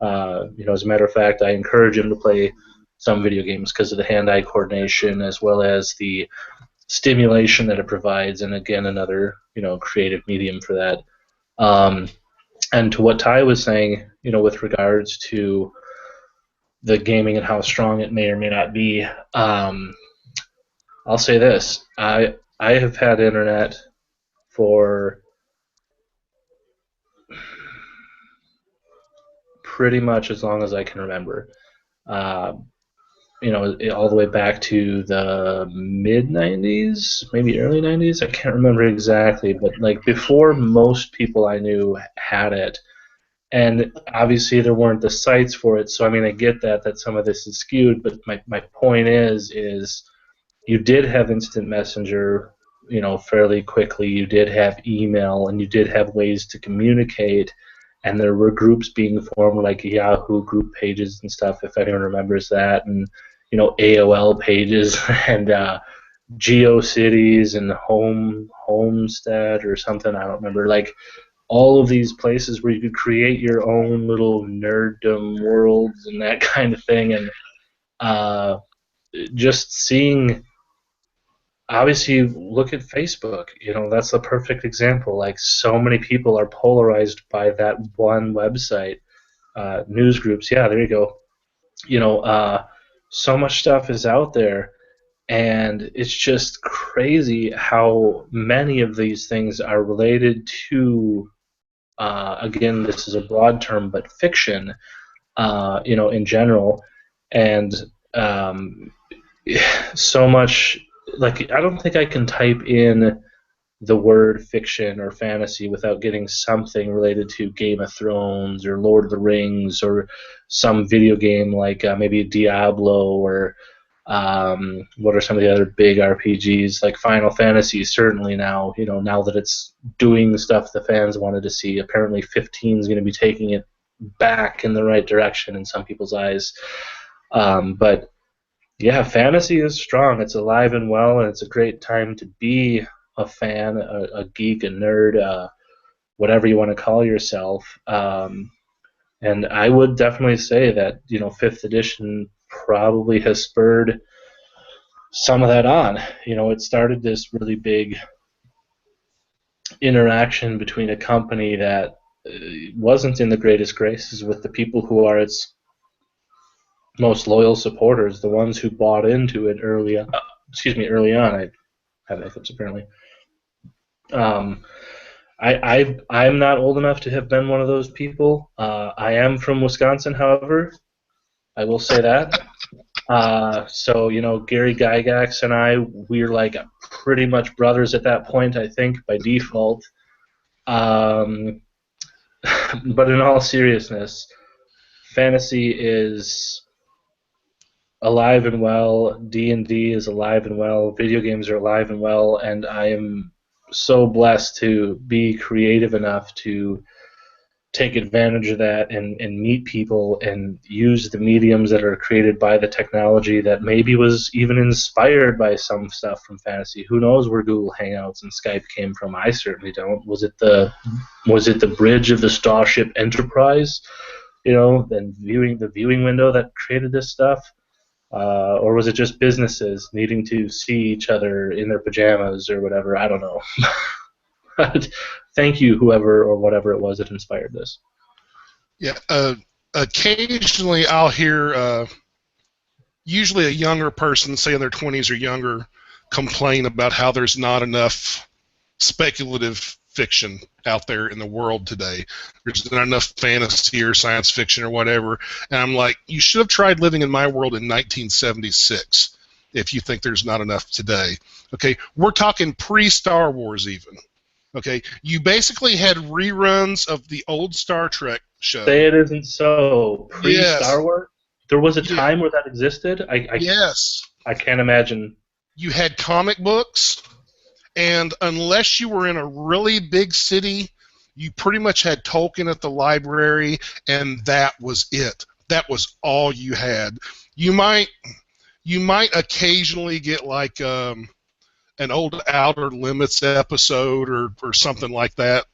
As a matter of fact, I encourage him to play some video games because of the hand-eye coordination as well as the stimulation that it provides, and again, another creative medium for that. And to what Ty was saying, with regards to the gaming and how strong it may or may not be, I'll say this: I have had internet for pretty much as long as I can remember. all the way back to the mid 90s, maybe early 90s. I can't remember exactly, but like before most people I knew had it. And obviously there weren't the sites for it. So I mean, I get that some of this is skewed, but my point is you did have instant messenger, fairly quickly. You did have email, and you did have ways to communicate. And there were groups being formed, like Yahoo group pages and stuff, if anyone remembers that, and AOL pages and GeoCities and Homestead or something. I don't remember. Like all of these places where you could create your own little nerddom worlds and that kind of thing, and just seeing. Obviously, look at Facebook. That's the perfect example. Like, so many people are polarized by that one website. News groups, yeah, there you go. So much stuff is out there, and it's just crazy how many of these things are related to. Again, this is a broad term, but fiction. In general, and so much. Like, I don't think I can type in the word fiction or fantasy without getting something related to Game of Thrones or Lord of the Rings or some video game like maybe Diablo or what are some of the other big RPGs like Final Fantasy. Certainly now, now that it's doing the stuff the fans wanted to see, apparently 15 is going to be taking it back in the right direction in some people's eyes. But yeah, fantasy is strong. It's alive and well, and it's a great time to be a fan, a geek, a nerd, whatever you want to call yourself. And I would definitely say that fifth edition probably has spurred some of that on. It started this really big interaction between a company that wasn't in the greatest graces with the people who are its most loyal supporters, the ones who bought into it early on. I have hiccups apparently. I'm not old enough to have been one of those people. I am from Wisconsin, however. I will say that. So Gary Gygax and I, we're like pretty much brothers at that point, I think, by default. But in all seriousness, fantasy is alive and well. D&D is alive and well. Video games are alive and well, and I am so blessed to be creative enough to take advantage of that and meet people and use the mediums that are created by the technology that maybe was even inspired by some stuff from fantasy. Who knows where Google Hangouts and Skype came from? I certainly don't. Was it the bridge of the Starship Enterprise? Then the viewing window that created this stuff? Or was it just businesses needing to see each other in their pajamas or whatever? I don't know. But thank you, whoever or whatever it was that inspired this.
Yeah. Occasionally I'll hear usually a younger person, say in their 20s or younger, complain about how there's not enough speculative fiction out there in the world today. There's not enough fantasy or science fiction or whatever. And I'm like, you should have tried living in my world in 1976 if you think there's not enough today. Okay, we're talking pre-Star Wars even. Okay, you basically had reruns of the old Star Trek show.
Say it isn't so. Pre-Star
Yes.
Wars? There was a time where that existed?
Yes.
I can't imagine.
You had comic books, and unless you were in a really big city, you pretty much had Tolkien at the library, and that was it. That was all you had. You might occasionally get like an old Outer Limits episode or something like that,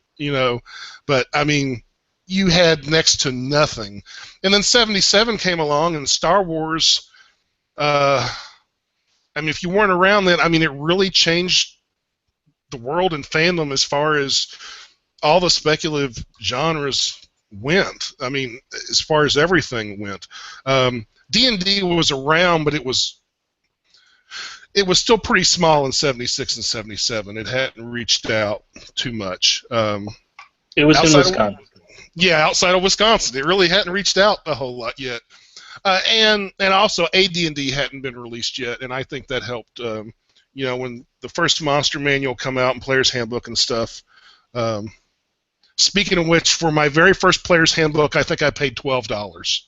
but I mean, you had next to nothing. And then 77 came along, and Star Wars, I mean, if you weren't around then, I mean, it really changed the world and fandom as far as all the speculative genres went. I mean, as far as everything went. D&D was around, but it was still pretty small in 76 and 77. It hadn't reached out too much.
It was in Wisconsin.
Yeah, outside of Wisconsin. It really hadn't reached out a whole lot yet. And also AD&D hadn't been released yet, and I think that helped. When the first Monster Manual come out and Player's Handbook and stuff. Speaking of which, for my very first Player's Handbook, I think I paid $12.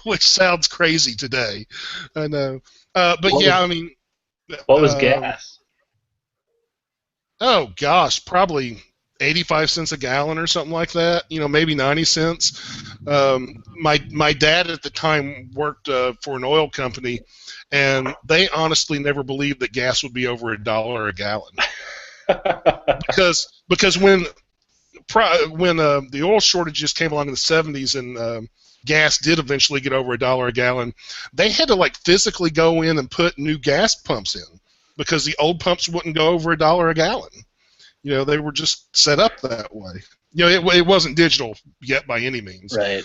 Which sounds crazy today. I know. But I mean...
What was gas?
Oh, gosh, probably 85 cents a gallon or something like that. Maybe 90 cents. My dad at the time worked for an oil company, and they honestly never believed that gas would be over $1 a gallon. because when the oil shortages came along in the 70s and gas did eventually get over $1 a gallon, they had to physically go in and put new gas pumps in because the old pumps wouldn't go over $1 a gallon. They were just set up that way. It wasn't digital yet by any means.
Right.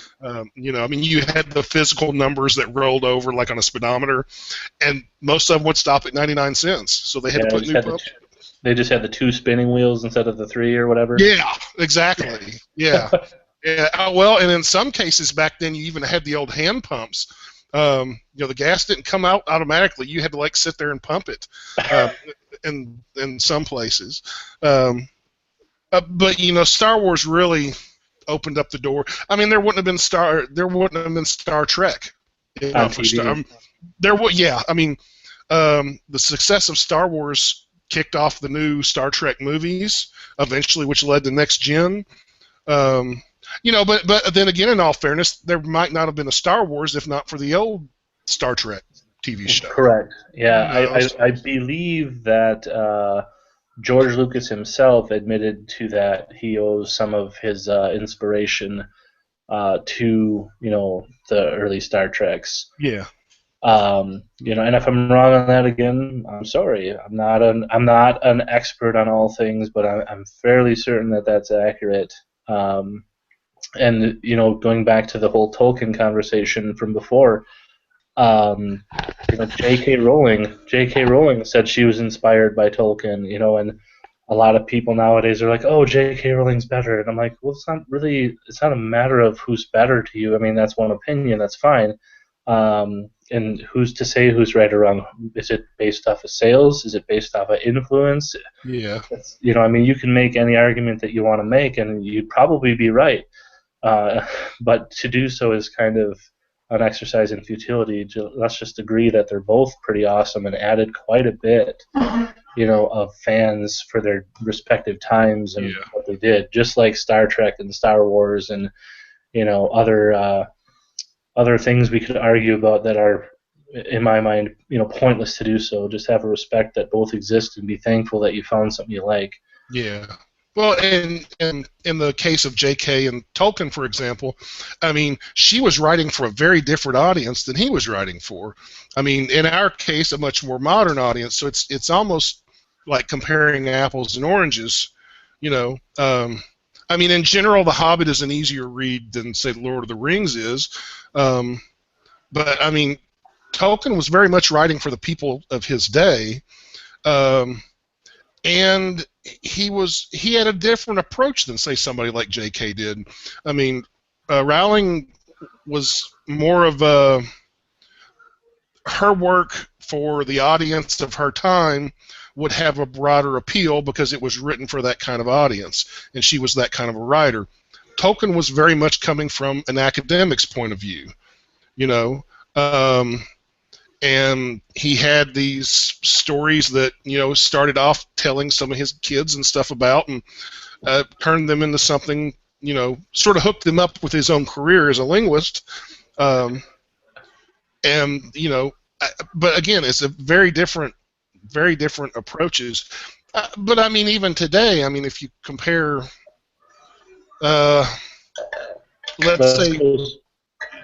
You had the physical numbers that rolled over like on a speedometer, and most of them would stop at 99 cents. So they had to put new pumps.
They just had the 2 spinning wheels instead of the 3 or whatever.
Yeah, exactly. Yeah. Yeah. Well, and in some cases back then, you even had the old hand pumps. The gas didn't come out automatically. You had to sit there and pump it. In some places. But Star Wars really opened up the door. I mean, there wouldn't have been Star Trek.
On TV.
I mean, the success of Star Wars kicked off the new Star Trek movies eventually, which led to Next Gen. But then again, in all fairness, there might not have been a Star Wars if not for the old Star Trek TV show.
Correct. Yeah, I believe that George Lucas himself admitted to that he owes some of his inspiration to the early Star Treks.
Yeah.
And if I'm wrong on that again, I'm sorry. I'm not an expert on all things, but I'm fairly certain that that's accurate. And going back to the whole Tolkien conversation from before. J.K. Rowling said she was inspired by Tolkien, and a lot of people nowadays are like, oh, J.K. Rowling's better, and I'm like, well, it's not a matter of who's better to you. I mean, that's one opinion, that's fine. And who's to say who's right or wrong? Is it based off of sales? Is it based off of influence?
Yeah.
You can make any argument that you want to make, and you'd probably be right. But to do so is kind of an exercise in futility. Let's just agree that they're both pretty awesome and added quite a bit, of fans for their respective times and what they did. Just like Star Trek and Star Wars and other things we could argue about that are, in my mind, pointless to do so. Just have a respect that both exist and be thankful that you found something you like.
Yeah. Well, and in the case of J.K. and Tolkien, for example, I mean, she was writing for a very different audience than he was writing for. I mean, in our case, a much more modern audience. So it's almost like comparing apples and oranges. I mean, in general, The Hobbit is an easier read than, say, Lord of the Rings is. But I mean, Tolkien was very much writing for the people of his day. And he had a different approach than, say, somebody like J.K. did. I mean, Rowling was more of her work for the audience of her time would have a broader appeal because it was written for that kind of audience, and she was that kind of a writer. Tolkien was very much coming from an academic's point of view, and he had these stories that started off telling some of his kids and stuff about, and turned them into something, sort of hooked them up with his own career as a linguist, but again, it's a very different approaches. But I mean, even today, I mean, if you compare, let's say,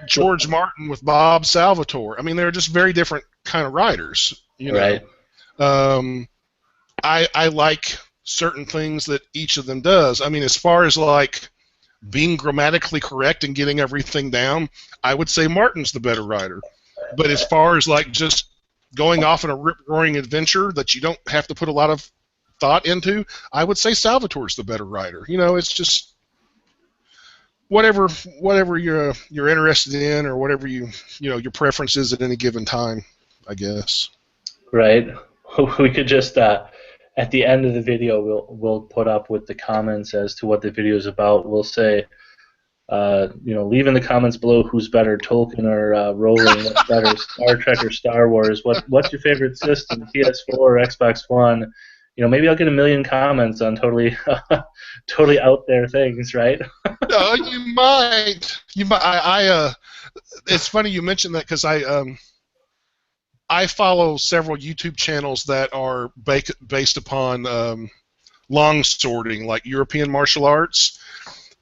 George Martin with Bob Salvatore. I mean, they're just very different kind of writers,
Right.
I like certain things that each of them does. I mean, as far as like being grammatically correct and getting everything down, I would say Martin's the better writer. But as far as like just going off on a rip-roaring adventure that you don't have to put a lot of thought into, I would say Salvatore's the better writer. It's just... whatever you're interested in, or whatever your preference is at any given time, I guess.
Right. We could just at the end of the video we'll put up with the comments as to what the video is about. We'll say, leave in the comments below who's better, Tolkien or Rowling. What's better, Star Trek or Star Wars? What's your favorite system, PS4 or Xbox One? Maybe I'll get a million comments on totally totally out there things, right?
No, you might. It's funny you mentioned that, because I follow several YouTube channels that are based upon long sorting, like European martial arts.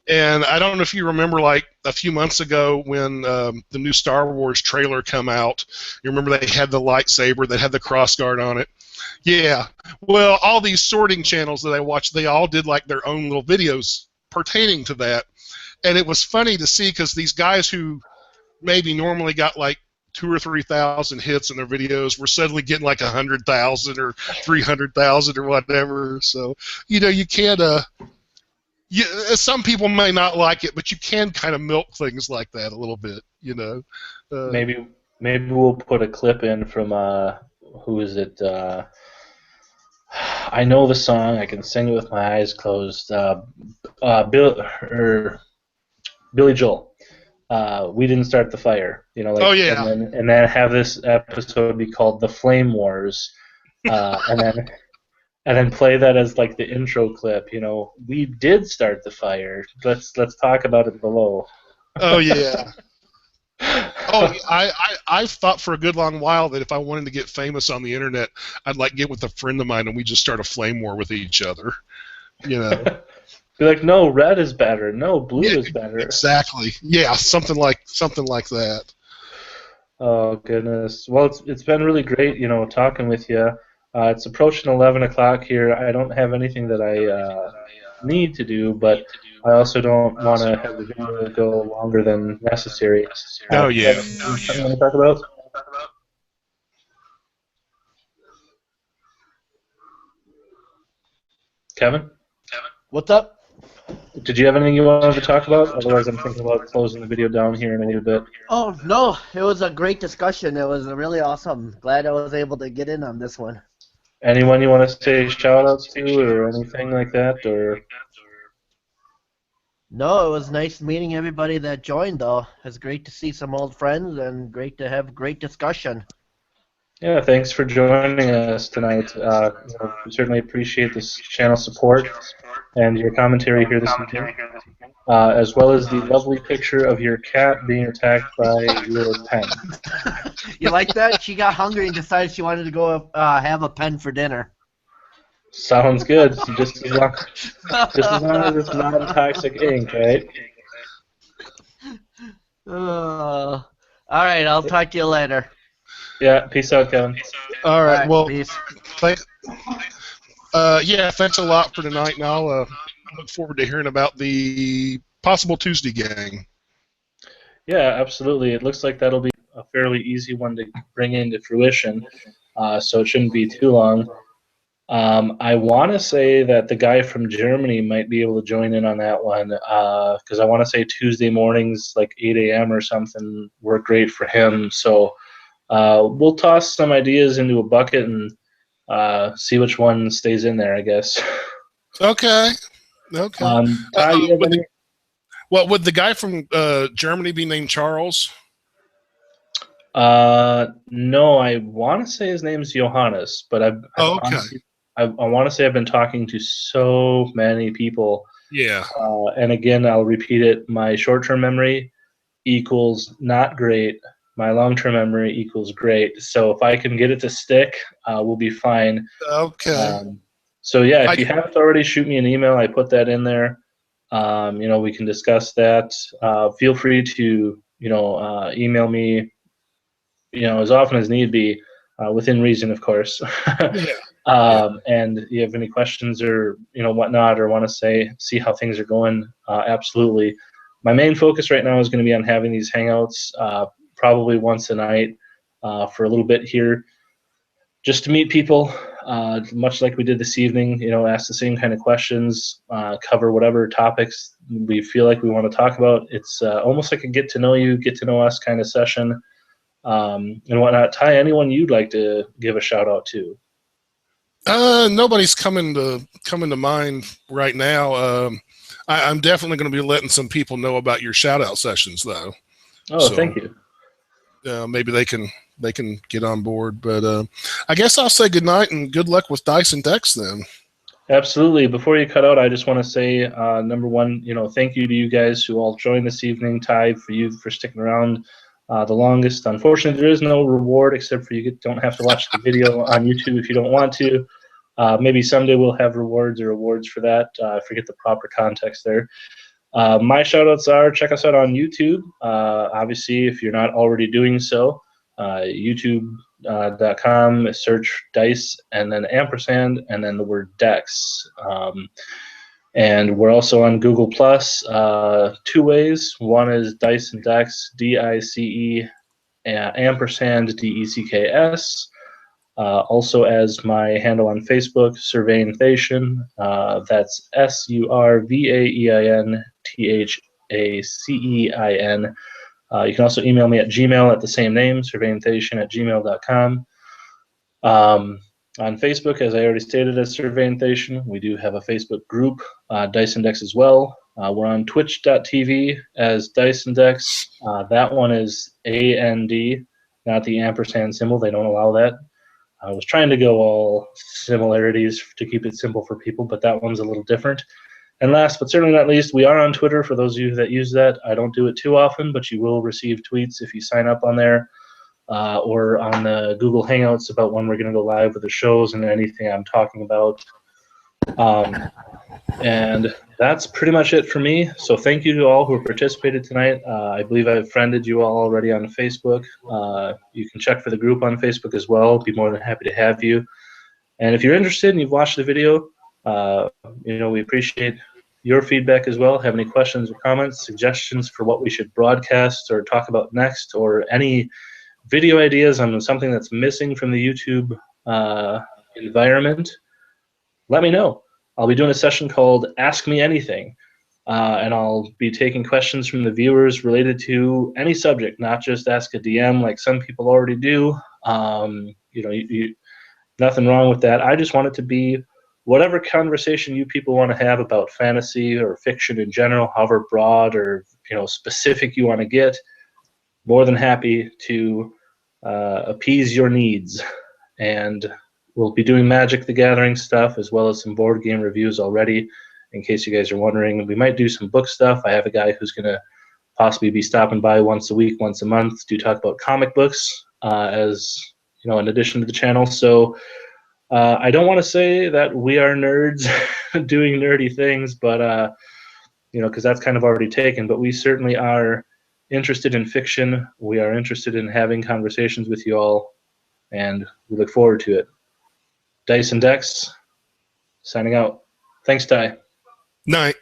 And I don't know if you remember, like a few months ago when the new Star Wars trailer come out. You remember they had the lightsaber that had the crossguard on it. Yeah. Well, all these sorting channels that I watched, they all did like their own little videos pertaining to that. And it was funny to see, because these guys who maybe normally got like 2,000 or 3,000 hits in their videos were suddenly getting like 100,000 or 300,000 or whatever. So, you can't. Some people may not like it, but you can kind of milk things like that a little bit.
Maybe we'll put a clip in from who is it? I know the song. I can sing it with my eyes closed. Billy Joel. We didn't start the fire.
Oh yeah.
And then have this episode be called "The Flame Wars," and then play that as like the intro clip. We did start the fire. Let's talk about it below.
Oh yeah. Oh, I've thought for a good long while that if I wanted to get famous on the internet, I'd like get with a friend of mine and we just start a flame war with each other.
Be like, no, red is better. No, blue is better.
Exactly. Yeah, something like that.
Oh goodness. Well, it's been really great, talking with you. It's approaching 11 o'clock here. I don't have anything that I need to do, but I also don't want to have the video go longer than necessary.
Oh yeah.
Something you want to talk about? Kevin?
What's up?
Did you have anything you wanted to talk about? Otherwise, I'm thinking about closing the video down here in a little bit.
Oh, no. It was a great discussion. It was really awesome. Glad I was able to get in on this one.
Anyone you want to say shout-outs to or anything like that? Or
No, it was nice meeting everybody that joined, though. It's great to see some old friends and great to have great discussion.
Yeah, thanks for joining us tonight. We certainly appreciate this channel support and your commentary here this evening, as well as the lovely picture of your cat being attacked by your pen.
You like that? She got hungry and decided she wanted to go have a pen for dinner.
Sounds good. Just as long as it's non-toxic ink, right?
All right, I'll talk to you later.
Yeah, peace out, Kevin.
All right. Well,
peace.
thanks a lot for tonight, and I'll look forward to hearing about the possible Tuesday gang.
Yeah, absolutely. It looks like that'll be a fairly easy one to bring into fruition, so it shouldn't be too long. I want to say that the guy from Germany might be able to join in on that one, because I want to say Tuesday mornings, like 8 a.m. or something, work great for him. So we'll toss some ideas into a bucket and see which one stays in there, I guess.
Okay. Okay.
Ty, you have any?
Would the guy from Germany be named Charles?
No, I want to say his name's Johannes, but I want to say I've been talking to so many people.
Yeah.
And again, I'll repeat it. My short-term memory equals not great. My long-term memory equals great. So if I can get it to stick, we'll be fine.
Okay.
So yeah, if you haven't already, shoot me an email. I put that in there. We can discuss that. Feel free to email me, as often as need be, within reason, of course. And you have any questions or whatnot, or want to see how things are going, absolutely. My main focus right now is going to be on having these hangouts probably once a night for a little bit here, just to meet people, much like we did this evening, ask the same kind of questions, cover whatever topics we feel like we want to talk about. It's almost like a get to know you, get to know us kind of session, and whatnot. Ty, anyone you'd like to give a shout out to?
Nobody's coming to mind right now. I'm definitely going to be letting some people know about your shout out sessions, though.
Oh, thank you.
Maybe they can get on board. But I guess I'll say good night and good luck with Dice&Decks then.
Absolutely. Before you cut out, I just want to say, number one, thank you to you guys who all joined this evening. Ty, for you for sticking around the longest. Unfortunately, there is no reward except for you don't have to watch the video on YouTube if you don't want to. Maybe someday we'll have rewards or awards for that. I forget the proper context there. My shout-outs are, check us out on YouTube. Obviously, if you're not already doing so, youtube.com, search Dice and then ampersand and then the word Decks. And we're also on Google Plus 2 ways. One is Dice&Decks, DICE ampersand DECKS. Also as my handle on Facebook, Surveyanthation. That's SURVAEINTHACEIN. You can also email me at Gmail at the same name, surveyanthation@gmail.com. On Facebook, as I already stated, as Surveyanthation, we do have a Facebook group, Dice&Decks as well. We're on twitch.tv as Dice&Decks. That one is AND, not the ampersand symbol. They don't allow that. I was trying to go all similarities to keep it simple for people, but that one's a little different. And last but certainly not least, we are on Twitter for those of you that use that. I don't do it too often, but you will receive tweets if you sign up on there or on the Google Hangouts about when we're going to go live with the shows and anything I'm talking about. And that's pretty much it for me. So thank you to all who participated tonight. I believe I've friended you all already on Facebook. You can check for the group on Facebook as well. Be more than happy to have you. And if you're interested and you've watched the video, we appreciate your feedback as well. Have any questions or comments, suggestions for what we should broadcast or talk about next, or any video ideas on something that's missing from the YouTube environment, let me know. I'll be doing a session called Ask Me Anything, and I'll be taking questions from the viewers related to any subject, not just ask a DM like some people already do. Nothing wrong with that. I just want it to be whatever conversation you people want to have about fantasy or fiction in general, however broad or specific you want to get. More than happy to appease your needs. And we'll be doing Magic the Gathering stuff as well as some board game reviews already, in case you guys are wondering. We might do some book stuff. I have a guy who's going to possibly be stopping by once a week, once a month to talk about comic books as in addition to the channel. So I don't want to say that we are nerds doing nerdy things, but because that's kind of already taken. But we certainly are interested in fiction. We are interested in having conversations with you all, and we look forward to it. Dice&Decks, signing out. Thanks, Ty.
Night.